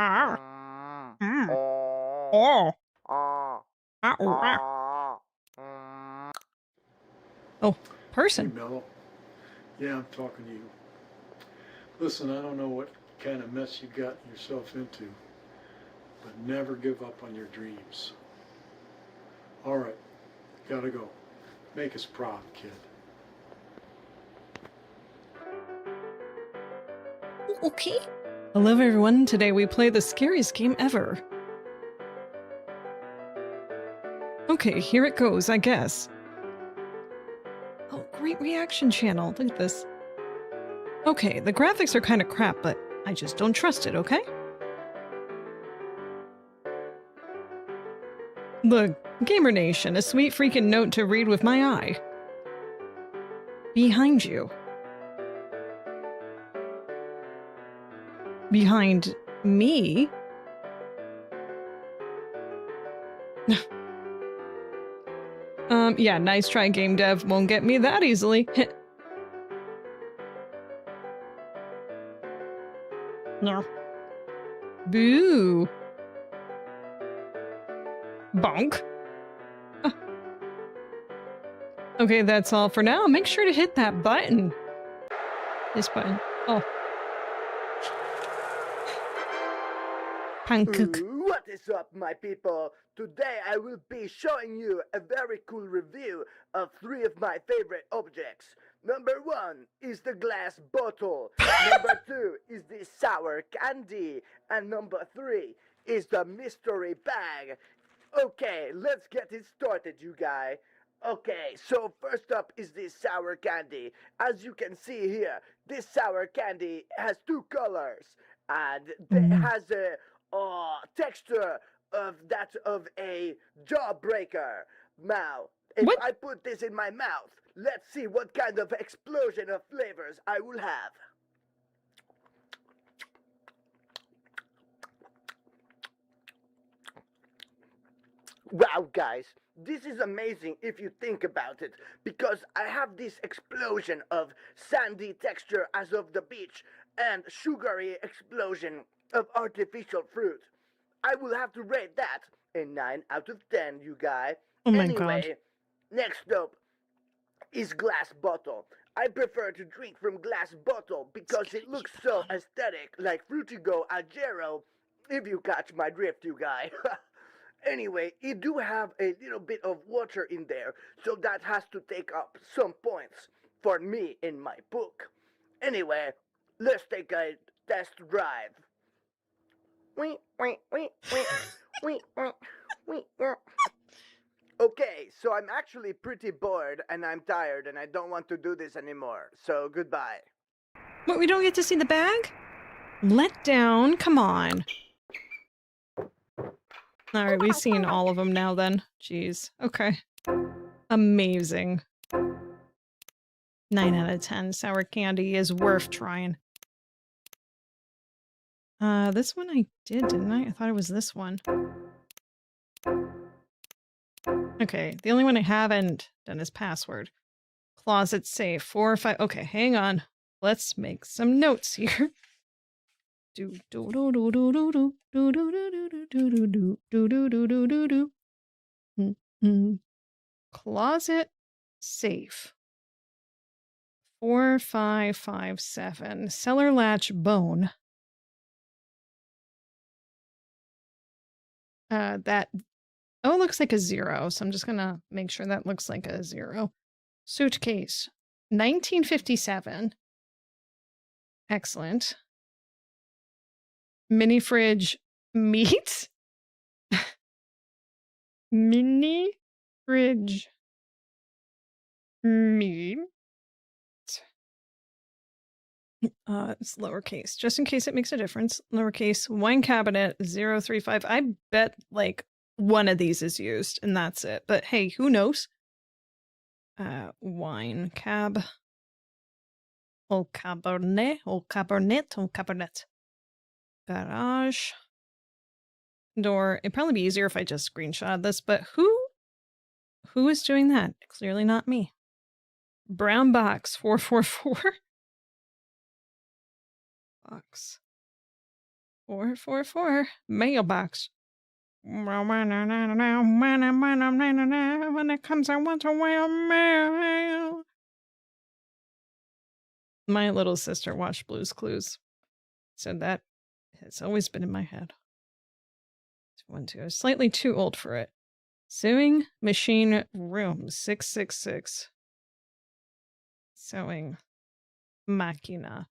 Oh. Oh, person. Hey, Mello. Yeah, I'm talking to you. Listen, I don't know what kind of mess you got yourself into, but never give up on your dreams. All right, gotta go. Make us proud, kid. Okay. Hello everyone, today we play the scariest game ever. Okay, here it goes, I guess. Oh, great reaction channel, look at this. Okay, the graphics are kind of crap, but I just don't trust it, okay? Look, Gamer Nation, a sweet freaking note to read with my eye. Behind you. Behind me? Yeah, nice try, game dev. Won't get me that easily. No. Boo. Bonk. Okay, that's all for now. Make sure to hit that button. This button. Oh. Pancake. What is up, my people? Today I will be showing you a very cool review of 3 of my favorite objects. Number 1 is the glass bottle. Number 2 is the sour candy. And number 3 is the mystery bag. Okay, let's get it started, you guys. Okay, so first up is this sour candy. As you can see here, this sour candy has 2 colors. And it has a texture of that of a jawbreaker. Now, if What? I put this in my mouth, let's see what kind of explosion of flavors I will have. Wow, guys, this is amazing if you think about it, because I have this explosion of sandy texture as of the beach and sugary explosion of artificial fruit. I will have to rate that a 9 out of 10, you guys. Oh my Anyway, god. next up is glass bottle. I prefer to drink from glass bottle because it looks so aesthetic, like Frutigo Agero, if you catch my drift, you guys. Anyway, it do have a little bit of water in there, so that has to take up some points for me in my book. Anyway, let's take a test drive. Okay, so I'm actually pretty bored and I'm tired and I don't want to do this anymore, so goodbye. What, we don't get to see the bag? Let down, come on. Alright, we've seen all of them now then. Jeez, okay. Amazing. 9 out of 10. Sour candy is worth trying. This one I did, didn't I? I thought it was this one. Okay, the only one I haven't done is password. Closet safe, 4 or 5. Okay, hang on. Let's make some notes here. Do do do do do do do do do do do do do do do do do do do. Closet safe. 4557. Cellar latch bone. That it looks like a 0, so I'm just gonna make sure that looks like a 0. Suitcase. 1957. Excellent. Mini fridge meat. Mini fridge meat. It's lowercase, just in case it makes a difference. Lowercase, wine cabinet 035. I bet like one of these is used and that's it. But hey, who knows? Wine cab. Au cabernet, au cabernet, au cabernet. Garage. Door. It'd probably be easier if I just screenshot this, but who is doing that? Clearly not me. Brown box 444. Box 444. Mailbox. When it comes, I want to wear mail. My little sister watched Blue's Clues. So that has always been in my head. 1, 2. I was slightly too old for it. Sewing machine room 666. Sewing machina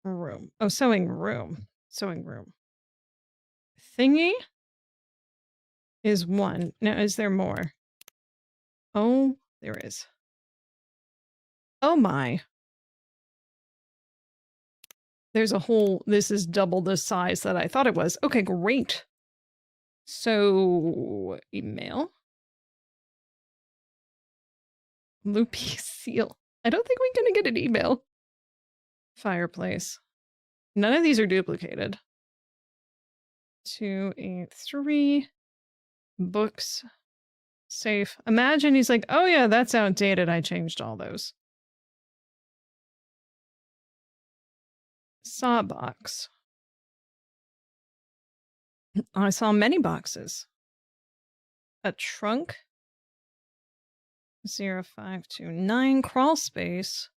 room. Oh, sewing room. Sewing room. Thingy is 1. Now, is there more? Oh, there is. Oh my. There's a whole, this is double the size that I thought it was. Okay, great. So, email. Loopy seal. I don't think we're gonna get an email. Fireplace. None of these are duplicated. 283. Books. Safe. Imagine he's like, oh yeah, that's outdated. I changed all those. Saw box. I saw many boxes. A trunk. 0529. Crawl space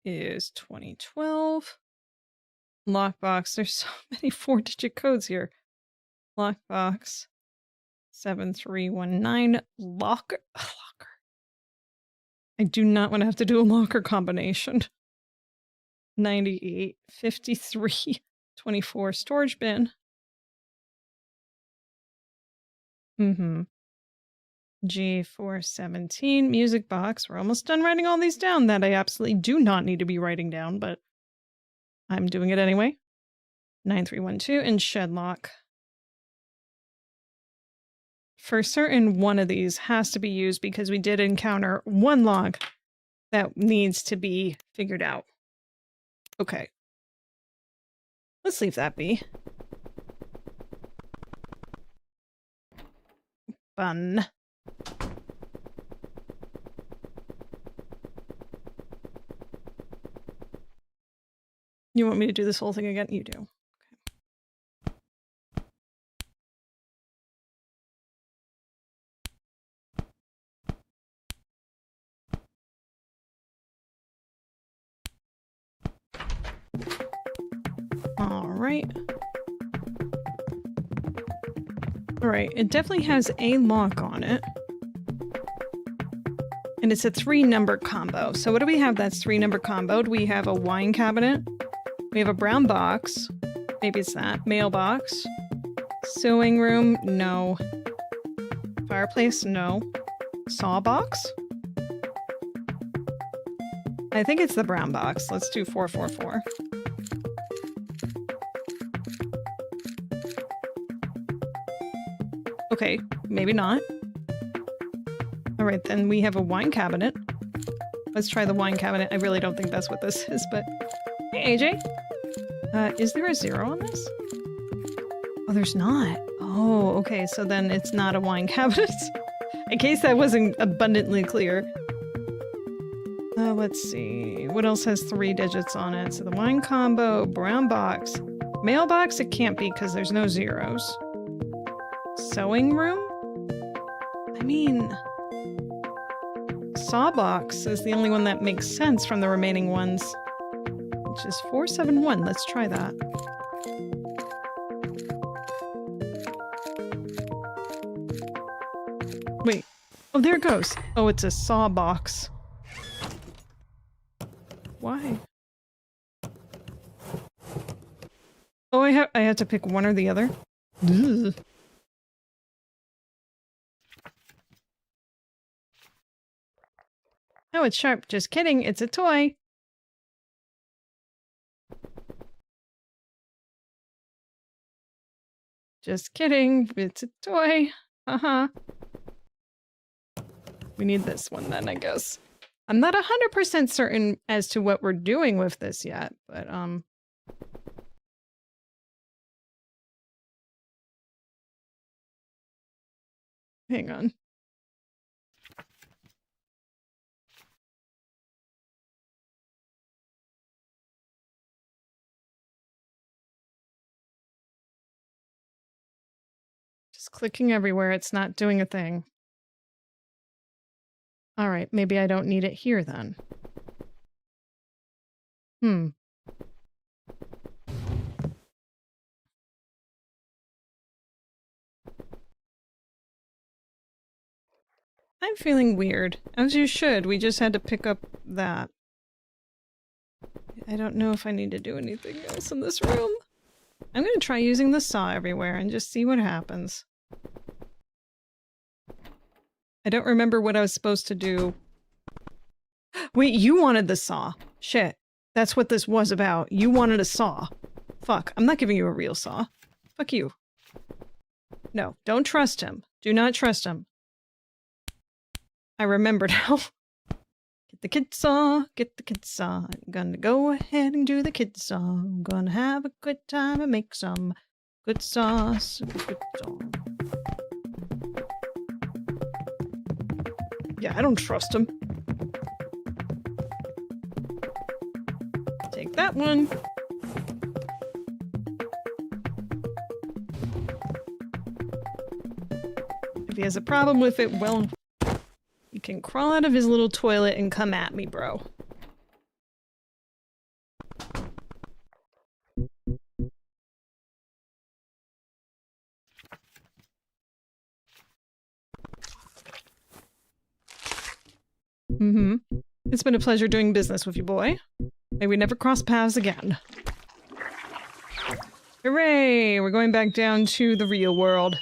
is 2012. Lockbox. There's so many 4-digit codes here. Lockbox 7319. Locker. I do not want to have to do a locker combination. 9853 24 storage bin. G417 music box. We're almost done writing all these down that I absolutely do not need to be writing down, but I'm doing it anyway. 9312 and shed lock. For certain, one of these has to be used because we did encounter one log that needs to be figured out. Okay. Let's leave that be. Fun. You want me to do this whole thing again? You do. Alright. Alright, it definitely has a lock on it. And it's a 3-number combo. So what do we have that's 3-number comboed? We have a wine cabinet. We have a brown box. Maybe it's that. Mailbox. Sewing room. No. Fireplace. No. Saw box? I think it's the brown box. Let's do 444. Okay, maybe not. Alright, then we have a wine cabinet. Let's try the wine cabinet. I really don't think that's what this is, but... Hey, AJ! Is there a 0 on this? Oh, there's not. Oh, okay, so then it's not a wine cabinet. In case that wasn't abundantly clear. Let's see. What else has 3 digits on it? So the wine combo, brown box. Mailbox, it can't be because there's no zeros. Sewing room? I mean... Sawbox is the only one that makes sense from the remaining ones. Which is 471. Let's try that. Wait. Oh, there it goes. Oh, it's a saw box. Why? Oh, I had to pick one or the other. Ugh. Oh, it's sharp. Just kidding. It's a toy. Just kidding. It's a toy. Uh-huh. We need this one then, I guess. I'm not 100% certain as to what we're doing with this yet, but, hang on. Just clicking everywhere, it's not doing a thing. Alright, maybe I don't need it here then. I'm feeling weird. As you should. We just had to pick up that. I don't know if I need to do anything else in this room. I'm gonna try using the saw everywhere and just see what happens. I don't remember what I was supposed to do. Wait, you wanted the saw. Shit. That's what this was about. You wanted a saw. Fuck, I'm not giving you a real saw. Fuck you. No, don't trust him. Do not trust him. I remember now. Get the kid saw, get the kid saw. I'm gonna go ahead and do the kid saw. I'm gonna have a good time and make some good sauce. Good saw. Yeah, I don't trust him. Take that one. If he has a problem with it, well, he can crawl out of his little toilet and come at me, bro. Mm-hmm. It's been a pleasure doing business with you, boy. May we never cross paths again. Hooray! We're going back down to the real world.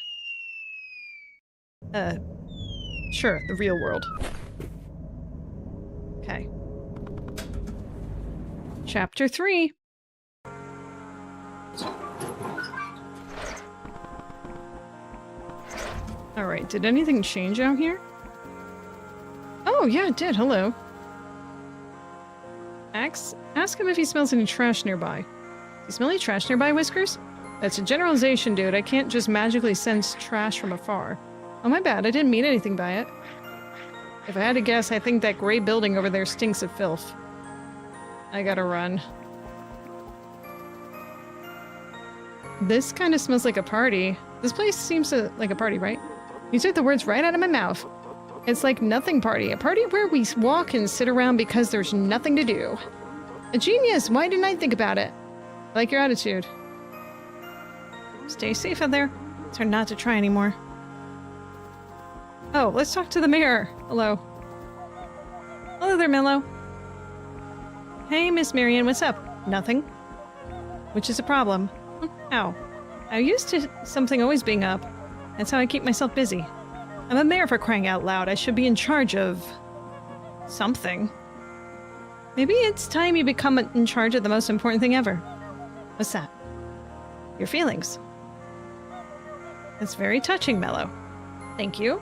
Sure, the real world. Okay. Chapter 3. Alright, did anything change out here? Oh, yeah, it did. Hello. Ask him if he smells any trash nearby. Do you smell any trash nearby, Whiskers? That's a generalization, dude. I can't just magically sense trash from afar. Oh, my bad. I didn't mean anything by it. If I had to guess, I think that gray building over there stinks of filth. I gotta run. This kind of smells like a party. This place seems like a party, right? You took the words right out of my mouth. It's like nothing party. A party where we walk and sit around because there's nothing to do. A genius! Why didn't I think about it? I like your attitude. Stay safe out there. It's hard not to try anymore. Oh, let's talk to the mayor. Hello. Hello there, Mello. Hey, Miss Marion, what's up? Nothing. Which is a problem. Ow. I'm used to something always being up. That's how I keep myself busy. I'm a mayor, for crying out loud. I should be in charge of... something. Maybe it's time you become in charge of the most important thing ever. What's that? Your feelings. That's very touching, Mello. Thank you.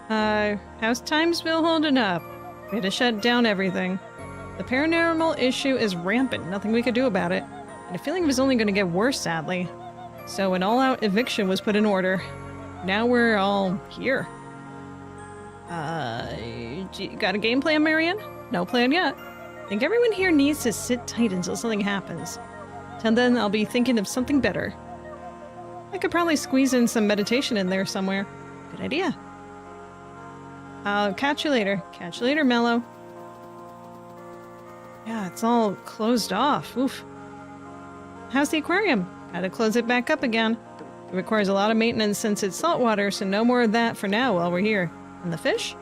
How's Timesville holding up? We had to shut down everything. The paranormal issue is rampant. Nothing we could do about it. And the feeling was only going to get worse, sadly. So an all-out eviction was put in order. Now we're all here. Got a game plan, Marion? No plan yet. I think everyone here needs to sit tight until something happens. Till then, I'll be thinking of something better. I could probably squeeze in some meditation in there somewhere. Good idea. I'll catch you later. Catch you later, Mello. Yeah, it's all closed off. Oof. How's the aquarium? Gotta close it back up again. It requires a lot of maintenance since it's saltwater, so no more of that for now while we're here. And the fish?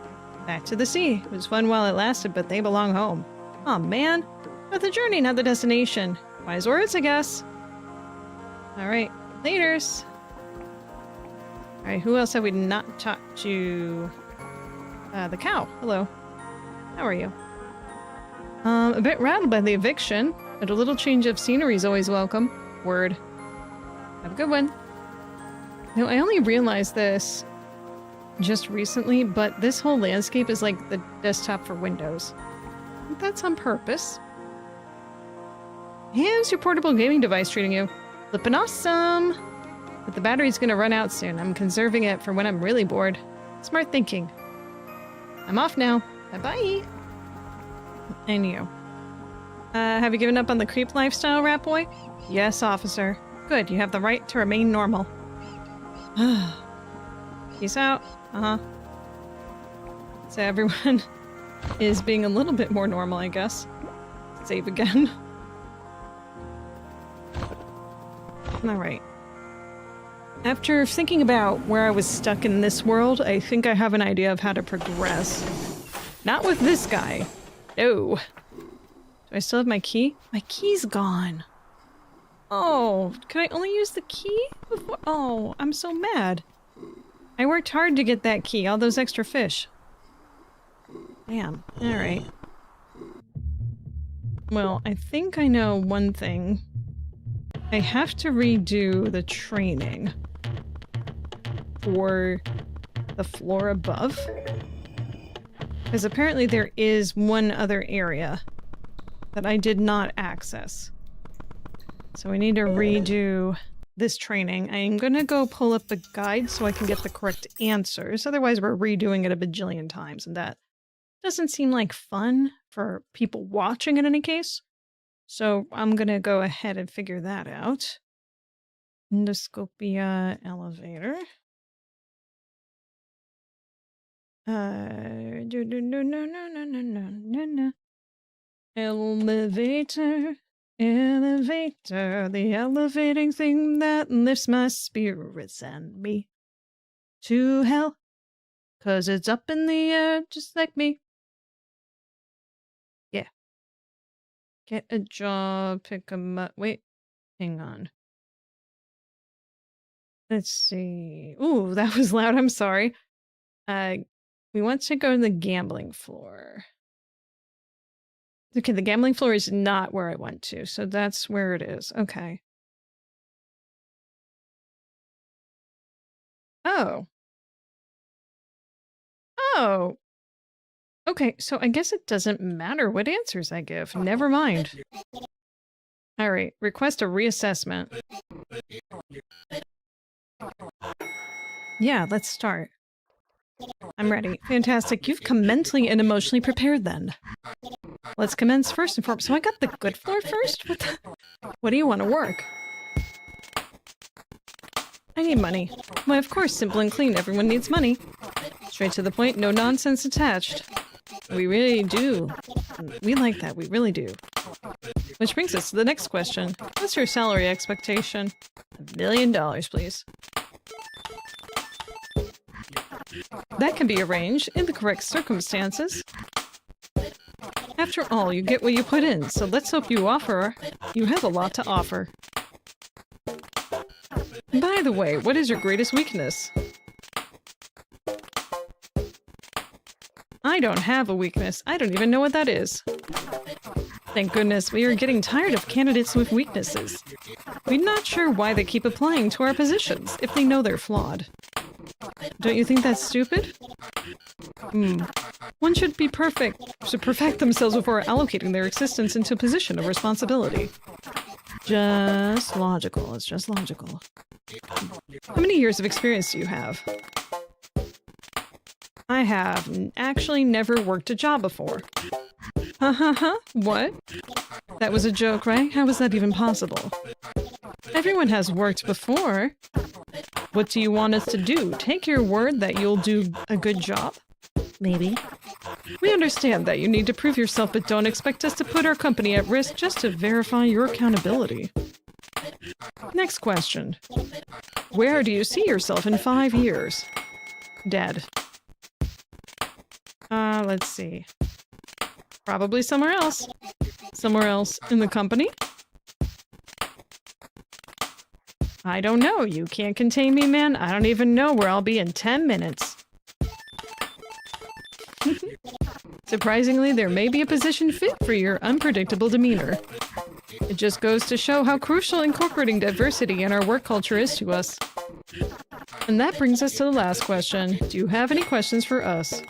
Back to the sea. It was fun while it lasted, but they belong home. Aw, man. But the journey, not the destination. Wise words, I guess. Alright. Laters. Alright, who else have we not talked to? The cow. Hello. How are you? A bit rattled by the eviction, but a little change of scenery is always welcome. Word. Have a good one. You know, I only realized this just recently, but this whole landscape is like the desktop for Windows. I think that's on purpose. How's your portable gaming device treating you? Flippin' awesome! But the battery's gonna run out soon. I'm conserving it for when I'm really bored. Smart thinking. I'm off now. Bye-bye! And you. Have you given up on the creep lifestyle, rat boy? Yes, officer. Good, you have the right to remain normal. Peace out. Uh-huh. So everyone is being a little bit more normal, I guess. Save again. Alright. After thinking about where I was stuck in this world, I think I have an idea of how to progress. Not with this guy. No. Do I still have my key? My key's gone. Oh, can I only use the key before? Oh, I'm so mad. I worked hard to get that key, all those extra fish. Damn. Alright. Well, I think I know one thing. I have to redo the training for the floor above. Because apparently there is one other area that I did not access. So we need to redo this training. I'm gonna go pull up the guide so I can get the correct answers. Otherwise we're redoing it a bajillion times, and that doesn't seem like fun for people watching in any case. So I'm gonna go ahead and figure that out. Endacopia elevator. Elevator, elevator, the elevating thing that lifts my spirits and me to hell, 'cause it's up in the air just like me. Yeah. Get a job, pick 'em up. Wait, hang on. Let's see. Ooh, that was loud. I'm sorry. We want to go to the gambling floor. Okay, the gambling floor is not where I went to, so that's where it is. Okay. Oh. Oh. Okay, so I guess it doesn't matter what answers I give. Never mind. Alright, request a reassessment. Yeah, let's start. I'm ready. Fantastic. You've come mentally and emotionally prepared then. Let's commence first and foremost. So I got the good floor first? What do you want to work? I need money. Why, of course, simple and clean. Everyone needs money. Straight to the point, no nonsense attached. We really do. We like that. We really do. Which brings us to the next question. What's your salary expectation? $1 million, please. That can be arranged in the correct circumstances. After all, you get what you put in, so let's hope you have a lot to offer. By the way, what is your greatest weakness? I don't have a weakness. I don't even know what that is. Thank goodness, we are getting tired of candidates with weaknesses. We're not sure why they keep applying to our positions, if they know they're flawed. Don't you think that's stupid? One should be perfect to perfect themselves before allocating their existence into a position of responsibility. Just logical. It's just logical. How many years of experience do you have? I have actually never worked a job before. What? That was a joke, right? How was that even possible? Everyone has worked before. What do you want us to do? Take your word that you'll do a good job? Maybe. We understand that you need to prove yourself, but don't expect us to put our company at risk just to verify your accountability. Next question. Where do you see yourself in 5 years? Dead. Let's see. Probably somewhere else. Somewhere else in the company? I don't know. You can't contain me, man. I don't even know where I'll be in 10 minutes. Surprisingly, there may be a position fit for your unpredictable demeanor. It just goes to show how crucial incorporating diversity in our work culture is to us. And that brings us to the last question. Do you have any questions for us?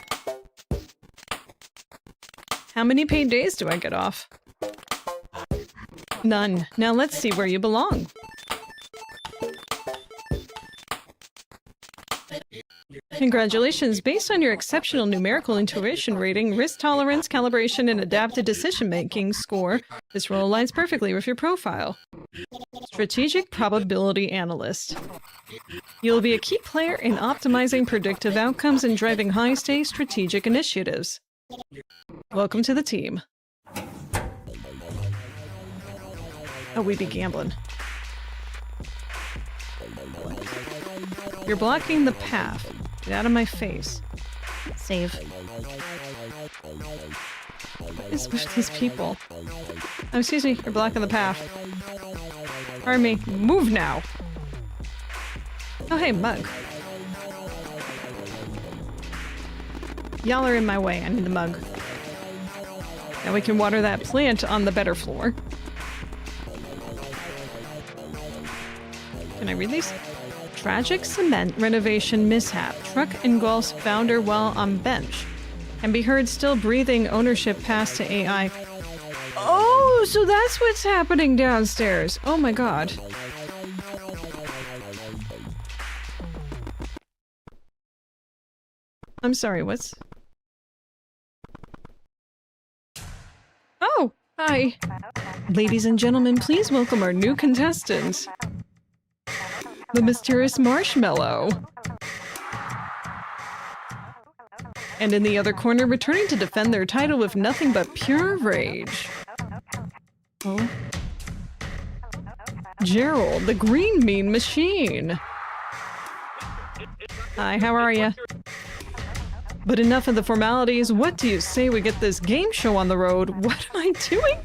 How many paid days do I get off? None. Now let's see where you belong. Congratulations! Based on your exceptional numerical intuition rating, risk tolerance, calibration, and adaptive decision-making score, this role aligns perfectly with your profile. Strategic Probability Analyst. You'll be a key player in optimizing predictive outcomes and driving high-stakes strategic initiatives. Welcome to the team. Oh, we be gambling. You're blocking the path. Get out of my face. Save. What is with these people? Oh, excuse me, you're blocking the path. Pardon me. Move now! Oh, hey, mug. Y'all are in my way. I need the mug. Now we can water that plant on the better floor. Can I read these? Tragic cement renovation mishap. Truck engulfs founder while on bench. Can be heard still breathing. Ownership passed to AI. Oh, so that's what's happening downstairs. Oh my god. I'm sorry, what's... Oh, hi. Ladies and gentlemen, please welcome our new contestant. The mysterious marshmallow. And in the other corner, returning to defend their title with nothing but pure rage. Oh. Gerald, the green mean machine. Hi, how are ya? But enough of the formalities. What do you say we get this game show on the road? What am I doing?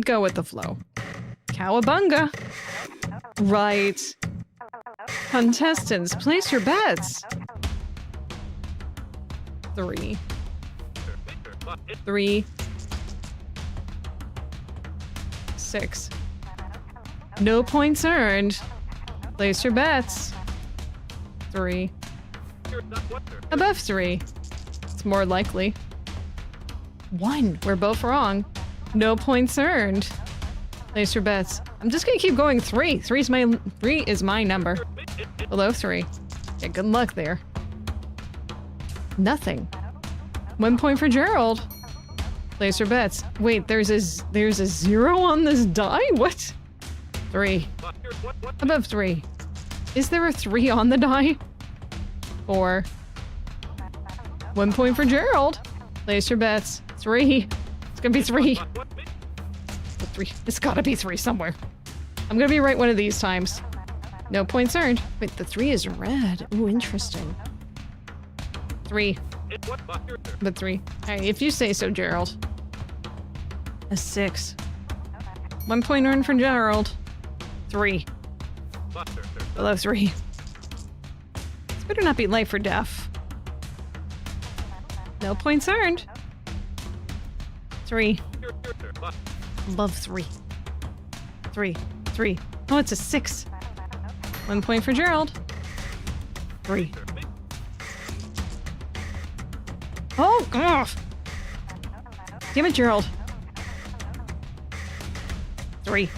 Go with the flow. Cowabunga. Right. Contestants, place your bets. 3. 3. 6. No points earned. Place your bets. 3. Above 3. It's more likely. 1. We're both wrong. No points earned. Place your bets. I'm just gonna keep going. 3. 3 is my number. Below 3. Yeah, good luck there. Nothing. 1 point for Gerald. Place your bets. Wait, there's a 0 on this die? What? 3. Above 3. Is there a 3 on the die? 4. 1 point for Gerald. Place your bets. 3. It's gonna be 3. 3. It's gotta be 3 somewhere. I'm gonna be right one of these times. No points earned. Wait, the 3 is red. Ooh, interesting. 3. But 3. Alright, if you say so, Gerald. A 6. 1 point earned for Gerald. 3. Below 3. This better not be life or death. No points earned. 3. Above 3. 3. 3. Oh, it's a 6. 1 point for Gerald. 3. Oh, gosh! Damn it, Gerald. 3.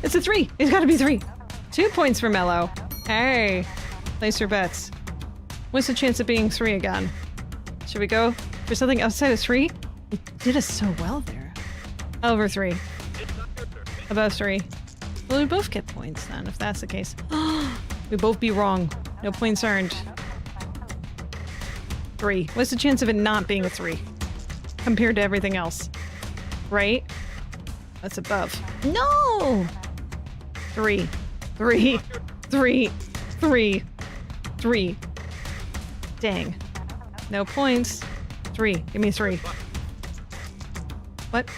It's a 3! It's gotta be 3! 2 points for Mello. Hey! Place your bets. What's the chance of being 3 again? Should we go for something outside of 3? You did us so well there. Over 3. Above 3. Well, we both get points then, if that's the case. We both be wrong. No points earned. 3. What's the chance of it not being a 3? Compared to everything else. Right? That's above. No! 3. 3. 3. 3. 3. Dang. No points. 3. Give me 3. What?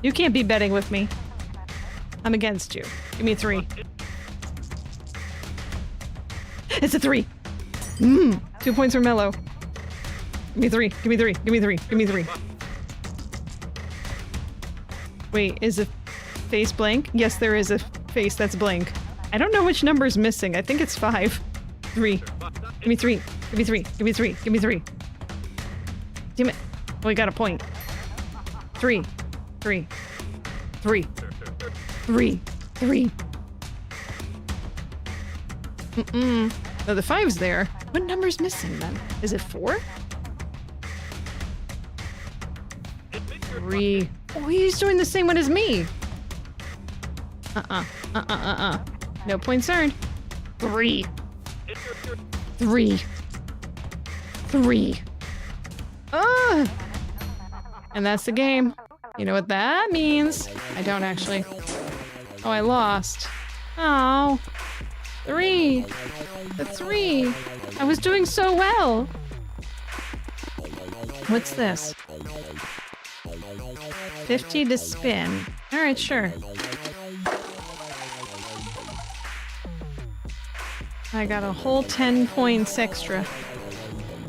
You can't be betting with me. I'm against you. Give me 3. It's a 3! 2 points for Mello. Give me 3. Give me 3. Give me 3. Give me 3. Wait, is the face blank? Yes, there is a face that's blank. I don't know which number is missing. I think it's 5. 3. Give me 3. Give me 3. Give me 3. Give me 3. Damn it. Oh, we got a point. 3. 3. 3. 3. 3. No, the 5's there. What number's missing then? Is it 4? 3. Oh, he's doing the same one as me. No points earned. 3. 3. 3. And that's the game. You know what that means? I don't actually. Oh, I lost. Oh. 3. The 3. I was doing so well. What's this? 50 to spin. Alright, sure. I got a whole 10 points extra.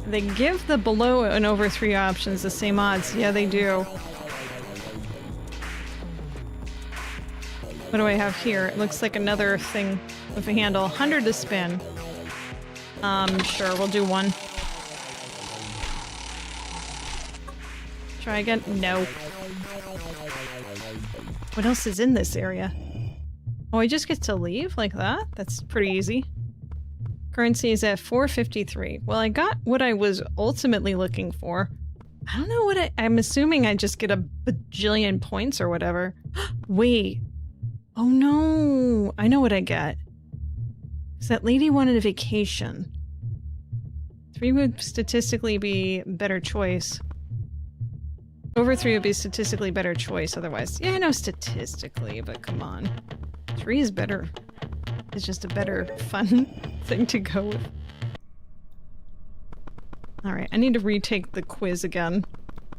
They give the below and over 3 options the same odds. Yeah, they do. What do I have here? It looks like another thing with a handle. 100 to spin. Sure, we'll do 1. Try again? No. What else is in this area? Oh, I just get to leave like that? That's pretty easy. Currency is at 453. Well, I got what I was ultimately looking for. I don't know what I'm assuming I just get a bajillion points or whatever. Wait. Oh no. I know what I get. Because that lady wanted a vacation. 3 would statistically be better choice. Over 3 would be statistically better choice otherwise. Yeah, I know statistically, but come on. 3 is better. It's just a better, fun thing to go with. Alright, I need to retake the quiz again.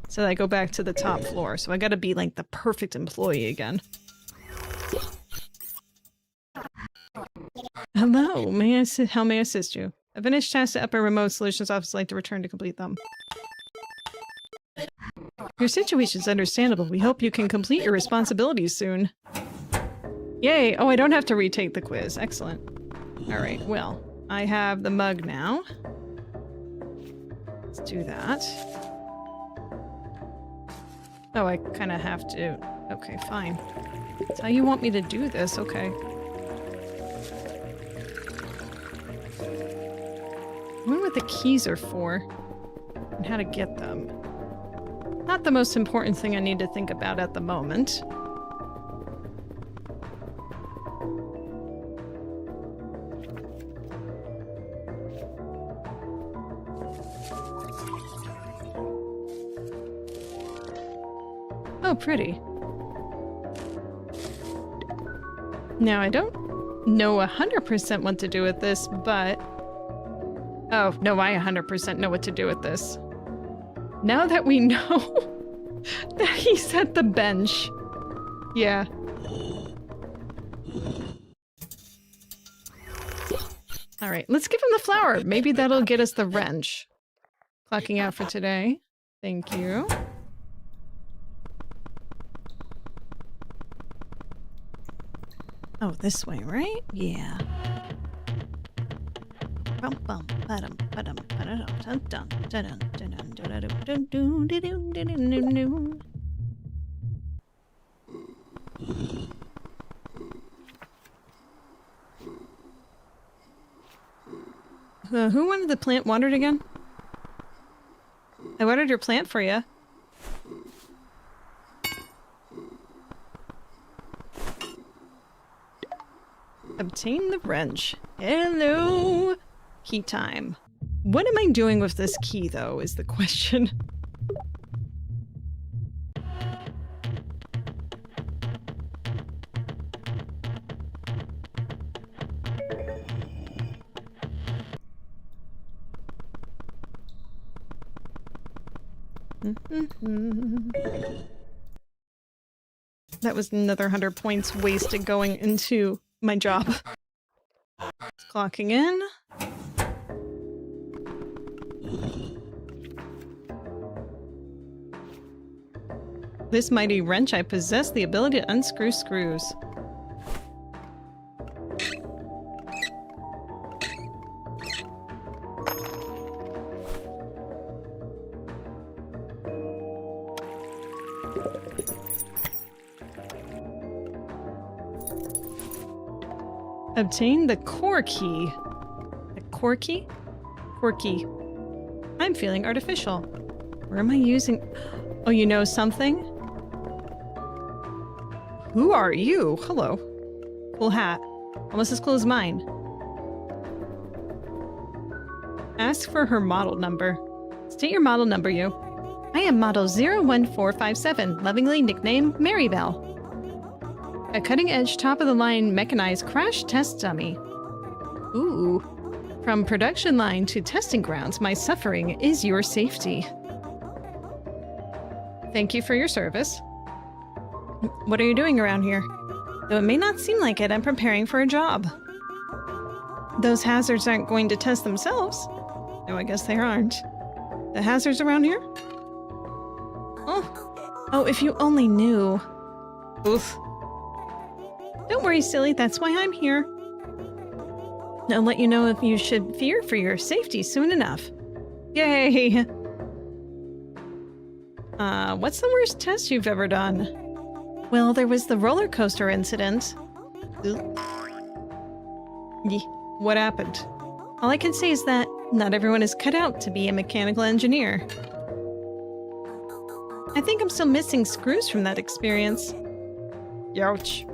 So that I go back to the top floor. So I gotta be like the perfect employee again. Hello, how may I assist you? A finished task at Upper Remote Solutions Office. Like to return to complete them. Your situation's understandable. We hope you can complete your responsibilities soon. Yay! Oh, I don't have to retake the quiz. Excellent. Alright, well, I have the mug now. Let's do that. Oh, I kind of have to... Okay, fine. That's how you want me to do this, okay. I wonder what the keys are for, and how to get them. Not the most important thing I need to think about at the moment. Oh, pretty. Now, I don't know 100% what to do with this, but... Oh, no, I 100% know what to do with this. Now that we know that he's at the bench. Yeah. Alright, let's give him the flower. Maybe that'll get us the wrench. Clocking out for today. Thank you. Oh, this way, right? Yeah. Who wanted the plant watered again? I watered your plant for you. Obtain the wrench. Hello! Key time. What am I doing with this key, though, is the question. That was another 100 points wasted going into my job. Clocking in. This mighty wrench, I possess the ability to unscrew screws. Obtain the core key. The core key? Core key. I'm feeling artificial. Where am I using... Oh, you know something? Who are you? Hello. Cool hat. Almost as cool as mine. Ask for her model number. State your model number, you. I am model 01457, lovingly nicknamed Marybelle. A cutting-edge, top-of-the-line mechanized crash test dummy. Ooh. From production line to testing grounds, my suffering is your safety. Thank you for your service. What are you doing around here? Though it may not seem like it, I'm preparing for a job. Those hazards aren't going to test themselves. No, I guess they aren't. The hazards around here? Oh, if you only knew. Oof. Don't worry, silly, that's why I'm here. I'll let you know if you should fear for your safety soon enough. Yay! What's the worst test you've ever done? Well, there was the roller coaster incident. What happened? All I can say is that not everyone is cut out to be a mechanical engineer. I think I'm still missing screws from that experience. Youch.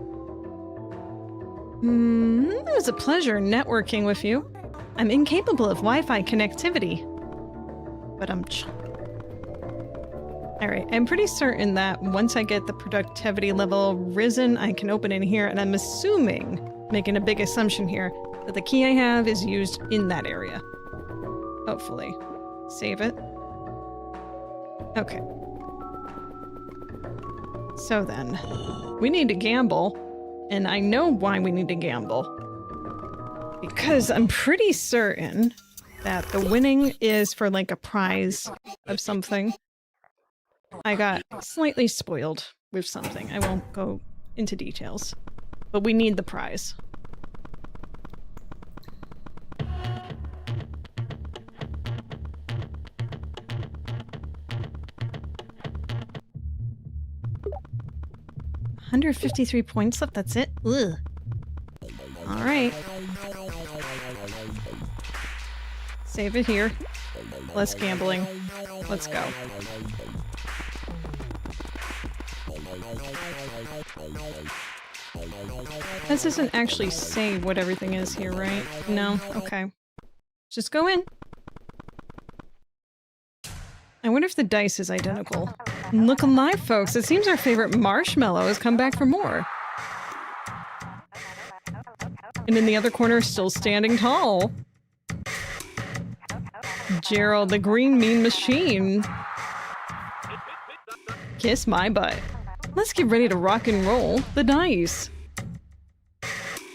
It was a pleasure networking with you. I'm incapable of Wi-Fi connectivity. But Alright, I'm pretty certain that once I get the productivity level risen, I can open in here, and I'm assuming, making a big assumption here, that the key I have is used in that area. Hopefully. Save it. Okay. So then, we need to gamble. And I know why we need to gamble. Because I'm pretty certain that the winning is for like a prize of something. I got slightly spoiled with something. I won't go into details. But we need the prize. $153 points left, that's it? Ugh. Alright. Save it here. Less gambling. Let's go. This doesn't actually say what everything is here, right? No? Okay. Just go in. I wonder if the dice is identical. Look alive, folks. It seems our favorite marshmallow has come back for more. And in the other corner, still standing tall. Gerald, the green mean machine. Kiss my butt. Let's get ready to rock and roll the dice.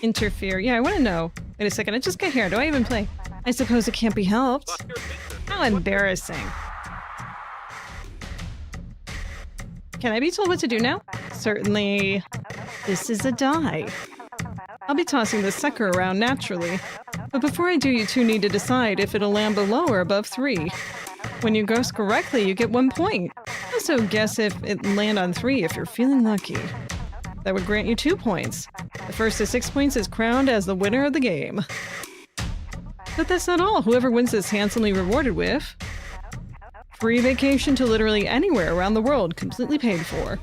Interfere. Yeah, I want to know. Wait a second, I just got here. Do I even play? I suppose it can't be helped. How embarrassing. Can I be told what to do now? Certainly. This is a die. I'll be tossing this sucker around naturally. But before I do, you two need to decide if it'll land below or above 3. When you guess correctly, you get 1 point. Also guess if it land on 3 if you're feeling lucky. That would grant you 2 points. The first to 6 points is crowned as the winner of the game. But that's not all. Whoever wins is handsomely rewarded with free vacation to literally anywhere around the world, completely paid for.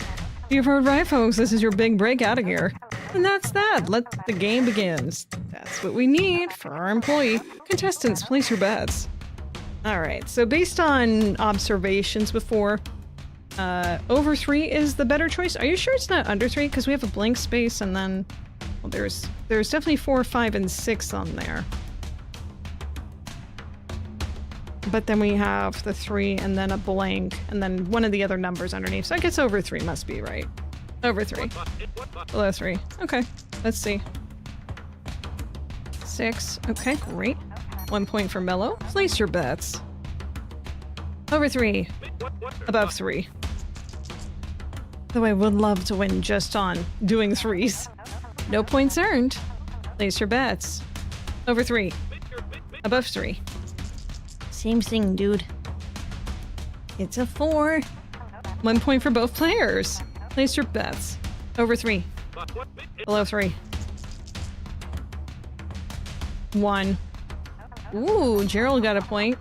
You've heard right, folks. This is your big break out of here. And that's that. Let the game begin. That's what we need for our employee. Contestants, place your bets. Alright, so based on observations before, over 3 is the better choice. Are you sure it's not under 3? Because we have a blank space and then... Well, there's definitely 4, 5, and 6 on there. But then we have the 3 and then a blank and then one of the other numbers underneath. So I guess over 3 must be right. Over 3. Below 3. Okay, let's see. 6. Okay, great. 1 point for Mello. Place your bets. Over 3. Above 3. Though I would love to win just on doing 3s. No points earned. Place your bets. Over 3. Above 3. Same thing, dude. It's a 4. 1 point for both players. Place your bets. Over 3. Below 3. 1. Ooh, Gerald got a point.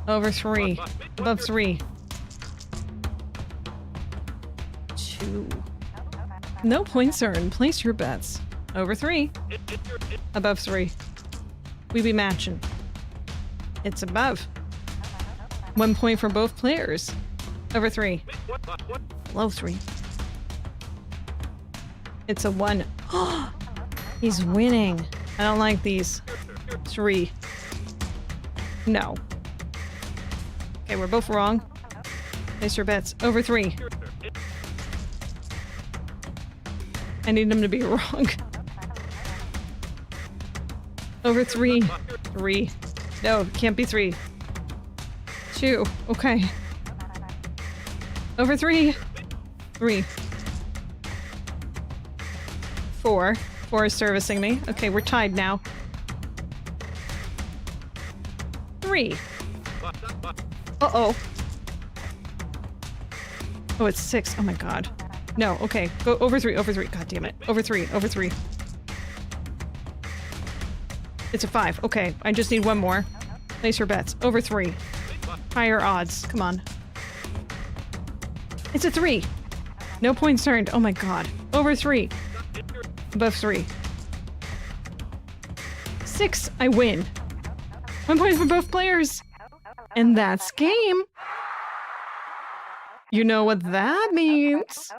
Over 3. Above 3. 2. No points earned. Place your bets. Over 3. Above 3. We be matching. It's above. 1 point for both players. Over 3. Low 3. It's a 1. He's winning. I don't like these. 3. No. Okay, we're both wrong. Place your bets. Over 3. I need them to be wrong. Over 3. 3. No, can't be 3. 2. Okay. Over 3. 3. 4. 4 is servicing me. Okay, we're tied now. 3. Uh-oh. Oh, it's 6. Oh my god. No, okay. Go over 3, over 3. God damn it. Over 3, over 3. It's a 5. Okay, I just need 1 more. Place your bets. Over 3. Higher odds. Come on. It's a 3. No points earned. Oh my god. Over 3. Above 3. 6. I win. 1 point for both players. And that's game. You know what that means.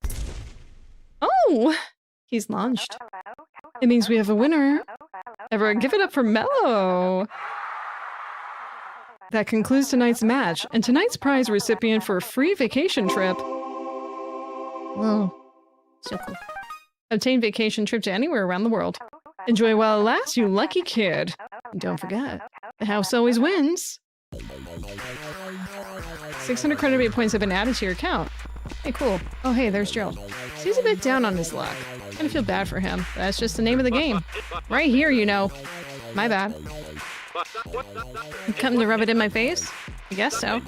Oh! He's launched. It means we have a winner. Everyone give it up for Mello! That concludes tonight's match, and tonight's prize recipient for a free vacation trip. Whoa. So cool. Obtain vacation trip to anywhere around the world. Enjoy while it lasts, you lucky kid. And don't forget, the house always wins. 600 credit points have been added to your account. Hey, cool. Oh, hey, there's Joe. He's a bit down on his luck. Kinda feel bad for him. That's just the name of the game. Right here, you know. My bad. You come to rub it in my face? I guess so.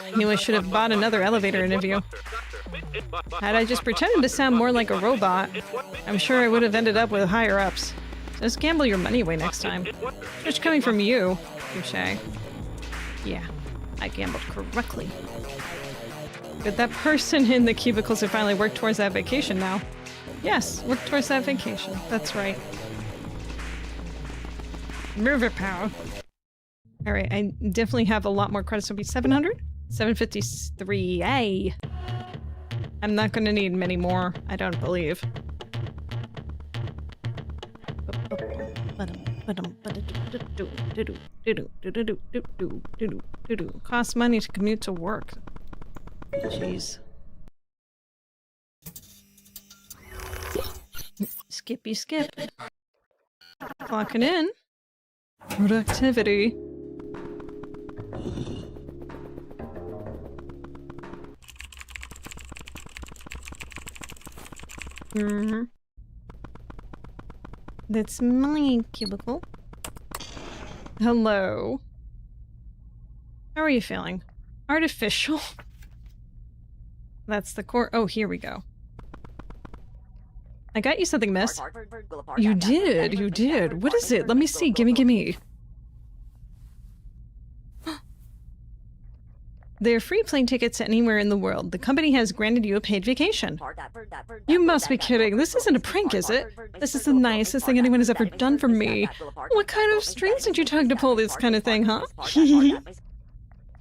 I knew I should have bought another elevator interview. Had I just pretended to sound more like a robot, I'm sure I would have ended up with higher ups. Just gamble your money away next time. Just coming from you, touche. Yeah, I gambled correctly. But that person in the cubicles have finally worked towards that vacation now. Yes, work towards that vacation. That's right. Move it, pal. Alright, I definitely have a lot more credits. So it'll be 700? 753. Yay! I'm not gonna need many more, I don't believe. Costs money to commute to work. Jeez. Skippy skip. Clocking in. Productivity. That's my cubicle. Hello. How are you feeling? Artificial? That's the core. Oh, here we go. I got you something, miss. You did, you did. What is it? Let me see. Gimme, gimme. They're free plane tickets to anywhere in the world. The company has granted you a paid vacation. You must be kidding. This isn't a prank, is it? This is the nicest thing anyone has ever done for me. What kind of strings did you tug to pull this kind of thing, huh? The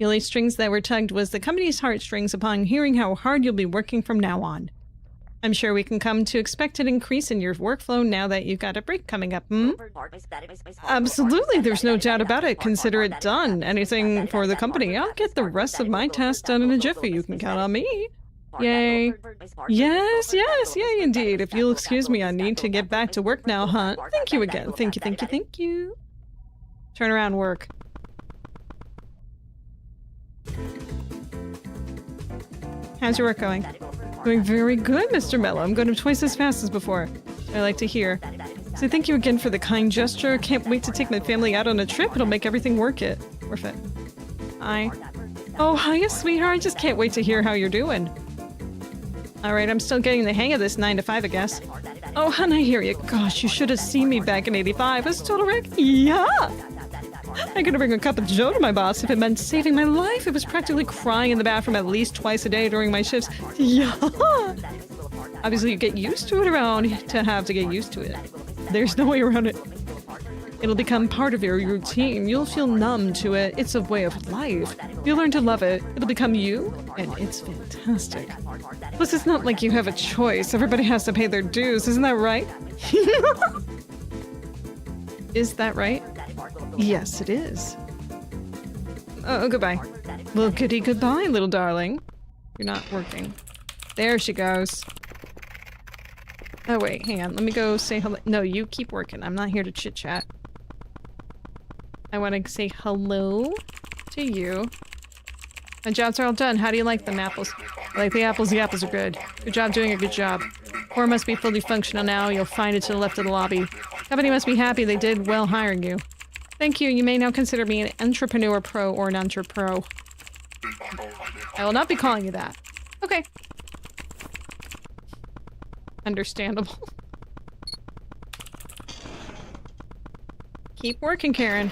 only strings that were tugged was the company's heartstrings upon hearing how hard you'll be working from now on. I'm sure we can come to expect an increase in your workflow now that you've got a break coming up, hmm? Absolutely, there's no doubt about it. Consider it done. Anything for the company. I'll get the rest of my tasks done in a jiffy. You can count on me. Yay. Yes, yes, yay indeed. If you'll excuse me, I need to get back to work now, huh? Thank you again. Thank you, thank you, thank you. Turn around work. How's your work going? Going very good, Mr. Mello. I'm going twice as fast as before. I like to hear. So thank you again for the kind gesture. Can't wait to take my family out on a trip. It'll make everything worth it. Hi. Oh, hiya, sweetheart. I just can't wait to hear how you're doing. Alright, I'm still getting the hang of this 9 to 5, I guess. Oh, hon, I hear you. Gosh, you should have seen me back in 85. I was a total wreck. Yeah! I could bring a cup of joe to my boss if it meant saving my life. It was practically crying in the bathroom at least twice a day during my shifts. Yeah! Obviously, you get used to it around to have to get used to it. There's no way around it. It'll become part of your routine. You'll feel numb to it. It's a way of life. You'll learn to love it. It'll become you, and it's fantastic. Plus, it's not like you have a choice. Everybody has to pay their dues. Isn't that right? Is that right? Yes, it is. Oh, goodbye. Well, goody goodbye, little darling. You're not working. There she goes. Oh, wait, hang on. Let me go say hello. No, you keep working. I'm not here to chit-chat. I want to say hello to you. My jobs are all done. How do you like them, apples? I like the apples. The apples are good. Good job doing a good job. Core must be fully functional now. You'll find it to the left of the lobby. Company must be happy they did well hiring you. Thank you. You may now consider me an entrepreneur pro or an entrepro. I will not be calling you that. Okay. Understandable. Keep working, Karen.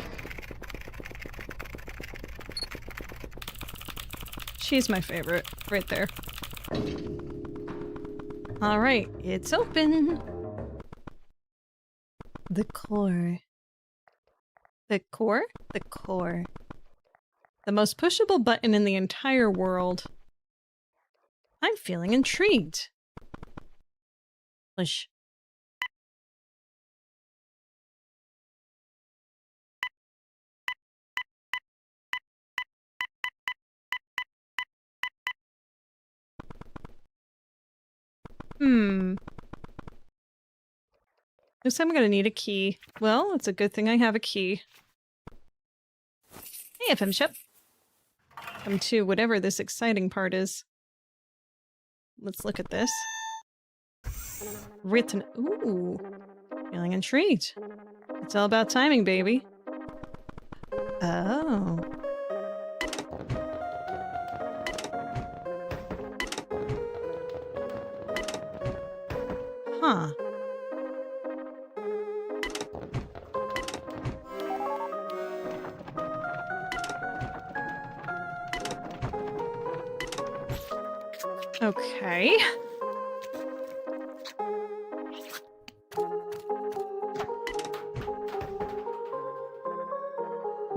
She's my favorite. Right there. Alright, it's open. The core. The core? The core. The most pushable button in the entire world. I'm feeling intrigued. Push. Looks like I'm gonna need a key. Well, it's a good thing I have a key. Hey, FM Shep. Come to whatever this exciting part is. Let's look at this. Written. Ooh. Feeling intrigued. It's all about timing, baby. Oh. Huh. Okay.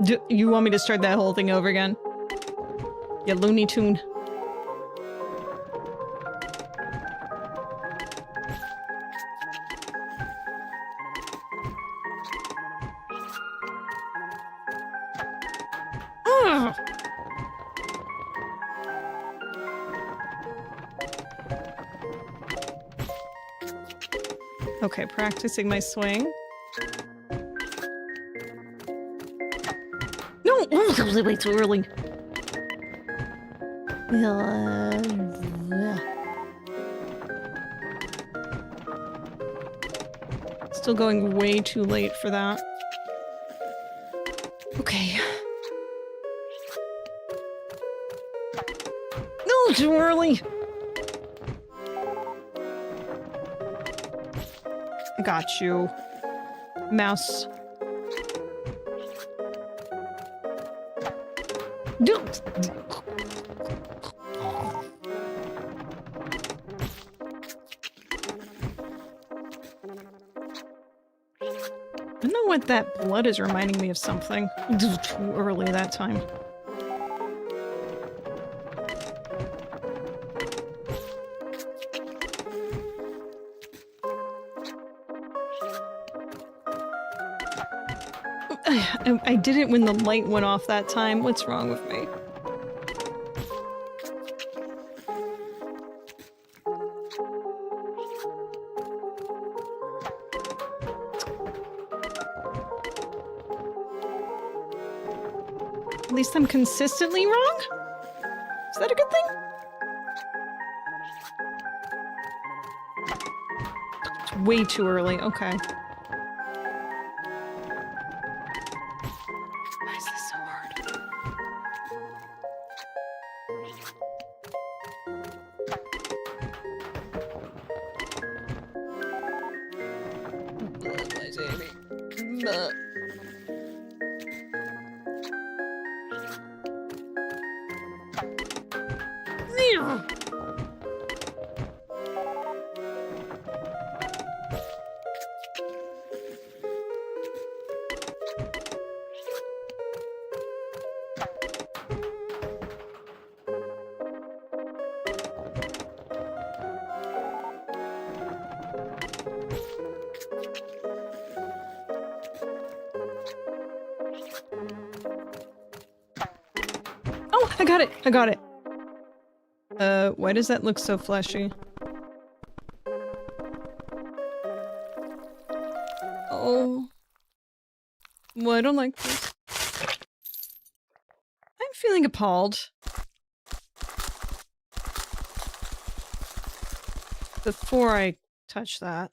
Do you want me to start that whole thing over again? You Looney Tune. Ugh. Okay, practicing my swing. No! Oh, way too early. Still going way too late for that. Okay. No, too early! I got you. Mouse. I don't know what that blood is reminding me of something. Too early that time. I did it when the light went off that time. What's wrong with me? At least I'm consistently wrong? Is that a good thing? It's way too early. Okay. Why is this so hard? I got it! I got it! Why does that look so fleshy? Oh. Well, I don't like this. I'm feeling appalled. Before I touch that.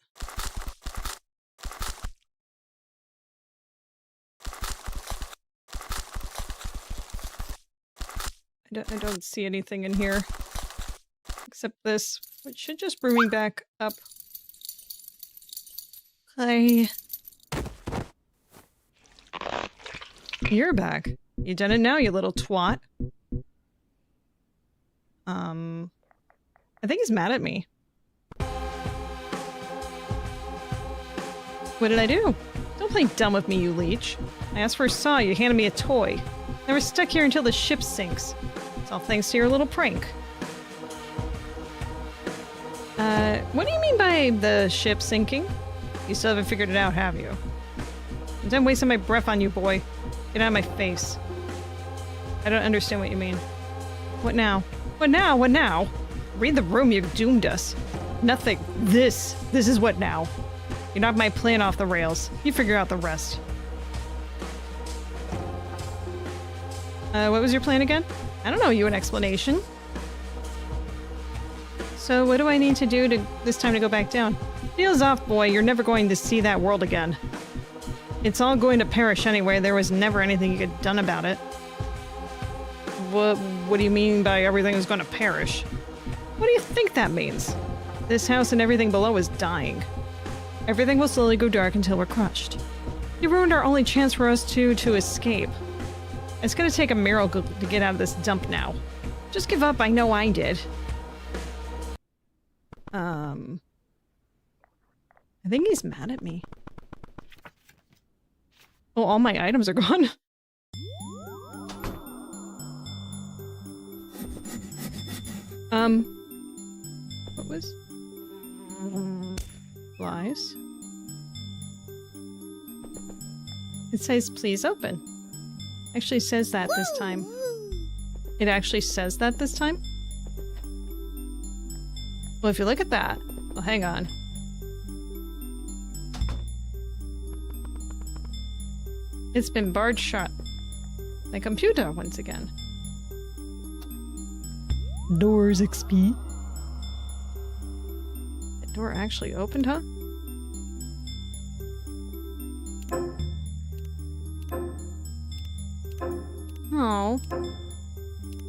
I don't see anything in here. Except this, which should just bring me back up. Hi. You're back. You done it now, you little twat. I think he's mad at me. What did I do? Don't play dumb with me, you leech. I asked for a saw, you handed me a toy. I was stuck here until the ship sinks. It's all thanks to your little prank. What do you mean by the ship sinking? You still haven't figured it out, have you? I'm done wasting my breath on you, boy. Get out of my face. I don't understand what you mean. What now? What now? What now? Read the room, you've doomed us. Nothing. This is what now. You knocked my plan off the rails. You figure out the rest. What was your plan again? I don't know you an explanation. So what do I need to do this time to go back down? Deal's off, boy. You're never going to see that world again. It's all going to perish anyway. There was never anything you could have done about it. What do you mean by everything is going to perish? What do you think that means? This house and everything below is dying. Everything will slowly go dark until we're crushed. You ruined our only chance for us to escape. It's gonna take a miracle to get out of this dump now. Just give up, I know I did. I think he's mad at me. Oh, all my items are gone. What was? Flies. It says, please open. Actually says that this time. It actually says that this time? Well, if you look at that... Well, hang on. It's been barred shut. My computer, once again. Doors XP. The door actually opened, huh? Oh.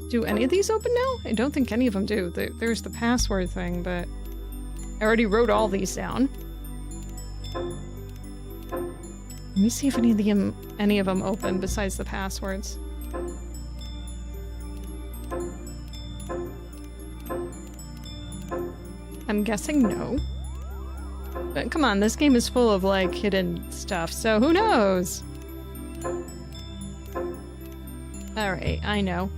Do any of these open now? I don't think any of them do. There's the password thing, but I already wrote all these down. Let me see if any of them open besides the passwords. I'm guessing no. But come on, this game is full of, like, hidden stuff, so who knows? Alright, I know.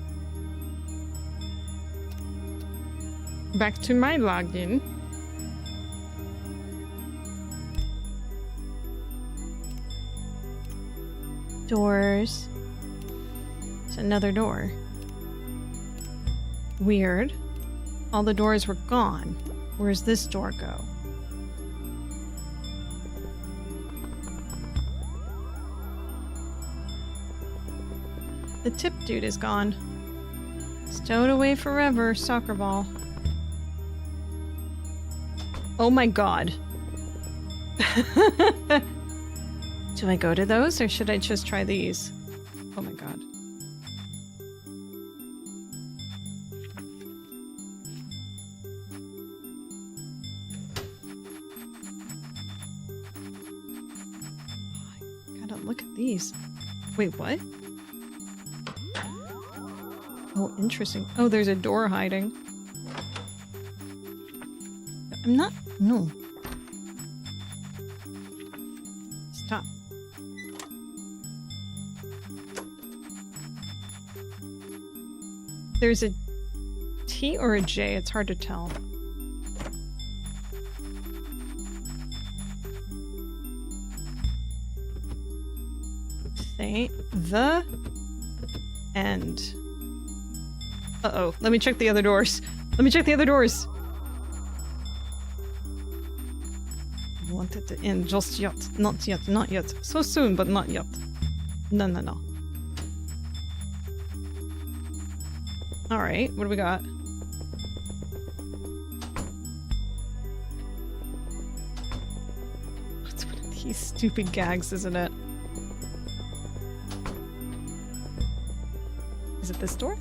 Back to my login. Doors. It's another door. Weird. All the doors were gone. Where's this door go? The tip dude is gone. Stowed away forever, soccer ball. Oh my god. Do I go to those, or should I just try these? Oh my god. I gotta look at these. Wait, what? Oh, interesting. Oh, there's a door hiding. I'm not... No. Stop. There's a T or a J, it's hard to tell. Say the end. Uh-oh. Let me check the other doors. Let me check the other doors. I want it to end just yet. Not yet. Not yet. So soon, but not yet. No, no, no. Alright, what do we got? What's one of these stupid gags, isn't it? Is it this door?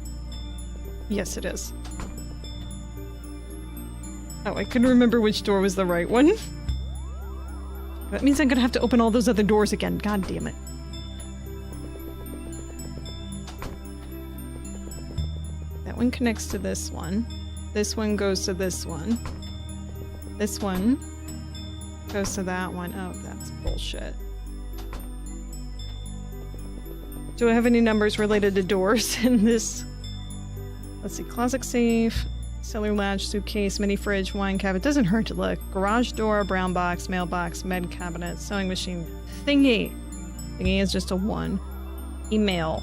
Yes, it is. Oh, I couldn't remember which door was the right one. That means I'm gonna have to open all those other doors again. God damn it. That one connects to this one. This one goes to this one. This one goes to that one. Oh, that's bullshit. Do I have any numbers related to doors in this? Let's see. Closet safe, cellar latch, suitcase, mini fridge, wine cabinet. Doesn't hurt to look. Garage door, brown box, mailbox, med cabinet, sewing machine. Thingy. Thingy is just a 1. Email.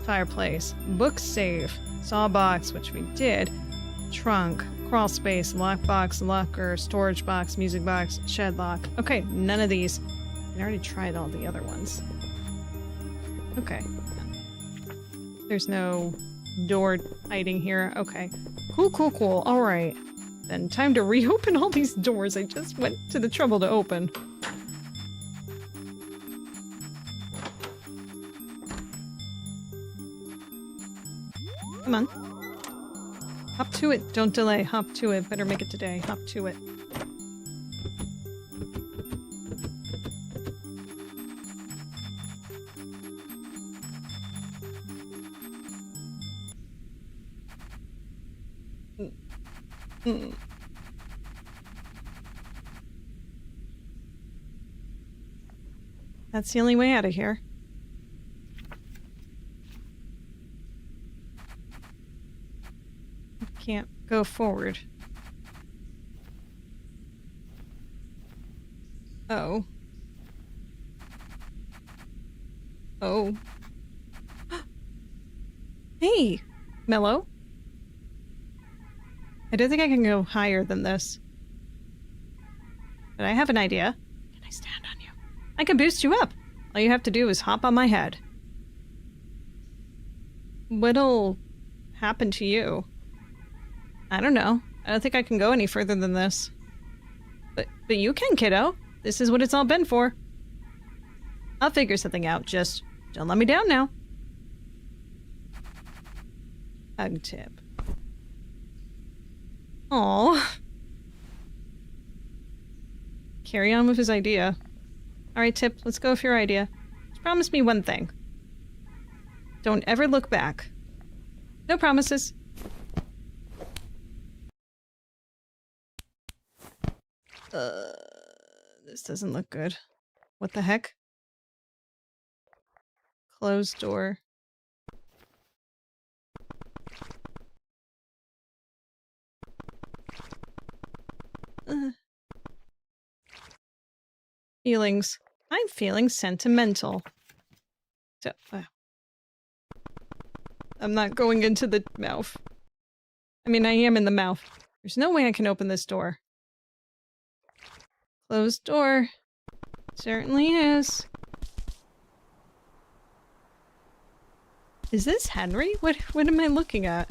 Fireplace. Book safe. Saw box, which we did. Trunk. Crawl space. Lockbox. Locker. Storage box. Music box. Shed lock. Okay, none of these. I already tried all the other ones. Okay. There's no door hiding here. Okay. Cool, cool, cool. Alright. Then time to reopen all these doors I just went to the trouble to open. Come on. Hop to it. Don't delay. Hop to it. Better make it today. Hop to it. That's the only way out of here. Can't go forward. Oh. Oh. Hey, Mello. I don't think I can go higher than this. But I have an idea. Can I stand on you? I can boost you up. All you have to do is hop on my head. What'll happen to you? I don't know. I don't think I can go any further than this. But you can, kiddo. This is what it's all been for. I'll figure something out. Just don't let me down now. Hug tip. Aw. Carry on with his idea. Alright, Tip, let's go with your idea. Just promise me one thing. Don't ever look back. No promises. This doesn't look good. What the heck? Closed door. Feelings. I'm feeling sentimental. So, I'm not going into the mouth. I mean, I am in the mouth. There's no way I can open this door. Closed door. Certainly is. Is this Henry? What am I looking at?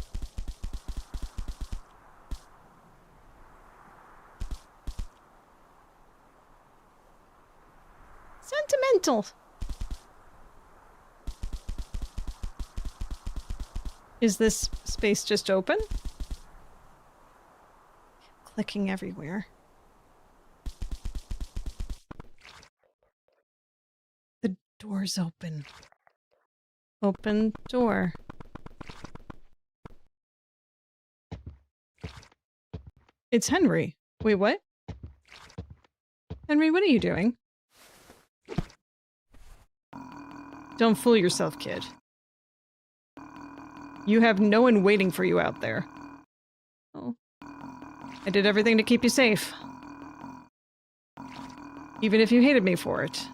Sentimental. Is this space just open? Clicking everywhere. The door's open. Open door. It's Henry. Wait, what? Henry, what are you doing? Don't fool yourself, kid. You have no one waiting for you out there. Oh. I did everything to keep you safe. Even if you hated me for it.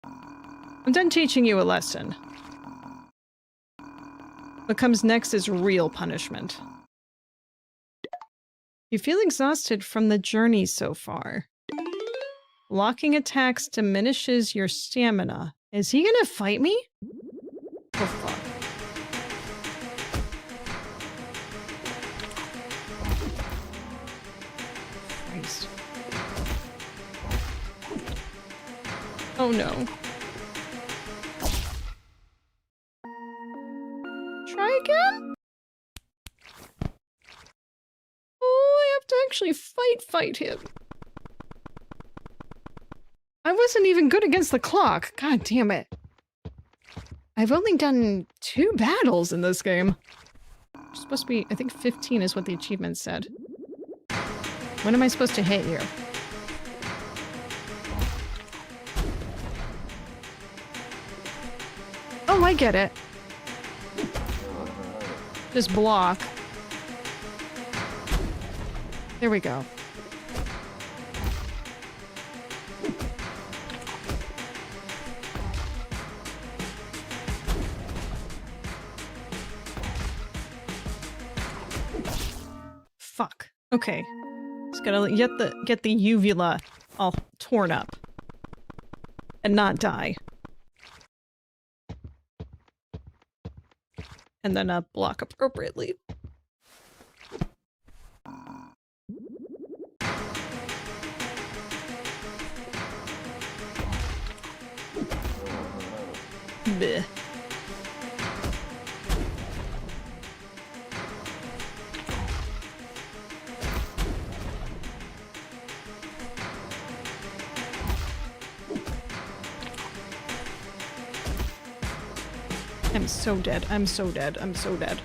I'm done teaching you a lesson. What comes next is real punishment. You feel exhausted from the journey so far. Blocking attacks diminishes your stamina. Is he gonna fight me? Oh, fuck. Christ. Oh no. Try again? Oh, I have to actually fight him. I wasn't even good against the clock. God damn it. I've only done 2 battles in this game. It's supposed to be, I think 15 is what the achievement said. When am I supposed to hit you? Oh, I get it. Just block. There we go. Fuck. Okay. Just gotta get the uvula all torn up. And not die. And then block appropriately. Bleh. I'm so dead. I'm so dead. I'm so dead.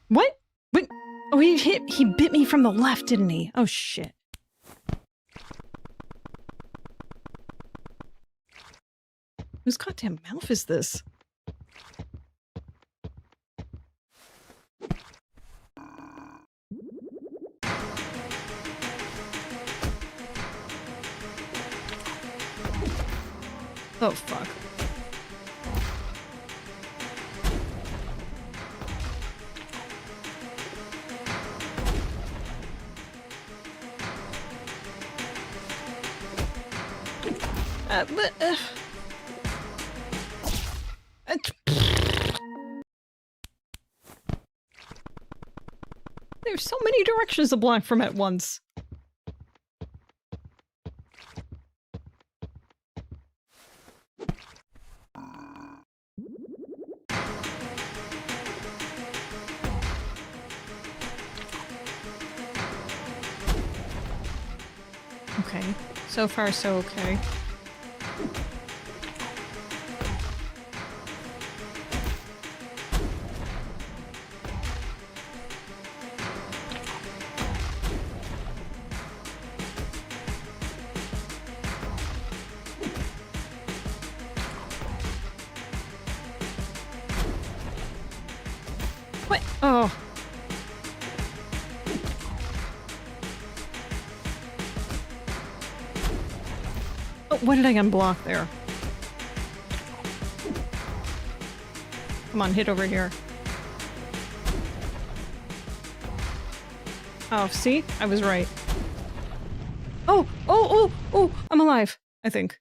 What? What? Oh, he bit me from the left, didn't he? Oh, shit. Whose goddamn mouth is this? Oh, fuck. There's so many directions to block from at once. Okay. So far, so okay. What? Oh. What did I unblock there? Come on, hit over here. Oh, see? I was right. Oh! Oh! Oh! Oh! I'm alive, I think.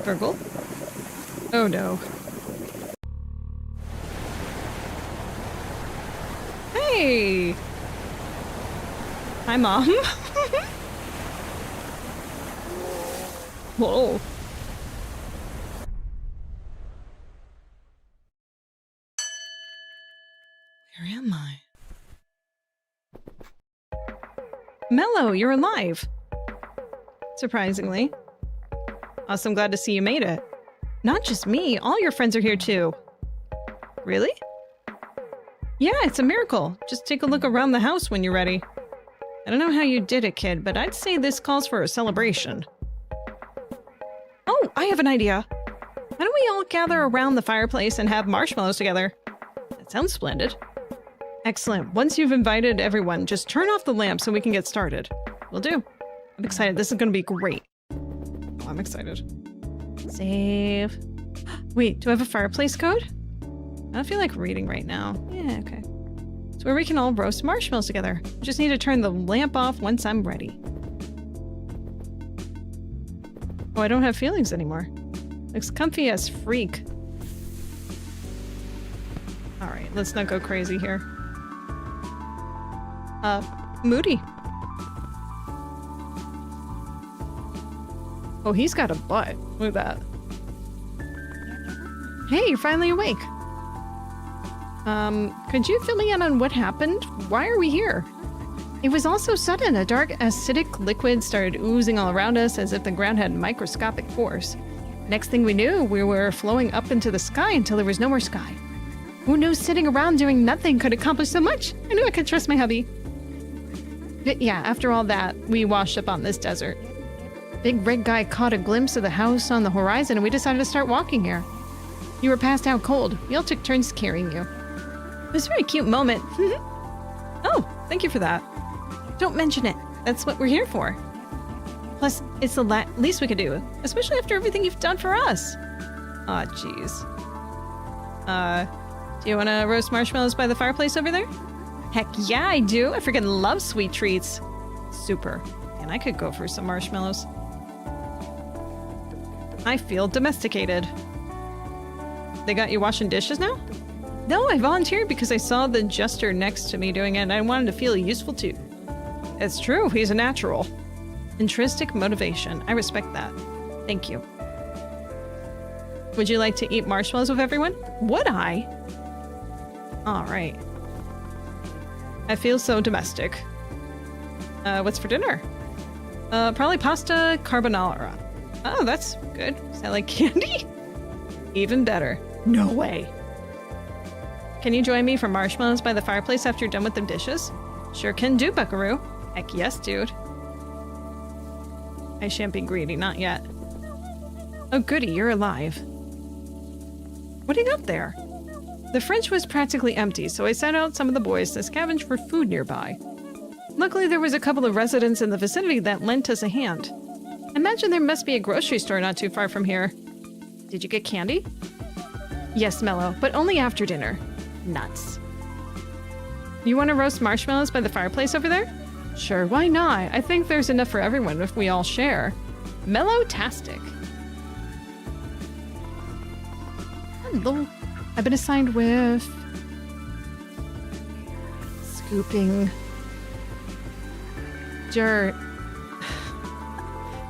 Gurgle? Oh no. Hey! Hi, Mom. Whoa. Where am I? Mello, you're alive! Surprisingly. Awesome, glad to see you made it. Not just me, all your friends are here too. Really? Yeah, it's a miracle. Just take a look around the house when you're ready. I don't know how you did it, kid, but I'd say this calls for a celebration. Oh, I have an idea. Why don't we all gather around the fireplace and have marshmallows together? That sounds splendid. Excellent. Once you've invited everyone, just turn off the lamp so we can get started. Will do. I'm excited. This is going to be great. Oh, I'm excited. Save. Wait, do I have a fireplace code? I don't feel like reading right now. Yeah, okay. It's where we can all roast marshmallows together. I just need to turn the lamp off once I'm ready. Oh, I don't have feelings anymore. Looks comfy as freak. Alright, let's not go crazy here. Moody. Oh, he's got a butt. Look at that. Hey, you're finally awake. Could you fill me in on what happened? Why are we here? It was all so sudden. A dark, acidic liquid started oozing all around us as if the ground had microscopic pores. Next thing we knew, we were flowing up into the sky until there was no more sky. Who knew sitting around doing nothing could accomplish so much? I knew I could trust my hubby. But yeah, after all that, we washed up on this desert. Big red guy caught a glimpse of the house on the horizon and we decided to start walking here. You were passed out cold. We all took turns carrying you. It was a very cute moment. Oh, thank you for that. Don't mention it. That's what we're here for. Plus, it's the least we could do, especially after everything you've done for us. Aw, jeez. Do you want to roast marshmallows by the fireplace over there? Heck yeah, I do. I freaking love sweet treats. Super. And I could go for some marshmallows. I feel domesticated. They got you washing dishes now? No, I volunteered because I saw the jester next to me doing it and I wanted to feel useful too. It's true, he's a natural. Intrinsic motivation. I respect that. Thank you. Would you like to eat marshmallows with everyone? Would I? Alright. I feel so domestic. What's for dinner? Probably pasta carbonara. Oh, that's good. Is that like candy? Even better. No way. Can you join me for marshmallows by the fireplace after you're done with the dishes? Sure can do, buckaroo. Heck yes, dude. I shan't be greedy, not yet. Oh goody, you're alive. What do you got there? The fridge was practically empty, so I sent out some of the boys to scavenge for food nearby. Luckily, there was a couple of residents in the vicinity that lent us a hand. I imagine there must be a grocery store not too far from here. Did you get candy? Yes, Mello, but only after dinner. Nuts. You want to roast marshmallows by the fireplace over there? Sure, why not? I think there's enough for everyone if we all share. Mellow-tastic. Hello. I've been assigned with... scooping... dirt.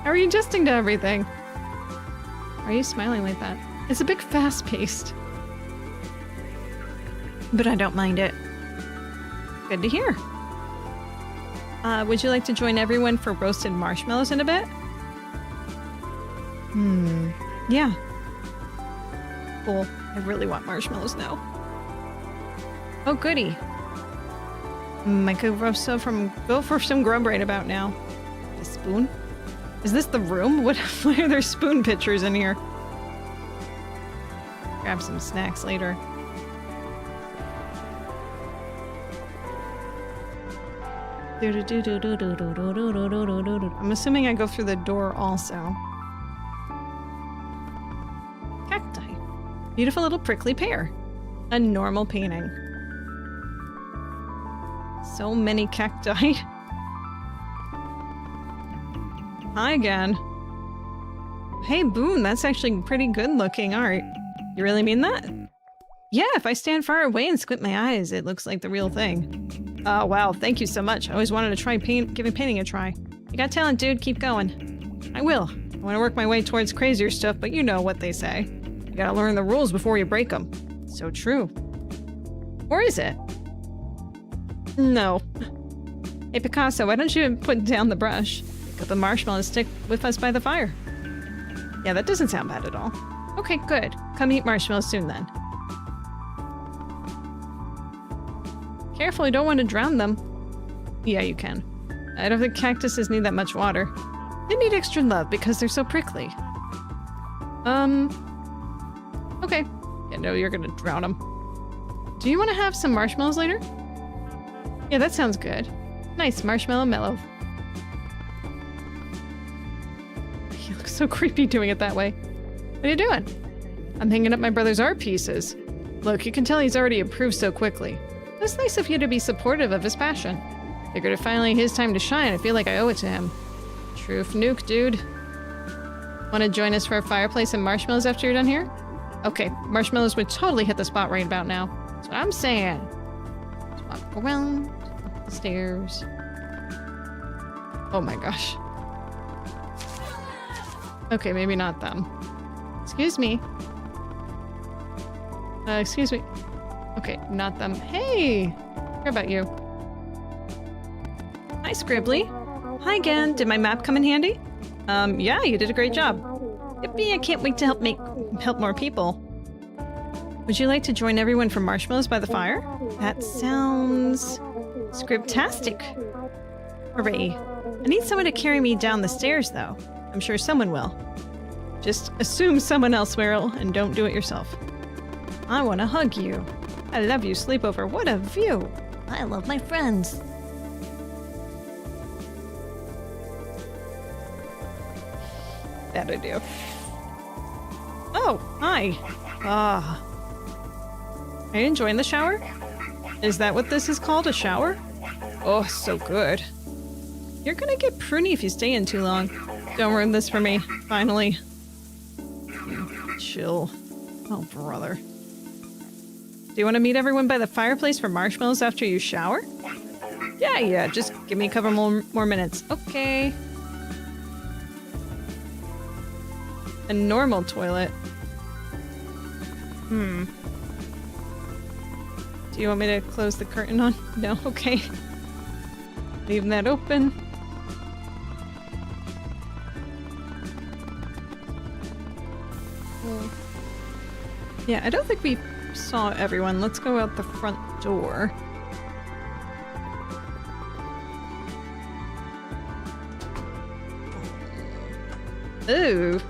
How are you adjusting to everything? Why are you smiling like that? It's a bit fast-paced. But I don't mind it. Good to hear. Would you like to join everyone for roasted marshmallows in a bit? Yeah. Cool. I really want marshmallows now. Oh, goody. I could go for some grub right about now. A spoon? Is this the room? Why are there spoon pictures in here? Grab some snacks later. I'm assuming I go through the door also. Cacti. Beautiful little prickly pear. A normal painting. So many cacti. Hi again. Hey, Boone, that's actually pretty good looking art. You really mean that? Yeah, if I stand far away and squint my eyes, it looks like the real thing. Oh, wow, thank you so much. I always wanted to try giving painting a try. You got talent, dude. Keep going. I will. I want to work my way towards crazier stuff, but you know what they say. You gotta learn the rules before you break them. So true. Or is it? No. Hey, Picasso, why don't you put down the brush? Pick up the marshmallow and stick with us by the fire. Yeah, that doesn't sound bad at all. Okay, good. Come eat marshmallows soon, then. Careful, you don't want to drown them. Yeah, you can. I don't think cactuses need that much water. They need extra love because they're so prickly. Okay. Yeah, no, you're gonna drown him. Do you want to have some marshmallows later? Yeah, that sounds good. Nice, marshmallow mellow. He looks so creepy doing it that way. What are you doing? I'm hanging up my brother's art pieces. Look, you can tell he's already improved so quickly. It's nice of you to be supportive of his passion. Figured if finally his time to shine, I feel like I owe it to him. Truth nuke, dude. Want to join us for a fireplace and marshmallows after you're done here? Okay, marshmallows would totally hit the spot right about now. That's what I'm saying. Let's walk around, up the stairs. Oh my gosh. Okay, maybe not them. Excuse me. Excuse me. Okay, not them. Hey! Care about you. Hi, Scribbly. Hi again. Did my map come in handy? Yeah, you did a great job. Yippee, I can't wait to help more people. Would you like to join everyone for marshmallows by the fire? That sounds... scriptastic. Hooray. I need someone to carry me down the stairs, though. I'm sure someone will. Just assume someone else will, and don't do it yourself. I want to hug you. I love you, sleepover. What a view. I love my friends. That I do. Oh, hi. Ah. Are you enjoying the shower? Is that what this is called, a shower? Oh, so good. You're gonna get pruny if you stay in too long. Don't ruin this for me, finally. Chill. Oh, brother. Do you want to meet everyone by the fireplace for marshmallows after you shower? Yeah, just give me a couple more minutes. Okay. A normal toilet. Do you want me to close the curtain on? No? Okay. Leaving that open. Yeah, I don't think we saw everyone. Let's go out the front door. Ooh.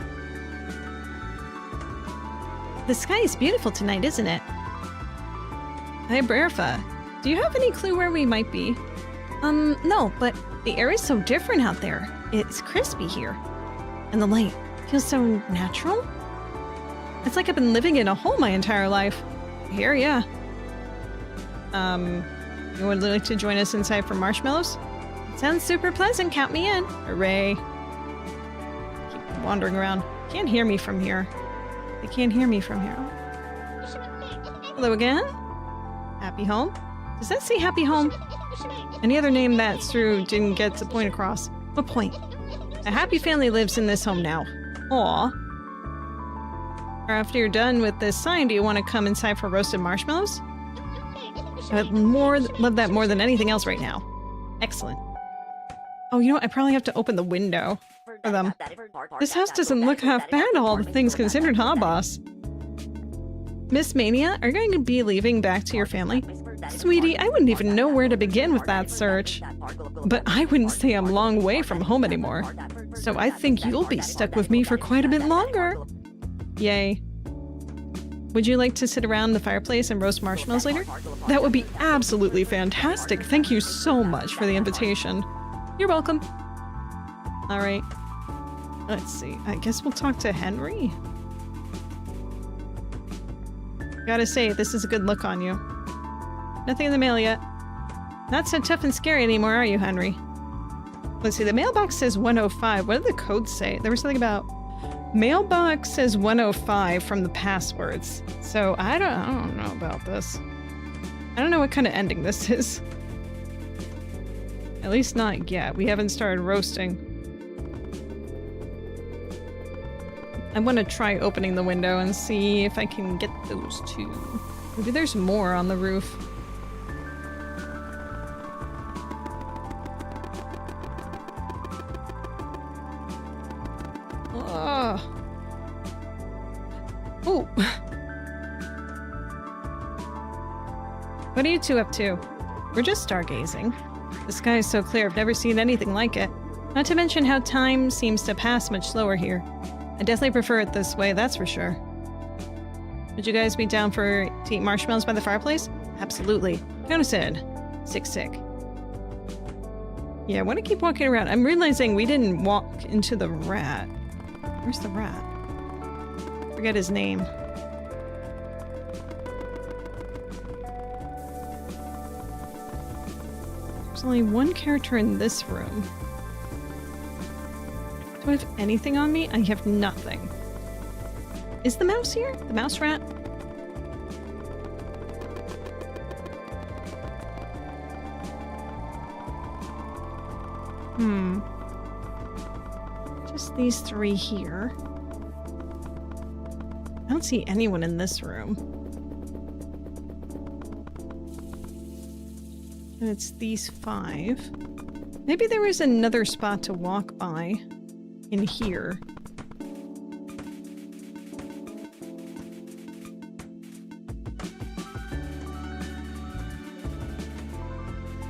The sky is beautiful tonight, isn't it? Hi, Brerfa. Do you have any clue where we might be? No, but the air is so different out there. It's crispy here. And the light feels so natural. It's like I've been living in a hole my entire life. Here, yeah. You would like to join us inside for marshmallows? Sounds super pleasant, count me in. Hooray. Keep wandering around. Can't hear me from here. They can't hear me from here. Hello again? Happy home? Does that say happy home? Any other name that's through didn't get the point across. What point? A happy family lives in this home now. Aw. Or after you're done with this sign, do you want to come inside for roasted marshmallows? I'd love that more than anything else right now. Excellent. Oh, you know what? I probably have to open the window for them. This house doesn't look half bad, all the things considered, huh, boss? Miss Mania, are you going to be leaving back to your family? Sweetie, I wouldn't even know where to begin with that search. But I wouldn't say I'm long way from home anymore. So I think you'll be stuck with me for quite a bit longer. Yay. Would you like to sit around the fireplace and roast marshmallows later? That would be absolutely fantastic. Thank you so much for the invitation. You're welcome. All right. Let's see. I guess we'll talk to Henry. Gotta say, this is a good look on you. Nothing in the mail yet. Not so tough and scary anymore, are you, Henry? Let's see. The mailbox says 105. What did the code say? There was something about... Mailbox says 105 from the passwords. So I don't know about this. I don't know what kind of ending this is. At least not yet. We haven't started roasting. I want to try opening the window and see if I can get those two. Maybe there's more on the roof. Oh. What are you two up to? We're just stargazing. The sky is so clear, I've never seen anything like it. Not to mention how time seems to pass much slower here. I definitely prefer it this way, that's for sure. Would you guys be down to eat marshmallows by the fireplace? Absolutely. Kona said. Sick. Yeah, I want to keep walking around. I'm realizing we didn't walk into the rat. Where's the rat? Forget his name. There's only one character in this room. Do I have anything on me? I have nothing. Is the mouse here? The mouse rat? Just these three here. I don't see anyone in this room. And it's these five. Maybe there was another spot to walk by in here.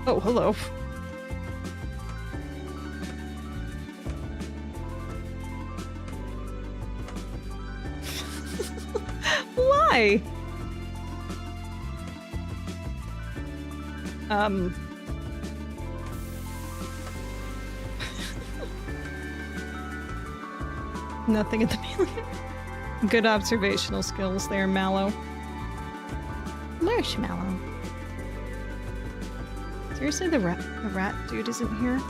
Oh, hello. Why? Nothing at the beginning. Good observational skills there, Mallow. Marshmallow. Seriously, the rat dude isn't here?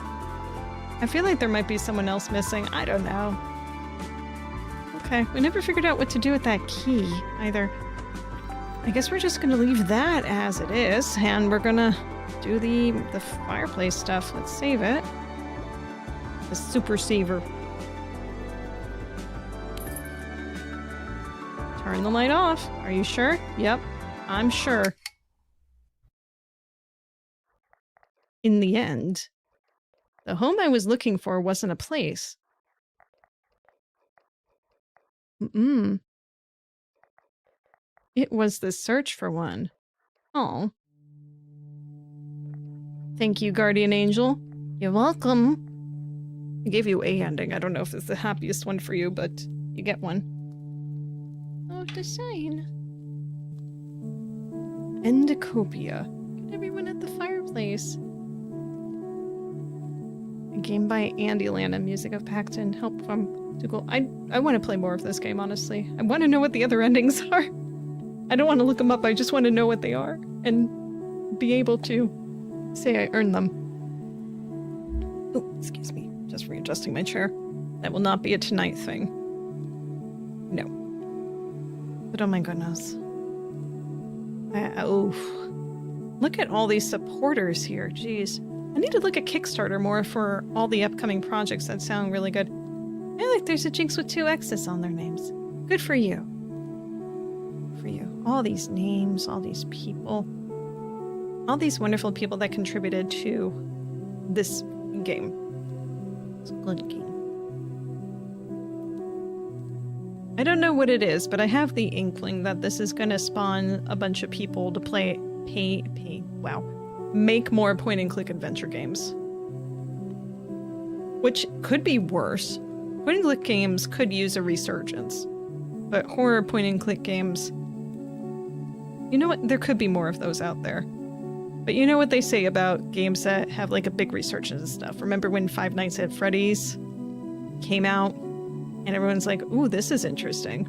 I feel like there might be someone else missing. I don't know. Okay, we never figured out what to do with that key, either. I guess we're just gonna leave that as it is, and we're gonna do the fireplace stuff. Let's save it. The super saver. Turn the light off. Are you sure? Yep, I'm sure. In the end, the home I was looking for wasn't a place. It was the search for one. Oh. Thank you, Guardian Angel. You're welcome. I gave you a ending. I don't know if it's the happiest one for you, but you get one. Oh, the sign. Endacopia. Get everyone at the fireplace. A game by Andyland and music of Paxton. Help from Dougal. I want to play more of this game, honestly. I want to know what the other endings are. I don't want to look them up. I just want to know what they are and be able to say I earned them. Oh, excuse me. Just readjusting my chair. That will not be a tonight thing. No. But oh my goodness. Look at all these supporters here. Jeez. I need to look at Kickstarter more for all the upcoming projects that sound really good. Hey, look, there's a Jinx with 2 X's on their names. Good for you. For you. All these names, all these people. All these wonderful people that contributed to this game. It's a good game. I don't know what it is, but I have the inkling that this is going to spawn a bunch of people to make more point-and-click adventure games. Which could be worse. Point-and-click games could use a resurgence. But horror point-and-click games... You know what? There could be more of those out there. But you know what they say about games that have like a big resurgence and stuff. Remember when Five Nights at Freddy's came out? And everyone's like, ooh, this is interesting.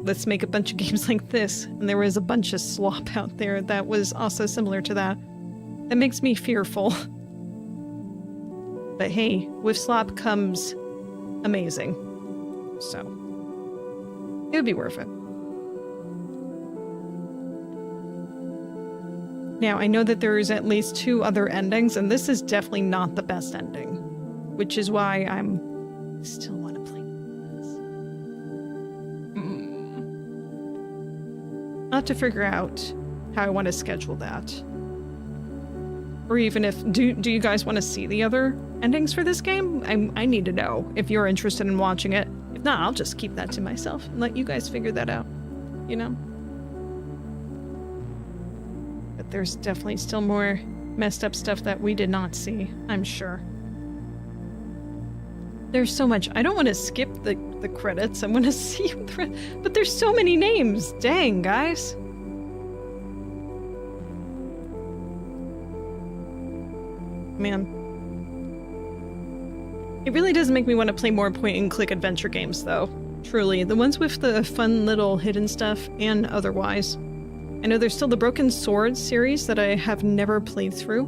Let's make a bunch of games like this. And there was a bunch of slop out there that was also similar to that. That makes me fearful. But hey, with slop comes amazing. So, it would be worth it. Now, I know that there's at least 2 other endings, and this is definitely not the best ending. Which is why I'm still want to play this. I'll have to figure out how I want to schedule that. Or even if, do you guys want to see the other endings for this game? I need to know if you're interested in watching it. If not, I'll just keep that to myself and let you guys figure that out. You know? But there's definitely still more messed up stuff that we did not see, I'm sure. There's so much. I don't want to skip the credits. I want to see but there's so many names. Dang, guys. Man. It really does make me want to play more point-and-click adventure games, though. Truly. The ones with the fun little hidden stuff and otherwise. I know there's still the Broken Sword series that I have never played through.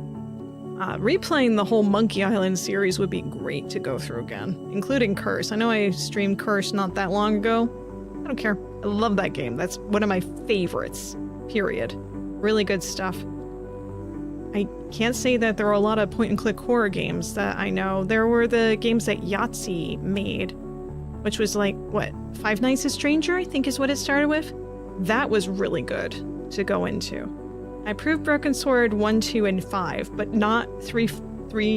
Replaying the whole Monkey Island series would be great to go through again, including Curse. I know I streamed Curse not that long ago. I don't care. I love that game. That's one of my favorites. Period. Really good stuff. I can't say that there are a lot of point-and-click horror games that I know. There were the games that Yahtzee made, which was like, what, Five Nights at Stranger, I think is what it started with? That was really good to go into. I proved Broken Sword 1, 2, and 5, but not 3,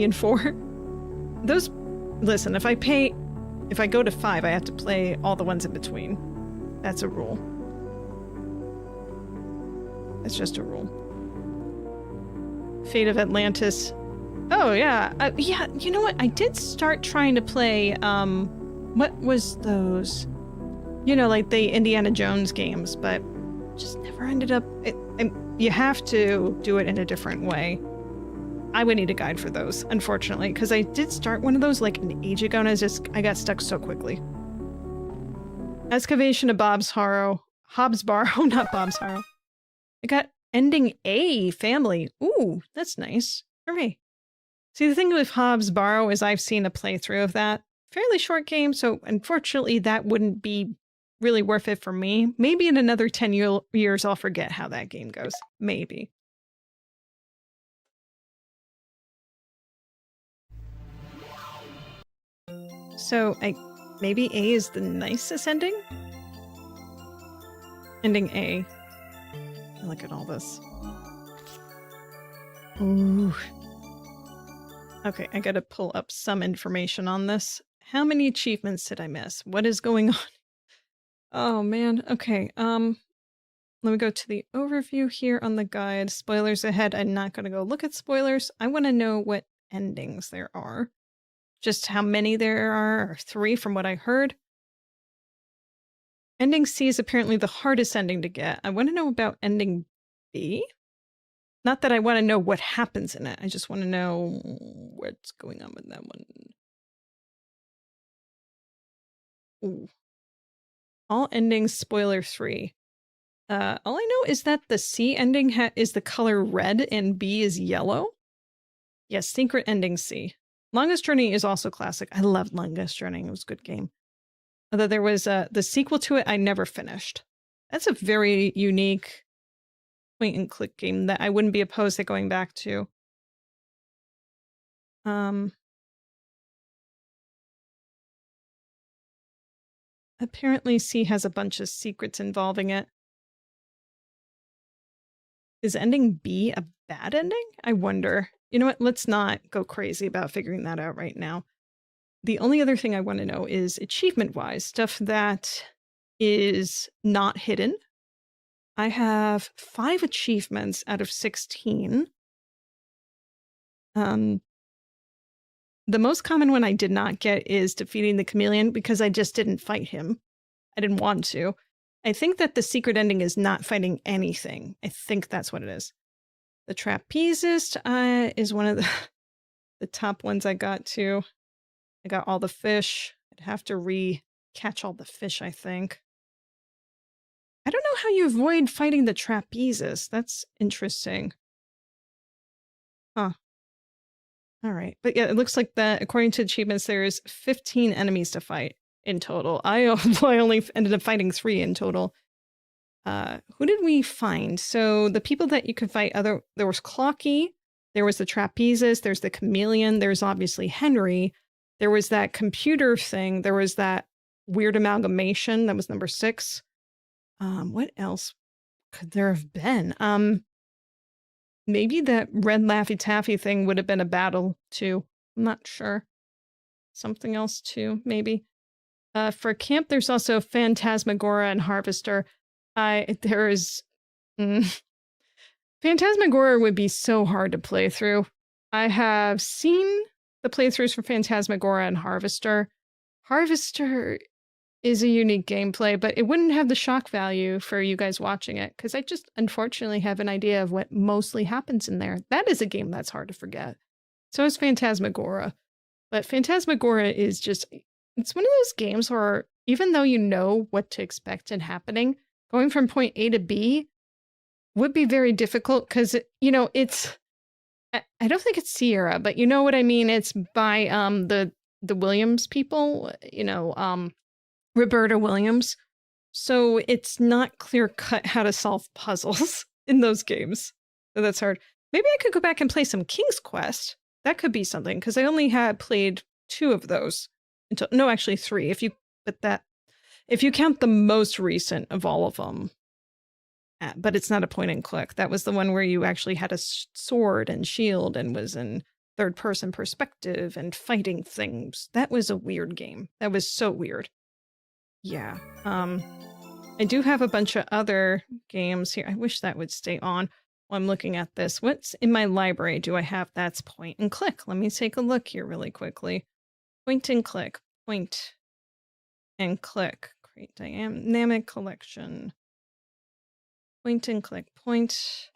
and 4. Those... Listen, if I go to 5, I have to play all the ones in between. That's a rule. That's just a rule. Fate of Atlantis. Oh, yeah. Yeah, you know what? I did start trying to play, what was those? You know, like the Indiana Jones games, but just never ended up... You have to do it in a different way. I would need a guide for those, unfortunately, because I did start one of those like an age ago and I got stuck so quickly. Excavation of Hobbs Barrow, not Bob's Harrow. I got ending A, family. Ooh, that's nice. Hooray. See, the thing with Hobbs Barrow is I've seen a playthrough of that. Fairly short game, so unfortunately that wouldn't be really worth it for me. Maybe in another 10 years I'll forget how that game goes. Maybe. So, maybe A is the nicest ending? Ending A. Look at all this. Ooh. Okay, I gotta pull up some information on this. How many achievements did I miss? What is going on? Oh man, okay, let me go to the overview here on the guide. Spoilers ahead. I'm not gonna go look at spoilers. I want to know what endings there are. Just how many there are, or 3 from what I heard. Ending C is apparently the hardest ending to get. I want to know about ending B. Not that I want to know what happens in it. I just want to know what's going on with that one. Ooh. All endings spoiler free. All I know is that the C ending is the color red and B is yellow. Yes, secret ending C. Longest Journey is also classic. I loved Longest Journey. It was a good game. Although there was the sequel to it I never finished. That's a very unique point-and-click game that I wouldn't be opposed to going back to. Apparently C has a bunch of secrets involving it. Is ending B a bad ending? I wonder. You know what? Let's not go crazy about figuring that out right now. The only other thing I want to know is achievement-wise, stuff that is not hidden. I have 5 achievements out of 16. The most common one I did not get is defeating the chameleon because I just didn't fight him. I didn't want to. I think that the secret ending is not fighting anything. I think that's what it is. The trapezist is one of the top ones I got too. I got all the fish. I'd have to re-catch all the fish, I think. I don't know how you avoid fighting the trapezist. That's interesting. Huh. All right. But yeah, it looks like that according to achievements, there's 15 enemies to fight in total. I only ended up fighting 3 in total. Who did we find? So the people that you could fight, there was Clocky, there was the trapezist, there's the chameleon, there's obviously Henry, there was that computer thing, there was that weird amalgamation, that was number 6. What else could there have been? Maybe that red Laffy Taffy thing would have been a battle too. I'm not sure. Something else too, maybe. For camp, there's also Phantasmagora and Harvester. Phantasmagora would be so hard to play through. I have seen the playthroughs for Phantasmagoria and Harvester. Harvester is a unique gameplay, but it wouldn't have the shock value for you guys watching it, because I just unfortunately have an idea of what mostly happens in there. That is a game that's hard to forget. So is Phantasmagoria. But Phantasmagoria is just, it's one of those games where even though you know what to expect and happening, going from point A to B would be very difficult because, you know, it's, I don't think it's Sierra, but you know what I mean? It's by the Williams people, you know, Roberta Williams. So it's not clear cut how to solve puzzles in those games. So that's hard. Maybe I could go back and play some King's Quest. That could be something, because I only had played 2 of those until, no, actually 3. If you count the most recent of all of them, but it's not a point and click. That was the one where you actually had a sword and shield and was in third person perspective and fighting things. That was a weird game. That was so weird. Yeah. I do have a bunch of other games here. I wish that would stay on while I'm looking at this. What's in my library do I have that's point and click? Let me take a look here really quickly. Point and click. Point and click. Create dynamic collection. Point and click. Point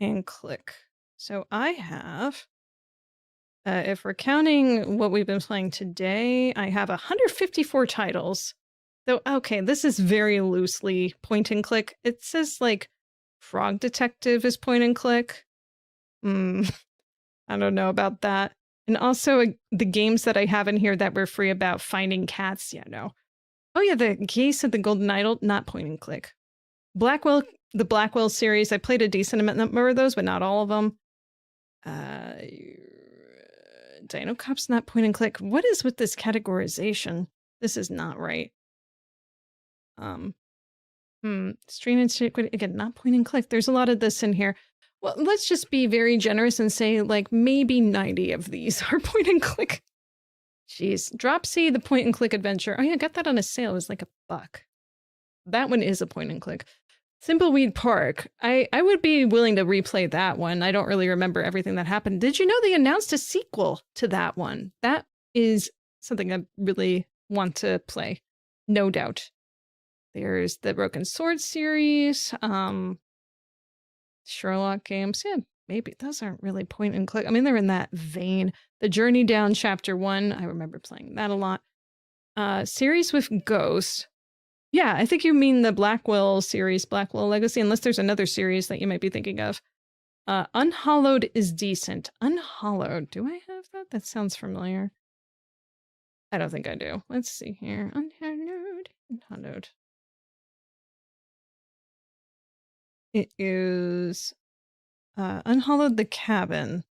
and click. So I have, if we're counting what we've been playing today, I have 154 titles. Though, okay, this is very loosely point and click. It says like Frog Detective is point and click. I don't know about that. And also the games that I have in here that were free about finding cats. Yeah, no. Oh yeah, the Case of the Golden Idol, not point and click. Blackwell, the Blackwell series, I played a decent number of those, but not all of them. Dino Cop's not point and click. What is with this categorization? This is not right. Stream and stick, again, not point and click. There's a lot of this in here. Well, let's just be very generous and say like maybe 90 of these are point and click. Jeez. Dropsy, the point and click adventure. Oh yeah, I got that on a sale. It was like $1. That one is a point and click. Thimbleweed Park. I would be willing to replay that one. I don't really remember everything that happened. Did you know they announced a sequel to that one? That is something I really want to play. No doubt. There's the Broken Sword series. Sherlock games. Yeah, maybe. Those aren't really point and click. I mean, they're in that vein. The Journey Down Chapter 1. I remember playing that a lot. Series with Ghost. Yeah, I think you mean the Blackwell series, Blackwell Legacy, unless there's another series that you might be thinking of. Unhallowed is decent. Unhallowed. Do I have that? That sounds familiar. I don't think I do. Let's see here. Unhallowed. Unhallowed. It is Unhallowed the Cabin.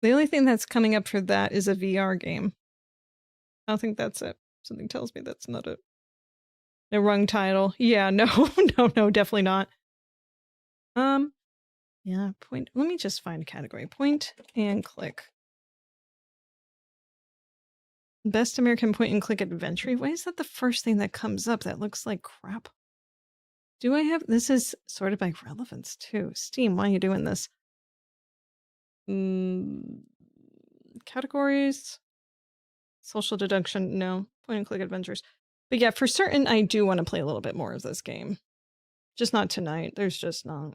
The only thing that's coming up for that is a VR game. I don't think that's it. Something tells me that's not it. No, wrong title. Yeah, no, no, definitely not. Yeah, point. Let me just find a category. Point and click. Best American point and click adventure. Why is that the first thing that comes up? That looks like crap. Do I have, this is sorted by relevance too. Steam, why are you doing this? Categories. Social deduction, no. Point and click adventures. But yeah, for certain, I do want to play a little bit more of this game. Just not tonight. There's just not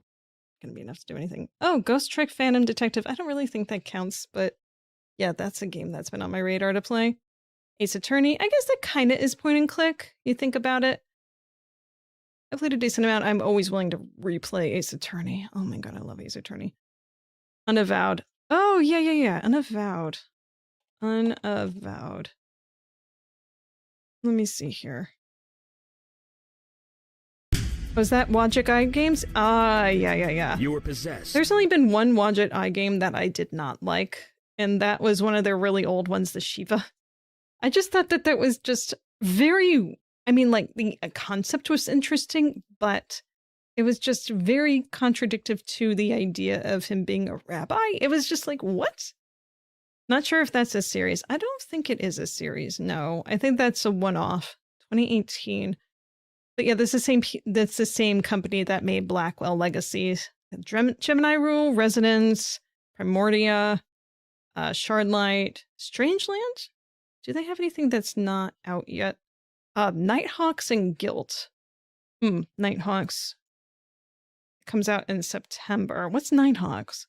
going to be enough to do anything. Oh, Ghost Trick Phantom Detective. I don't really think that counts, but yeah, that's a game that's been on my radar to play. Ace Attorney. I guess that kind of is point and click. You think about it. I played a decent amount. I'm always willing to replay Ace Attorney. Oh my god, I love Ace Attorney. Unavowed. Oh, yeah. Unavowed. Unavowed. Let me see here. Was that Wadget Eye games? Yeah. You were possessed. There's only been one Wadget Eye game that I did not like, and that was one of their really old ones, the Shiva. I just thought that was just very, I mean, like, the concept was interesting, but it was just very contradictory to the idea of him being a rabbi. It was just like, what? Not sure if that's a series. I don't think it is a series. No, I think that's a one-off. 2018. But yeah, that's the same company that made Blackwell Legacy. Gemini Rule, Resonance, Primordia. Shardlight, Strangeland. Do they have anything that's not out yet? Nighthawks and Guilt. Nighthawks comes out in September. What's Nighthawks?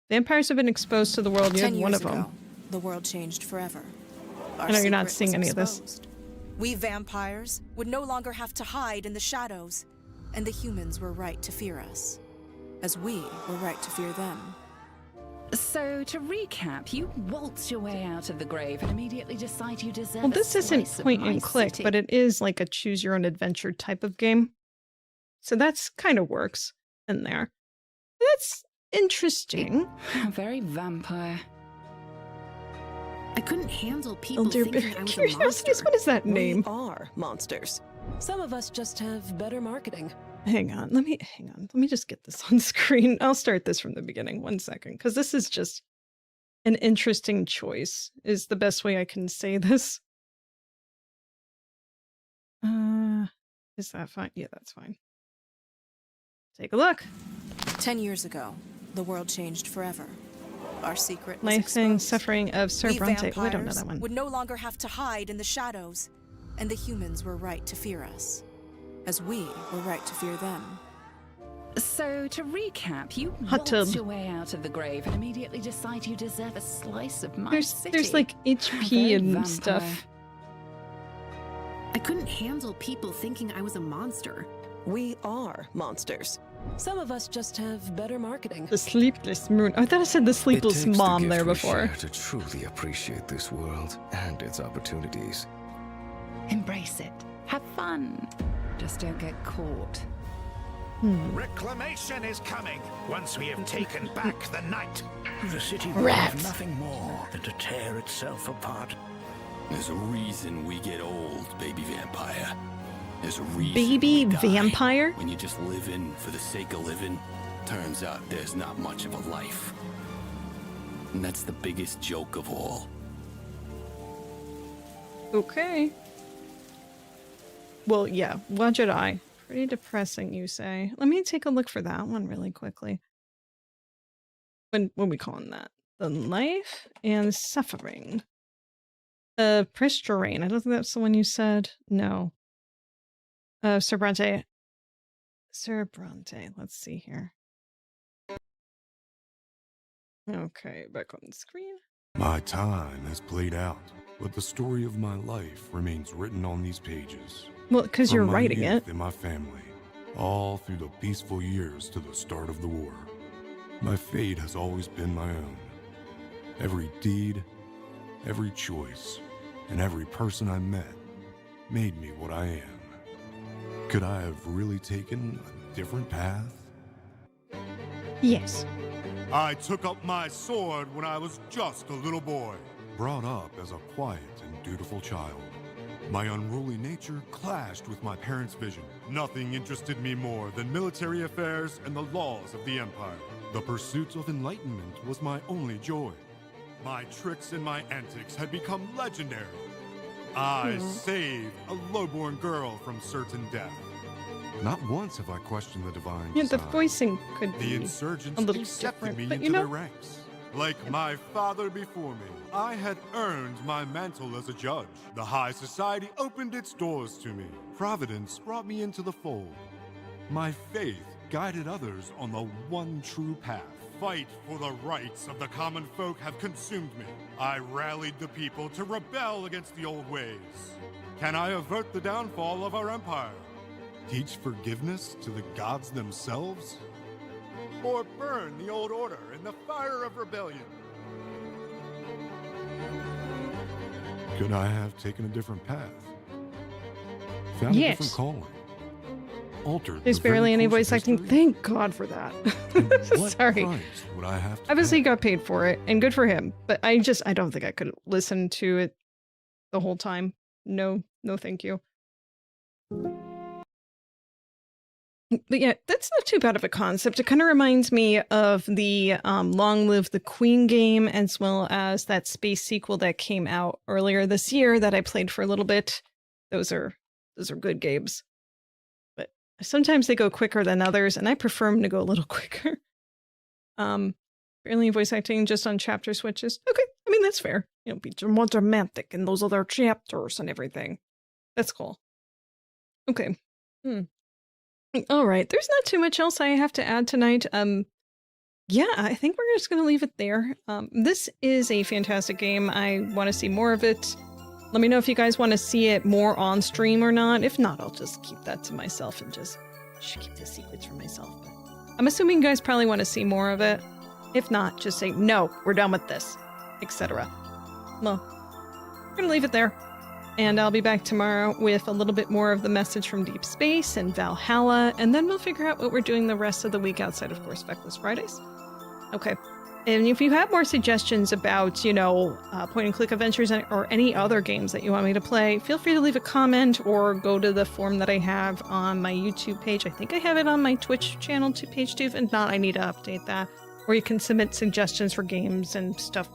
Vampires have been exposed to the world. You have one of them. The world changed forever. I know you're not seeing any of this. We vampires would no longer have to hide in the shadows, and the humans were right to fear us, as we were right to fear them. So, to recap, you waltz your way out of the grave and immediately decide you deserve Well, this isn't point and click, but it is like a choose your own adventure type of game. So that's kind of works in there. That's interesting. Very vampire. I couldn't handle people Elder thinking I was a monster. What is that name? We are monsters. Some of us just have better marketing. Hang on. Let me just get this on screen. I'll start this from the beginning. 1 second. Because this is just an interesting choice, is the best way I can say this. Is that fine? Yeah, that's fine. Take a look. 10 years ago, the world changed forever. Our secret was Life and exposed. Suffering of Sir We Bronte. vampires Oh, I don't know that one. would no longer have to hide in the shadows, and the humans were right to fear us, as we were right to fear them. So, to recap, you Hot waltz tub. your way out of the grave and immediately decide you deserve a slice of my There's city. like HP Very and vampire. stuff. I couldn't handle people thinking I was a monster. We are monsters. Some of us just have better marketing. The Sleepless Moon. I thought I said the Sleepless It takes Mom the there gift we before. share to truly appreciate this world and its opportunities. Embrace it. Have fun. Just don't get caught. Reclamation is coming once we have taken back the night. The city will have nothing more than to tear itself apart. There's a reason we get old, baby vampire. There's a reason Baby we die. vampire? When you're just living for the sake of living, turns out there's not much of a life. And that's the biggest joke of all. Okay. Well, yeah, What Jedi? Pretty depressing, you say. Let me take a look for that one really quickly. What are we calling that? The Life and Suffering. Pristerain. I don't think that's the one you said. No. Sir Bronte. Sir Bronte. Let's see here. Okay, back on the screen. My time has played out, but the story of my life remains written on these pages. Well, because you're From my writing youth it. in my family, all through the peaceful years to the start of the war. My fate has always been my own. Every deed, every choice, and every person I met made me what I am. Could I have really taken a different path? Yes. I took up my sword when I was just a little boy, brought up as a quiet and dutiful child. My unruly nature clashed with my parents' vision. Nothing interested me more than military affairs and the laws of the Empire. The pursuit of enlightenment was my only joy. My tricks and my antics had become legendary. I saved a lowborn girl from certain death. Not once have I questioned the divine Yeah, the design. voicing could The be insurgents a little accepted different, me but into you know, their ranks. Like my father before me, I had earned my mantle as a judge. The high society opened its doors to me. Providence brought me into the fold. My faith guided others on the one true path. Fight for the rights of the common folk have consumed me. I rallied the people to rebel against the old ways. Can I avert the downfall of our empire? Teach forgiveness to the gods themselves? Or burn the old order in the fire of rebellion? Could I have taken a different path? Found a Yes. different calling? Altered There's the very barely any course voice of acting. history? Thank God for that. What Sorry. price would I have to Obviously, he pay? got paid for it, and good for him. But I don't think I could listen to it the whole time. No, thank you. But yeah, that's not too bad of a concept. It kind of reminds me of the Long Live the Queen game, as well as that space sequel that came out earlier this year that I played for a little bit. Those are good games. But sometimes they go quicker than others, and I prefer them to go a little quicker. Apparently voice acting just on chapter switches. Okay, I mean, that's fair. You know, be more dramatic in those other chapters and everything. That's cool. Okay. All right, there's not too much else I have to add tonight. Yeah, I think we're just going to leave it there. This is a fantastic game. I want to see more of it. Let me know if you guys want to see it more on stream or not. If not, I'll just keep that to myself and just keep the secrets for myself. But I'm assuming you guys probably want to see more of it. If not, just say, no, we're done with this, etc. Well, we're going to leave it there. And I'll be back tomorrow with a little bit more of the message from Deep Space and Valhalla, and then we'll figure out what we're doing the rest of the week outside, of course, Feckless Fridays. Okay. And if you have more suggestions about, you know, point-and-click adventures or any other games that you want me to play, feel free to leave a comment or go to the form that I have on my YouTube page. I think I have it on my Twitch channel page too. If not, I need to update that. Or you can submit suggestions for games and stuff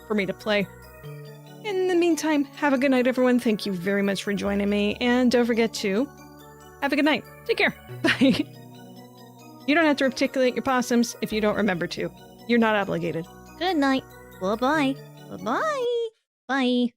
for me to play. In the meantime, have a good night, everyone. Thank you very much for joining me. And don't forget to have a good night. Take care. Bye. You don't have to articulate your possums if you don't remember to. You're not obligated. Good night. Bye-bye. Bye-bye. Bye.